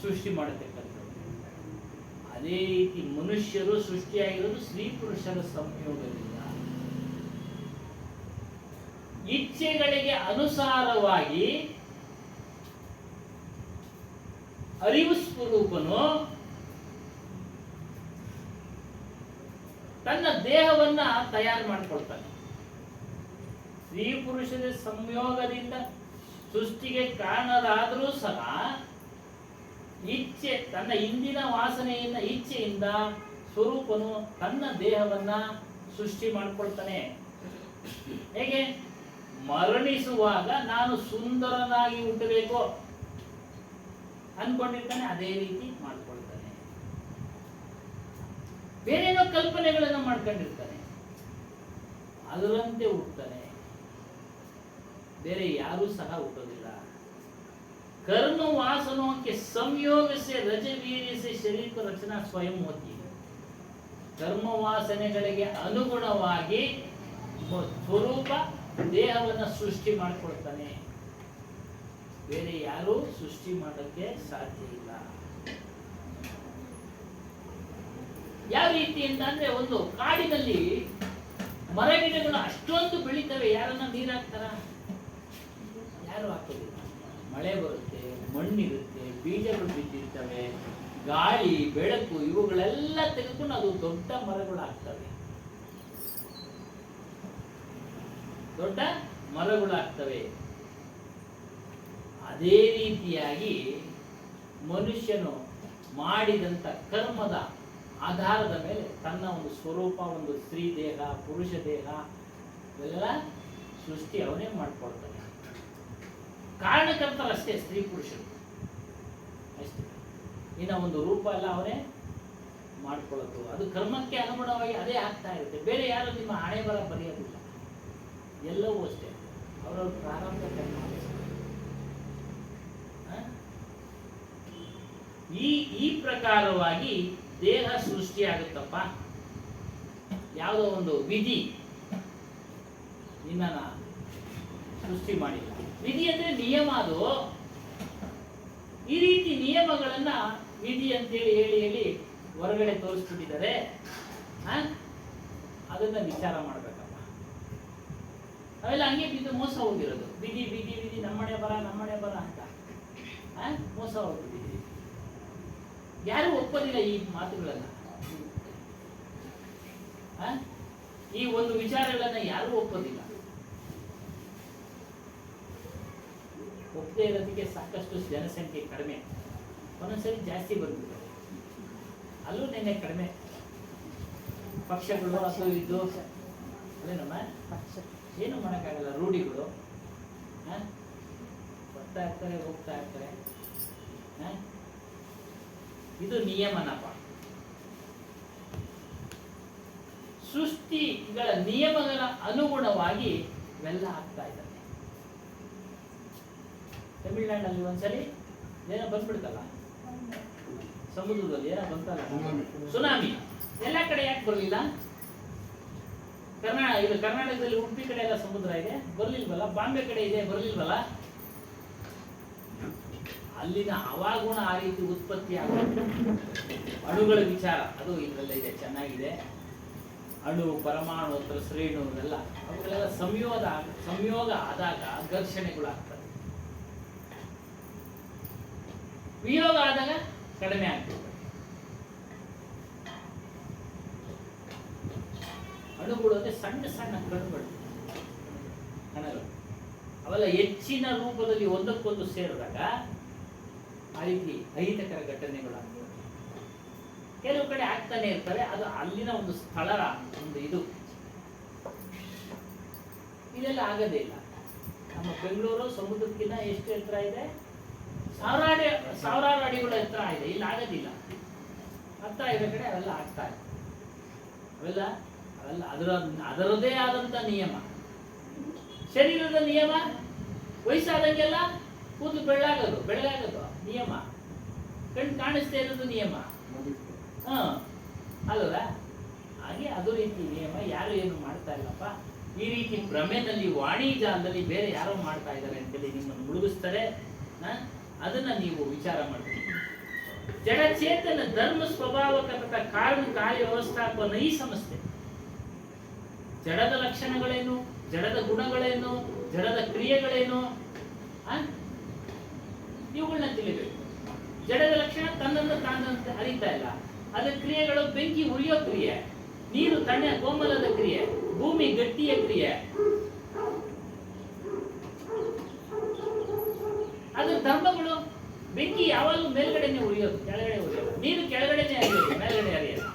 ಸೃಷ್ಟಿ ಮಾಡತಕ್ಕಂಥದ್ದು. ಅದೇ ರೀತಿ ಮನುಷ್ಯರು ಸೃಷ್ಟಿಯಾಗಿರೋದು ಸ್ತ್ರೀ ಪುರುಷರ ಸಂಯೋಗದಿಂದ. ಇಚ್ಛೆಗಳಿಗೆ ಅನುಸಾರವಾಗಿ ಅರಿವು ಸ್ವರೂಪನು ತನ್ನ ದೇಹವನ್ನ ತಯಾರು ಮಾಡಿಕೊಳ್ತಾನೆ. ಸ್ತ್ರೀ ಪುರುಷರ ಸಂಯೋಗದಿಂದ ಸೃಷ್ಟಿಗೆ ಕಾರಣರಾದರೂ ಸಹ ಇಚ್ಛೆ, ತನ್ನ ಹಿಂದಿನ ವಾಸನೆಯಿಂದ, ಇಚ್ಛೆಯಿಂದ ಸ್ವರೂಪನು ತನ್ನ ದೇಹವನ್ನ ಸೃಷ್ಟಿ ಮಾಡಿಕೊಳ್ತಾನೆ. ಹೇಗೆ? ಮರಣಿಸುವಾಗ ನಾನು ಸುಂದರನಾಗಿ ಹುಟ್ಟಬೇಕು ಅನ್ಕೊಂಡಿರ್ತಾನೆ, ಅದೇ ರೀತಿ ಮಾಡ್ಕೊಳ್ತಾನೆ. ಬೇರೇನೋ ಕಲ್ಪನೆಗಳನ್ನು ಮಾಡ್ಕೊಂಡಿರ್ತಾನೆ, ಅದರಂತೆ ಹುಟ್ಟುತ್ತಾನೆ. ಬೇರೆ ಯಾರೂ ಸಹ ಹುಟ್ಟೋದಿಲ್ಲ. कर्म वासनों के संयोग से रज वीर्य से शरीर को रचना स्वयं होती है. कर्म ವಾಸನೆಗಳಿಗೆ ಅನುಗುಣವಾಗಿ ಸ್ವರೂಪ ದೇಹವನ್ನು ಸೃಷ್ಟಿ ಮಾಡಿಕೊಳ್ತಾನೆ. ಬೇರೆ ಯಾರು ಸೃಷ್ಟಿ ಮಾಡೋಕ್ಕೆ ಸಾಧ್ಯ ಇಲ್ಲ. ಯಾವ ರೀತಿ ಅಂತಂದ್ರೆ, ಒಂದು ಕಾಡಿನಲ್ಲಿ ಮರ ಗಿಡಗಳು ಅಷ್ಟೊಂದು ಬೆಳಿತವೆ, ಯಾರನ್ನ ನೀರು ಹಾಕ್ತಾರ? ಯಾರು ಹಾಕೋದಿಲ್ಲ. ಮಳೆ ಬರುತ್ತೆ, ಮಣ್ಣಿರುತ್ತೆ, ಬೀಜಗಳು ಬಿದ್ದಿರ್ತವೆ, ಗಾಳಿ ಬೆಳಕು ಇವುಗಳೆಲ್ಲ ತೆಗೆದುಕೊಂಡು ಅದು ದೊಡ್ಡ ಮರಗಳಾಗ್ತವೆ, ದೊಡ್ಡ ಮರಗಳಾಗ್ತವೆ. ಅದೇ ರೀತಿಯಾಗಿ ಮನುಷ್ಯನು ಮಾಡಿದಂಥ ಕರ್ಮದ ಆಧಾರದ ಮೇಲೆ ತನ್ನ ಒಂದು ಸ್ವರೂಪ, ಒಂದು ಸ್ತ್ರೀ ದೇಹ, ಪುರುಷ ದೇಹ ಇವೆಲ್ಲ ಸೃಷ್ಟಿ ಅವನೇ ಮಾಡ್ಕೊಳ್ತಾನೆ. ಕಾರಣಕರ್ತರಷ್ಟೇ ಸ್ತ್ರೀ ಪುರುಷರು ಅಷ್ಟೇ. ಇನ್ನು ಒಂದು ರೂಪ ಎಲ್ಲ ಅವನೇ ಮಾಡ್ಕೊಳ್ಳೋದು, ಅದು ಕರ್ಮಕ್ಕೆ ಅನುಗುಣವಾಗಿ ಅದೇ ಆಗ್ತಾ ಇರುತ್ತೆ. ಬೇರೆ ಯಾರು ನಿಮ್ಮ ಹಣೆ ಬರ ಬರೆಯೋದಿಲ್ಲ. ಎಲ್ಲವೂ ಅಷ್ಟೇ ಅವರವ್ರ ಪ್ರಾರಂಭ ಕರ್ಮ. ಈ ಪ್ರಕಾರವಾಗಿ ದೇಹ ಸೃಷ್ಟಿಯಾಗುತ್ತಪ್ಪ. ಯಾವುದೋ ಒಂದು ವಿಧಿ ನಿನ್ನನ್ನು ಸೃಷ್ಟಿ ಮಾಡಿಲ್ಲ. ವಿಧಿ ಅಂದ್ರೆ ನಿಯಮ. ಅದು ಈ ರೀತಿ ನಿಯಮಗಳನ್ನ ವಿಧಿ ಅಂತೇಳಿ ಹೇಳಿ ಹೊರಗಡೆ ತೋರಿಸ್ಬಿಟ್ಟಿದ್ದಾರೆ. ಅದನ್ನ ವಿಚಾರ ಮಾಡ್ಬೇಕಪ್ಪ. ಅವೆಲ್ಲ ಹಂಗೆ ಬಿದ್ದು ಮೋಸ ಹೋಗಿರೋದು. ವಿಧಿ ವಿಧಿ ವಿಧಿ ನಮ್ಮನೆ ಬರ ಅಂತ ಮೋಸ ಹೋಗ್ಬಿಟ್ಟಿದ್ದೀವಿ. ಯಾರು ಒಪ್ಪೋದಿಲ್ಲ ಈ ಮಾತುಗಳನ್ನ. ಈ ಒಂದು ವಿಚಾರಗಳನ್ನ ಯಾರೂ ಒಪ್ಪೋದಿಲ್ಲ. ಒಪ್ಪದೇ ಇರೋದಕ್ಕೆ ಸಾಕಷ್ಟು ಜನಸಂಖ್ಯೆ ಕಡಿಮೆ, ಒಂದೊಂದ್ಸರಿ ಜಾಸ್ತಿ ಬಂದ್ಬಿಡುತ್ತೆ. ಅಲ್ಲೂ ನೆನ್ನೆ ಕಡಿಮೆ ಪಕ್ಷಗಳು ಅದು ಇದು ಅದೇನಮ್ಮ ಏನು ಮಾಡೋಕ್ಕಾಗಲ್ಲ. ರೂಢಿಗಳು ಬರ್ತಾ ಇರ್ತಾರೆ, ಹೋಗ್ತಾ ಇರ್ತಾರೆ. ಇದು ನಿಯಮನಪ್ಪ. ಸೃಷ್ಟಿಗಳ ನಿಯಮಗಳ ಅನುಗುಣವಾಗಿ ಇವೆಲ್ಲ ಆಗ್ತಾ ಇದ್ದಾರೆ. ತಮಿಳ್ನಾಡಲ್ಲಿ ಒಂದ್ಸಲಿ ಏನೋ ಬಂದ್ಬಿಡ್ತಲ್ಲ, ಸಮುದ್ರದಲ್ಲಿ ಏನೋ ಬಂತಲ್ಲ ಸುನಾಮಿ. ಎಲ್ಲ ಕಡೆ ಯಾಕೆ ಬರಲಿಲ್ಲ? ಕರ್ನಾಟಕದಲ್ಲಿ ಉಡುಪಿ ಕಡೆ ಎಲ್ಲ ಸಮುದ್ರ ಇದೆ, ಬರ್ಲಿಲ್ವಲ್ಲ. ಬಾಂಬೆ ಕಡೆ ಇದೆ, ಬರ್ಲಿಲ್ವಲ್ಲ. ಅಲ್ಲಿನ ಹವಾಗುಣ ಆ ರೀತಿ ಉತ್ಪತ್ತಿ ಆಗುತ್ತೆ. ಅಣುಗಳ ವಿಚಾರ ಅದು ಇದೆಲ್ಲ ಇದೆ, ಚೆನ್ನಾಗಿದೆ. ಅಣು, ಪರಮಾಣು, ಶ್ರೇಣು ಇವೆಲ್ಲ ಅವುಗಳೆಲ್ಲ ಸಂಯೋಗ ಆದಾಗ ಘರ್ಷಣೆಗಳಾಗ್ತವೆ. ವಿಯೋಗ ಆದಾಗ ಕಡಿಮೆ ಆಗ್ತದೆ. ಅಣುಗಳು ಅಂದ್ರೆ ಸಣ್ಣ ಸಣ್ಣ ಕಣಗಳು, ಅವೆಲ್ಲ ಹೆಚ್ಚಿನ ರೂಪದಲ್ಲಿ ಒಂದಕ್ಕೊಂದು ಸೇರಿದಾಗ ಆ ರೀತಿ ಅಹಿತಕರ ಘಟನೆಗಳಾಗ್ತವೆ. ಕೆಲವು ಕಡೆ ಆಗ್ತಾನೆ ಇರ್ತಾರೆ. ಅದು ಅಲ್ಲಿನ ಒಂದು ಸ್ಥಳದ ಒಂದು ಇದು. ಇಲ್ಲೆಲ್ಲ ಆಗದೇ ಇಲ್ಲ. ನಮ್ಮ ಬೆಂಗಳೂರು ಸಮುದ್ರಕ್ಕಿಂತ ಎಷ್ಟು ಎತ್ತರ ಇದೆ? ಸಾವಿರಾರು ಅಡಿಗಳ ಎತ್ತರ ಇದೆ. ಇಲ್ಲಿ ಆಗೋದಿಲ್ಲ. ಹತ್ರ ಇರೋ ಕಡೆ ಅವೆಲ್ಲ ಆಗ್ತಾ ಇದೆ. ಅವೆಲ್ಲ ಅದರದೇ ಆದಂತ ನಿಯಮ. ಶರೀರದ ನಿಯಮ. ವಯಸ್ಸಾದಂಗೆಲ್ಲ ಕೂದಲು ಬೆಳ್ಳಗಾಗೋದು ನಿಯಮ. ಕಣ್ಣು ಕಾಣಿಸ್ತಾ ಇರೋದು ನಿಯಮ. ಅಲ್ವಲ್ಲ? ಹಾಗೆ ಅದು ರೀತಿ ನಿಯಮ. ಯಾರು ಏನು ಮಾಡ್ತಾ ಇಲ್ಲಪ್ಪ. ಈ ರೀತಿ ಭ್ರಮೆನಲ್ಲಿ, ವಾಣಿಜ್ಯದಲ್ಲಿ ಬೇರೆ ಯಾರೋ ಮಾಡ್ತಾ ಇದ್ದಾರೆ ಅಂತೇಳಿ ನಿಮ್ಮನ್ನು ಮುಳುಗಿಸ್ತಾರೆ. ಅದನ್ನ ನೀವು ವಿಚಾರ ಮಾಡ್ತೀವಿ. ಜಡಚೇತನ ಧರ್ಮ ಸ್ವಭಾವಕತ ಕಾರಣ ಕಾರ್ಯ ವ್ಯವಸ್ಥಾಪನ ಈ ಸಮಸ್ಯೆ. ಜಡದ ಲಕ್ಷಣಗಳೇನು, ಜಡದ ಗುಣಗಳೇನು, ಜಡದ ಕ್ರಿಯೆಗಳೇನು, ಇವುಗಳನ್ನ ತಿಳಿಬೇಕು. ಜಡದ ಲಕ್ಷಣ ತನ್ನನ್ನು ತಾನಂತೆ ಅರಿತಾ ಇಲ್ಲ. ಅದರ ಕ್ರಿಯೆಗಳು ಬೆಂಕಿ ಉರಿಯೋ ಕ್ರಿಯೆ, ನೀರು ತಣ್ಣ ಕೋಮಲದ ಕ್ರಿಯೆ, ಭೂಮಿ ಗಟ್ಟಿಯ ಕ್ರಿಯೆ. ಅದ್ರ ಧರ್ಮಗಳು ಬೆಂಕಿ ಯಾವಾಗಲೂ ಮೇಲ್ಗಡೆನೆ ಉರಿಯೋದು, ಕೆಳಗಡೆ ಉರಿಯೋದು. ನೀರು ಕೆಳಗಡೆನೆ ಹರಿಯೋದು, ಮೇಲ್ಗಡೆ ಹರಿಯೋದು.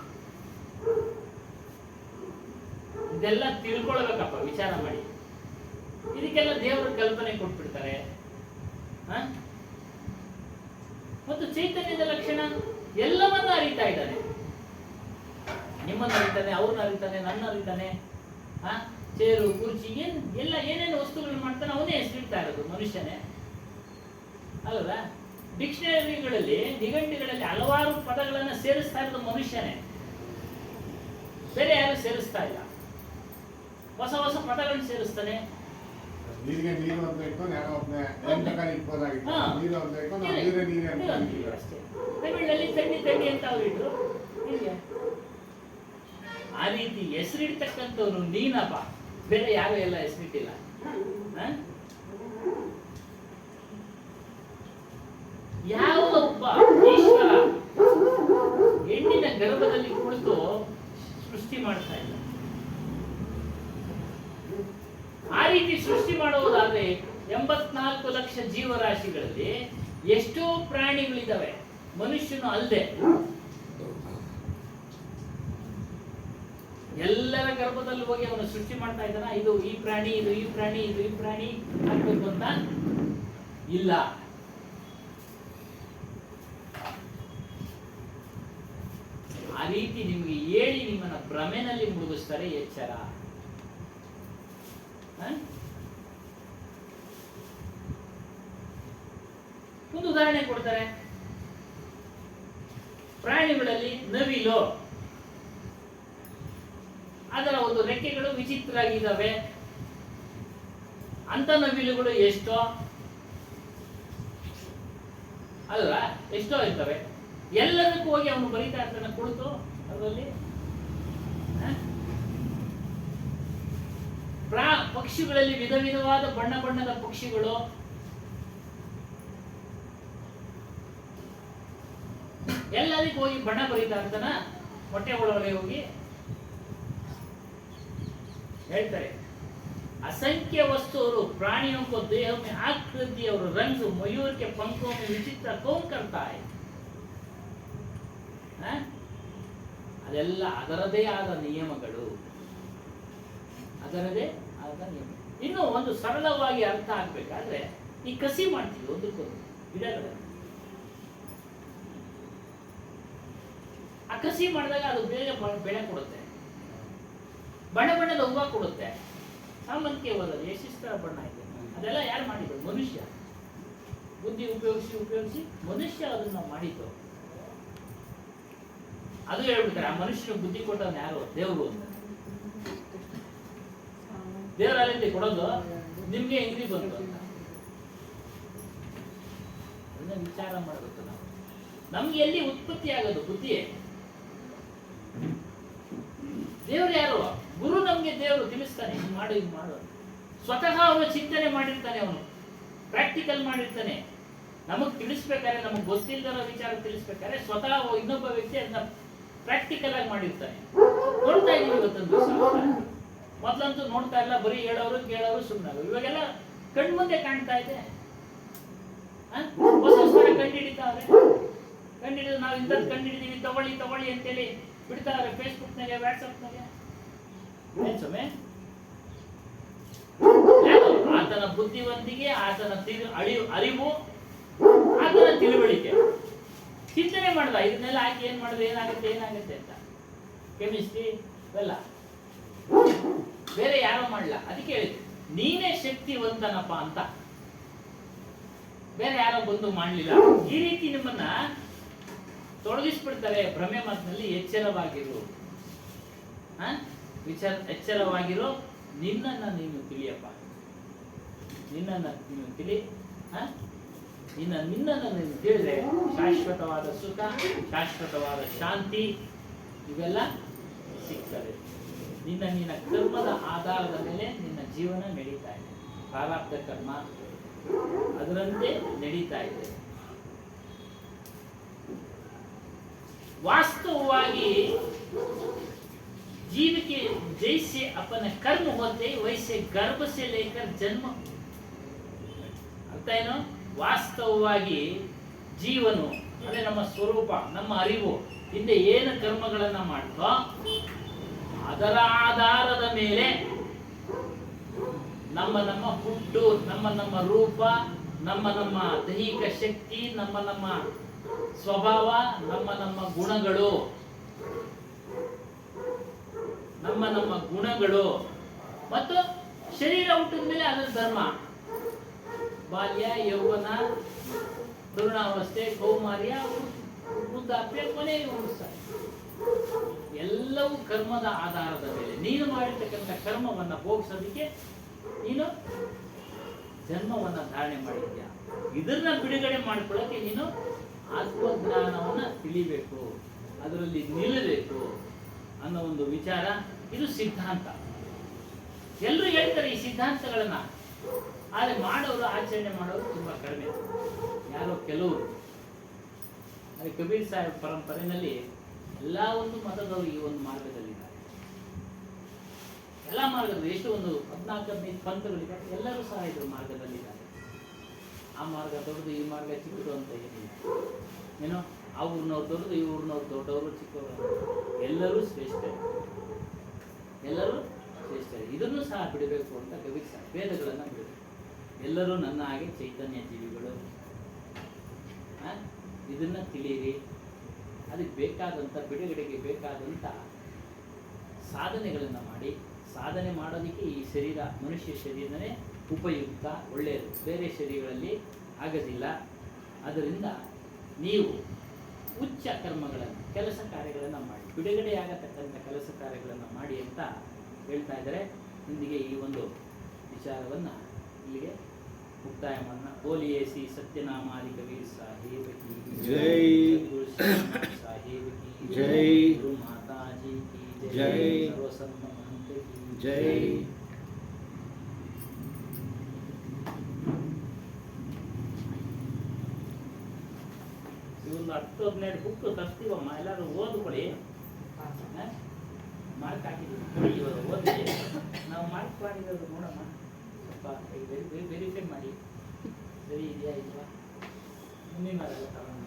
ಇದೆಲ್ಲ ತಿಳ್ಕೊಳ್ಬೇಕಪ್ಪ, ವಿಚಾರ ಮಾಡಿ. ಇದಕ್ಕೆಲ್ಲ ದೇವರ ಕಲ್ಪನೆ ಕೊಟ್ಬಿಡ್ತಾರೆ. ಮತ್ತು ಚೈತನ್ಯದ ಲಕ್ಷಣ ಎಲ್ಲವನ್ನ ಅರಿತಾ ಇದ್ದಾನೆ. ನಿಮ್ಮನ್ನ ಅರಿತಾನೆ, ಅವ್ರನ್ನ ಅರಿತಾನೆ, ನನ್ನ ಅರಿತಾನೆ. ಚೇರು, ಕುರ್ಚಿ, ಏನೇನು ವಸ್ತುಗಳು ಮಾಡ್ತಾನೆ ಅವನೇ ಹೆಸರಿಡ್ತಾ ಇರೋದು ಮನುಷ್ಯನೇ ಅಲ್ವಾ? ಡಿಕ್ಷನರಿಗಳಲ್ಲಿ, ನಿಘಂಟುಗಳಲ್ಲಿ ಹಲವಾರು ಪದಗಳನ್ನ ಸೇರಿಸ್ತಾ ಇರೋದು ಮನುಷ್ಯನೇ, ಬೇರೆ ಯಾರು ಸೇರಿಸ್ತಾ ಇಲ್ಲ. ಹೊಸ ಹೊಸ ಪದಗಳನ್ನು ಸೇರಿಸ್ತಾನೆ. ನೀರಿಗೆ ನೀರು ಅಂತ ಇಟ್ಕೊಂಡು ಯಾರೋ ಇಟ್ಬೋದಾಗಿತ್ತು. ನೀರು ಅಂತ ಇಟ್ಕೊಂಡು ನೀರೇ ಅಷ್ಟೇ. ತಮಿಳಿನಲ್ಲಿ ತಣ್ಣಿ ಅಂತ ಅವ್ರು ಇಟ್ರು. ಆ ರೀತಿ ಹೆಸರಿಡ್ತಕ್ಕಂಥವ್ರು ನೀನಪ್ಪ, ಬೇರೆ ಯಾರು ಎಲ್ಲ ಹೆಸರಿಟ್ಟಿಲ್ಲ. ಯಾವ ಒಬ್ಬ ಈಶ್ವರ ಹೆಣ್ಣಿನ ಗರ್ಭದಲ್ಲಿ ಕುಳಿತು ಸೃಷ್ಟಿ ಮಾಡ್ತಾ ಇಲ್ಲ. ಆ ರೀತಿ ಸೃಷ್ಟಿ ಮಾಡುವುದಾದ್ರೆ 84 ಲಕ್ಷ ಜೀವರಾಶಿಗಳಲ್ಲಿ ಎಷ್ಟೋ ಪ್ರಾಣಿಗಳಿದಾವೆ, ಮನುಷ್ಯನು ಅಲ್ಲದೆ. ಎಲ್ಲರ ಗರ್ಭದಲ್ಲಿ ಹೋಗಿ ಅವನು ಸೃಷ್ಟಿ ಮಾಡ್ತಾ ಇದ್ದಾನ. ಇದು ಈ ಪ್ರಾಣಿ, ಇದು ಈ ಪ್ರಾಣಿ, ಇದು ಈ ಪ್ರಾಣಿ ಆಗ್ಬೇಕು ಅಂತ ಇಲ್ಲ. ಆ ರೀತಿ ನಿಮಗೆ ಹೇಳಿ ನಿಮ್ಮನ್ನ ಭ್ರಮೆನಲ್ಲಿ ಮುಳುಗಿಸ್ತಾರೆ. ಎಚ್ಚರ. ಒಂದು ಉದಾಹರಣೆ ಕೊಡ್ತಾರೆ. ಪ್ರಾಣಿಗಳಲ್ಲಿ ನವಿಲು, ಅದರ ಒಂದು ರೆಕ್ಕೆಗಳು ವಿಚಿತ್ರವಾಗಿದ್ದಾವೆ. ಅಂತ ನವಿಲುಗಳು ಎಷ್ಟೋ ಅಲ್ವಾ, ಎಷ್ಟೋ ಇರ್ತವೆ. ಎಲ್ಲದಕ್ಕೂ ಹೋಗಿ ಅವನು ಬರೀತಾ ಇರ್ತಾನೆ ಕುಳಿತು ಅದರಲ್ಲಿ. ಪಕ್ಷಿಗಳಲ್ಲಿ ವಿಧ ವಿಧವಾದ ಬಣ್ಣ ಬಣ್ಣದ ಪಕ್ಷಿಗಳು, ಎಲ್ಲದಕ್ಕೂ ಹೋಗಿ ಬಣ್ಣ ಬರೀತಾ ಇರ್ತಾನ. ಹೊಟ್ಟೆ ಒಳಗಡೆ ಹೋಗಿ ಹೇಳ್ತಾರೆ, असंख्य वस्तुओं प्राणियों को देह में आकृति और रंग मयूर के पंखों में विचित्र कौन करता है? ಅದೆಲ್ಲ ಅದರದೇ ಆದ ನಿಯಮಗಳು, ಅದರದೇ ಆದ ನಿಯಮ. ಇನ್ನು ಒಂದು ಸರಳವಾಗಿ ಅರ್ಥ ಆಗ್ಬೇಕಾದ್ರೆ ಈ ಕಸಿ ಮಾಡ್ತೀವಿ ಒಂದಕ್ಕೊಂದು ಗಿಡಗಳಲ್ಲಿ. ಆ ಕಸಿ ಮಾಡಿದಾಗ ಅದು ಬೇಗ ಬೆಳೆ ಕೊಡುತ್ತೆ, ಬಣ್ಣ ಬಣ್ಣದ ಹೂವು ಕೊಡುತ್ತೆ. ಸಾಮಂತಿಗೆ ಹೋದಲ್ಲಿ ಎಷ್ಟಿಷ್ಟ ಬಣ್ಣ ಇದೆ, ಅದೆಲ್ಲ ಯಾರು ಮಾಡಿದ್ರು? ಮನುಷ್ಯ ಬುದ್ಧಿ ಉಪಯೋಗಿಸಿ ಮನುಷ್ಯ ಅದನ್ನ ಮಾಡಿದ್ದು. ಅದು ಹೇಳ್ಬಿಡ್ತಾರೆ, ಆ ಮನುಷ್ಯನ ಬುದ್ಧಿ ಕೊಟ್ಟವನು ಯಾರು? ದೇವರು ಅಂತ. ದೇವರಲ್ಲಿ ಕೊಡೋದು ನಿಮ್ಗೆ ಹೆಂಗ್ರಿ ಬಂತು ಅಂತ ಅದನ್ನ ವಿಚಾರ ಮಾಡಬೇಕು ನಾವು. ನಮ್ಗೆ ಎಲ್ಲಿ ಉತ್ಪತ್ತಿ ಆಗೋದು ಬುದ್ಧಿಯೇ. ದೇವರು ಯಾರು? ಗುರು ನಮ್ಗೆ ದೇವರು ತಿಳಿಸ್ತಾನೆ, ಇದು ಮಾಡು ಇದು ಮಾಡು. ಸ್ವತಃ ಅವನು ಚಿಂತನೆ ಮಾಡಿರ್ತಾನೆ, ಅವನು ಪ್ರಾಕ್ಟಿಕಲ್ ಮಾಡಿರ್ತಾನೆ. ನಮಗ್ ತಿಳಿಸ್ಬೇಕಾದ್ರೆ, ನಮಗ್ ಗೊತ್ತಿಲ್ಲದ ವಿಚಾರ ತಿಳಿಸ್ಬೇಕಾದ್ರೆ ಸ್ವತಃ ಇನ್ನೊಬ್ಬ ವ್ಯಕ್ತಿ ಅದನ್ನ ಪ್ರಾಕ್ಟಿಕಲ್ ಆಗಿ ಮಾಡಿರ್ತಾನೆ. ನೋಡ್ತಾ ಇದೀವಿ ಇವತ್ತೊಂದು ದಿವಸ. ಮೊದಲಂತೂ ನೋಡ್ತಾ ಇಲ್ಲ, ಬರೀ ಹೇಳೋರು ಕೇಳೋರು ಸುಮ್ಮನೆ. ಇವಾಗೆಲ್ಲ ಕಣ್ಮುಂದೆ ಕಾಣ್ತಾ ಇದೆ. ಹೊಸ ಸ್ವರ ಕಂಡುಹಿಡಿತಾವ್ರೆ. ಕಂಡುಹಿಡಿದು ನಾವು ಇಂಥದ್ದು ಕಂಡುಹಿಡಿದೀವಿ, ತಗೊಳ್ಳಿ ಅಂತೇಳಿ ಬಿಡ್ತಾವ್ರೆ ಫೇಸ್ಬುಕ್ನಾಗೆ, ವಾಟ್ಸಪ್ನಾಗೆ. ಆತನ ಬುದ್ಧಿವಂತಿಕೆ, ಆತನ ಅರಿವು, ಆತನ ತಿಳುವಳಿಕೆ. ಚಿಂತನೆ ಮಾಡ್ದ ಇದನ್ನೆಲ್ಲ ಹಾಕಿ ಏನ್ ಮಾಡಿದ್ರೆ ಏನಾಗುತ್ತೆ ಅಂತ. ಕೆಮಿಸ್ಟ್ರಿ ಇವೆಲ್ಲ ಬೇರೆ ಯಾರೋ ಮಾಡಲ್ಲ. ಅದಕ್ಕೆ ಹೇಳಿದ್ರು ನೀನೇ ಶಕ್ತಿವಂತನಪ್ಪ ಅಂತ, ಬೇರೆ ಯಾರೋ ಬಂದು ಮಾಡ್ಲಿಲ್ಲ. ಈ ರೀತಿ ನಿಮ್ಮನ್ನ ತೊಡಗಿಸ್ಬಿಡ್ತಾರೆ ಭ್ರಮೆ ಮಾತಿನಲ್ಲಿ. ಎಚ್ಚರವಾಗಿರು, ಎಚ್ಚರವಾಗಿರೋ. ನಿನ್ನನ್ನು ನೀನು ತಿಳಿಯಪ್ಪ, ನಿನ್ನನ್ನು ನೀನು ತಿಳಿ. ನಿನ್ನನ್ನು ನೀನು ತಿಳಿದ್ರೆ ಶಾಶ್ವತವಾದ ಸುಖ, ಶಾಶ್ವತವಾದ ಶಾಂತಿ ಇವೆಲ್ಲ ಸಿಗ್ತದೆ. ನಿನ್ನ ಕರ್ಮದ ಆಧಾರದ ಮೇಲೆ ನಿನ್ನ ಜೀವನ ನಡೀತಾ ಇದೆ. ಪ್ರಾರಬ್ಧ ಕರ್ಮ ಅದರಂತೆ ನಡೀತಾ ಇದೆ. ವಾಸ್ತವವಾಗಿ जीव के जैसे अपन कर्म होते वैसे गर्भ से लेकर जन्म. ಅರ್ಥ ಏನು? ವಾಸ್ತವವಾಗಿ ಜೀವನು ಅಂದ್ರೆ ನಮ್ಮ ಸ್ವರೂಪ, ನಮ್ಮ ಅರಿವು ಹಿಂದೆ ಏನು ಕರ್ಮಗಳನ್ನ ಮಾಡ್ತೋ ಅದರ ಆಧಾರದ ಮೇಲೆ ನಮ್ಮ ಹುಟ್ಟು, ನಮ್ಮ ರೂಪ, ನಮ್ಮ ದೈಹಿಕ ಶಕ್ತಿ, ನಮ್ಮ ಸ್ವಭಾವ, ನಮ್ಮ ಗುಣಗಳು, ನಮ್ಮ ಗುಣಗಳು ಮತ್ತು ಶರೀರ ಹುಟ್ಟಿದ ಮೇಲೆ ಅದರ ಧರ್ಮ. ಬಾಲ್ಯ, ಯೌವನ, ತರುಣಾವಸ್ಥೆ, ಕೌಮಾರ್ಯ, ವೃದ್ಧಾಪ್ಯ, ಕೊನೆಗೆ ಮುಗಿಸ್ತಾರೆ. ಎಲ್ಲವೂ ಕರ್ಮದ ಆಧಾರದ ಮೇಲೆ. ನೀನು ಮಾಡಿರ್ತಕ್ಕಂಥ ಕರ್ಮವನ್ನ ಭೋಗಿಸೋದಕ್ಕೆ ನೀನು ಜನ್ಮವನ್ನ ಧಾರಣೆ ಮಾಡಿದ್ಯಾ. ಇದನ್ನ ಬಿಡುಗಡೆ ಮಾಡ್ಕೊಳ್ಳೋಕೆ ನೀನು ಆತ್ಮಜ್ಞಾನವನ್ನ ತಿಳಿಬೇಕು, ಅದರಲ್ಲಿ ನಿಲ್ಲಬೇಕು ಅನ್ನೋ ಒಂದು ವಿಚಾರ. ಇದು ಸಿದ್ಧಾಂತ. ಎಲ್ಲರೂ ಹೇಳ್ತಾರೆ ಈ ಸಿದ್ಧಾಂತಗಳನ್ನ, ಆದರೆ ಮಾಡೋರು, ಆಚರಣೆ ಮಾಡೋರು ತುಂಬಾ ಕಡಿಮೆ, ಯಾರೋ ಕೆಲವರು. ಅದೇ ಕಬೀರ್ ಸಾಹೇಬ್ ಪರಂಪರೆಯಲ್ಲಿ ಎಲ್ಲ ಒಂದು ಮತದವರು ಈ ಒಂದು ಮಾರ್ಗದಲ್ಲಿದ್ದಾರೆ. ಎಲ್ಲ ಮಾರ್ಗದಲ್ಲಿ ಎಷ್ಟು ಒಂದು 14-15 ಪಂಥಗಳಿದ್ದಾರೆ, ಎಲ್ಲರೂ ಸಹ ಇದ್ರ ಮಾರ್ಗದಲ್ಲಿದ್ದಾರೆ. ಆ ಮಾರ್ಗ ದೊಡ್ಡದು, ಈ ಮಾರ್ಗ ಚಿಕ್ಕದು ಅಂತ ಏನಿಲ್ಲ. ಏನೋ ಆ ಊರಿನವ್ರು ದೊಡ್ಡದು, ಈ ಊರಿನವ್ರು ದೊಡ್ಡವರು, ಚಿಕ್ಕವರು, ಎಲ್ಲರೂ ಶ್ರೇಷ್ಠರು, ಎಲ್ಲರೂ ಶ್ರೇಷ್ಠರು. ಇದನ್ನು ಸಹ ಬಿಡಬೇಕು ಅಂತ ಕಬೀರ್ ಸಾಹೇಬ್ ವೇದಗಳನ್ನು ಬಿಡಬೇಕು. ಎಲ್ಲರೂ ನನ್ನ ಹಾಗೆ ಚೈತನ್ಯ ಜೀವಿಗಳು, ಇದನ್ನ ತಿಳಿಯಿರಿ. ಅದಕ್ಕೆ ಬೇಕಾದಂಥ ಬಿಡುಗಡೆಗೆ ಬೇಕಾದಂಥ ಸಾಧನೆಗಳನ್ನು ಮಾಡಿ, ಸಾಧನೆ ಮಾಡೋದಕ್ಕೆ ಈ ಶರೀರ, ಮನುಷ್ಯ ಶರೀರನೇ ಉಪಯುಕ್ತ, ಒಳ್ಳೆಯದು. ಬೇರೆ ಶರೀರಗಳಲ್ಲಿ ಆಗೋದಿಲ್ಲ. ಅದರಿಂದ ನೀವು ಉಚ್ಚ ಕರ್ಮಗಳನ್ನು, ಕೆಲಸ ಕಾರ್ಯಗಳನ್ನು ಮಾಡಿ, ಬಿಡುಗಡೆಯಾಗತಕ್ಕಂಥ ಕೆಲಸ ಕಾರ್ಯಗಳನ್ನು ಮಾಡಿ ಅಂತ ಹೇಳ್ತಾ ಇದ್ದಾರೆ. ಇಂದಿಗೆ ಈ ಒಂದು ವಿಚಾರವನ್ನು ಇಲ್ಲಿಗೆ ಮುಕ್ತಾಯ ಮಾಡೋಣ. ಬೋಲಿಯೇ ಶ್ರೀ ಸತ್ಯನಾಮಾದಿ ಕಬೀರ್ ಸಾಹೇಬ್ ಕಿ ಜೈ. ಸದ್ಗುರು ಶ್ರೀನಾಥ ಸಾಹೇಬ್ ಕಿ ಜೈ. ಗುರು ಮಾತಾಜಿ ಕಿ ಜೈ. ಸರ್ವಸಂತ ಮಹಂತ ಕಿ ಜೈ. ಇವೊಂದು 10-15 ಬುಕ್ ತರ್ತೀವಮ್ಮ, ಎಲ್ಲರೂ ಓದ್ಕೊಳ್ಳಿ. ಮಾರ್ಕ್ ಹಾಕಿದ್ದೀವಿ, ಇವಾಗ ಓದಿ ನಾವು ಮಾರ್ಕ್ ಮಾಡಿರೋದು ನೋಡಮ್ಮ, ಸ್ವಲ್ಪ ವೆರಿಫೈ ಮಾಡಿ ಸರಿ ಇದೆಯಾ ಇಲ್ವಾ ಮುಂದಿನ ವಾರ ತಗೊಂಡು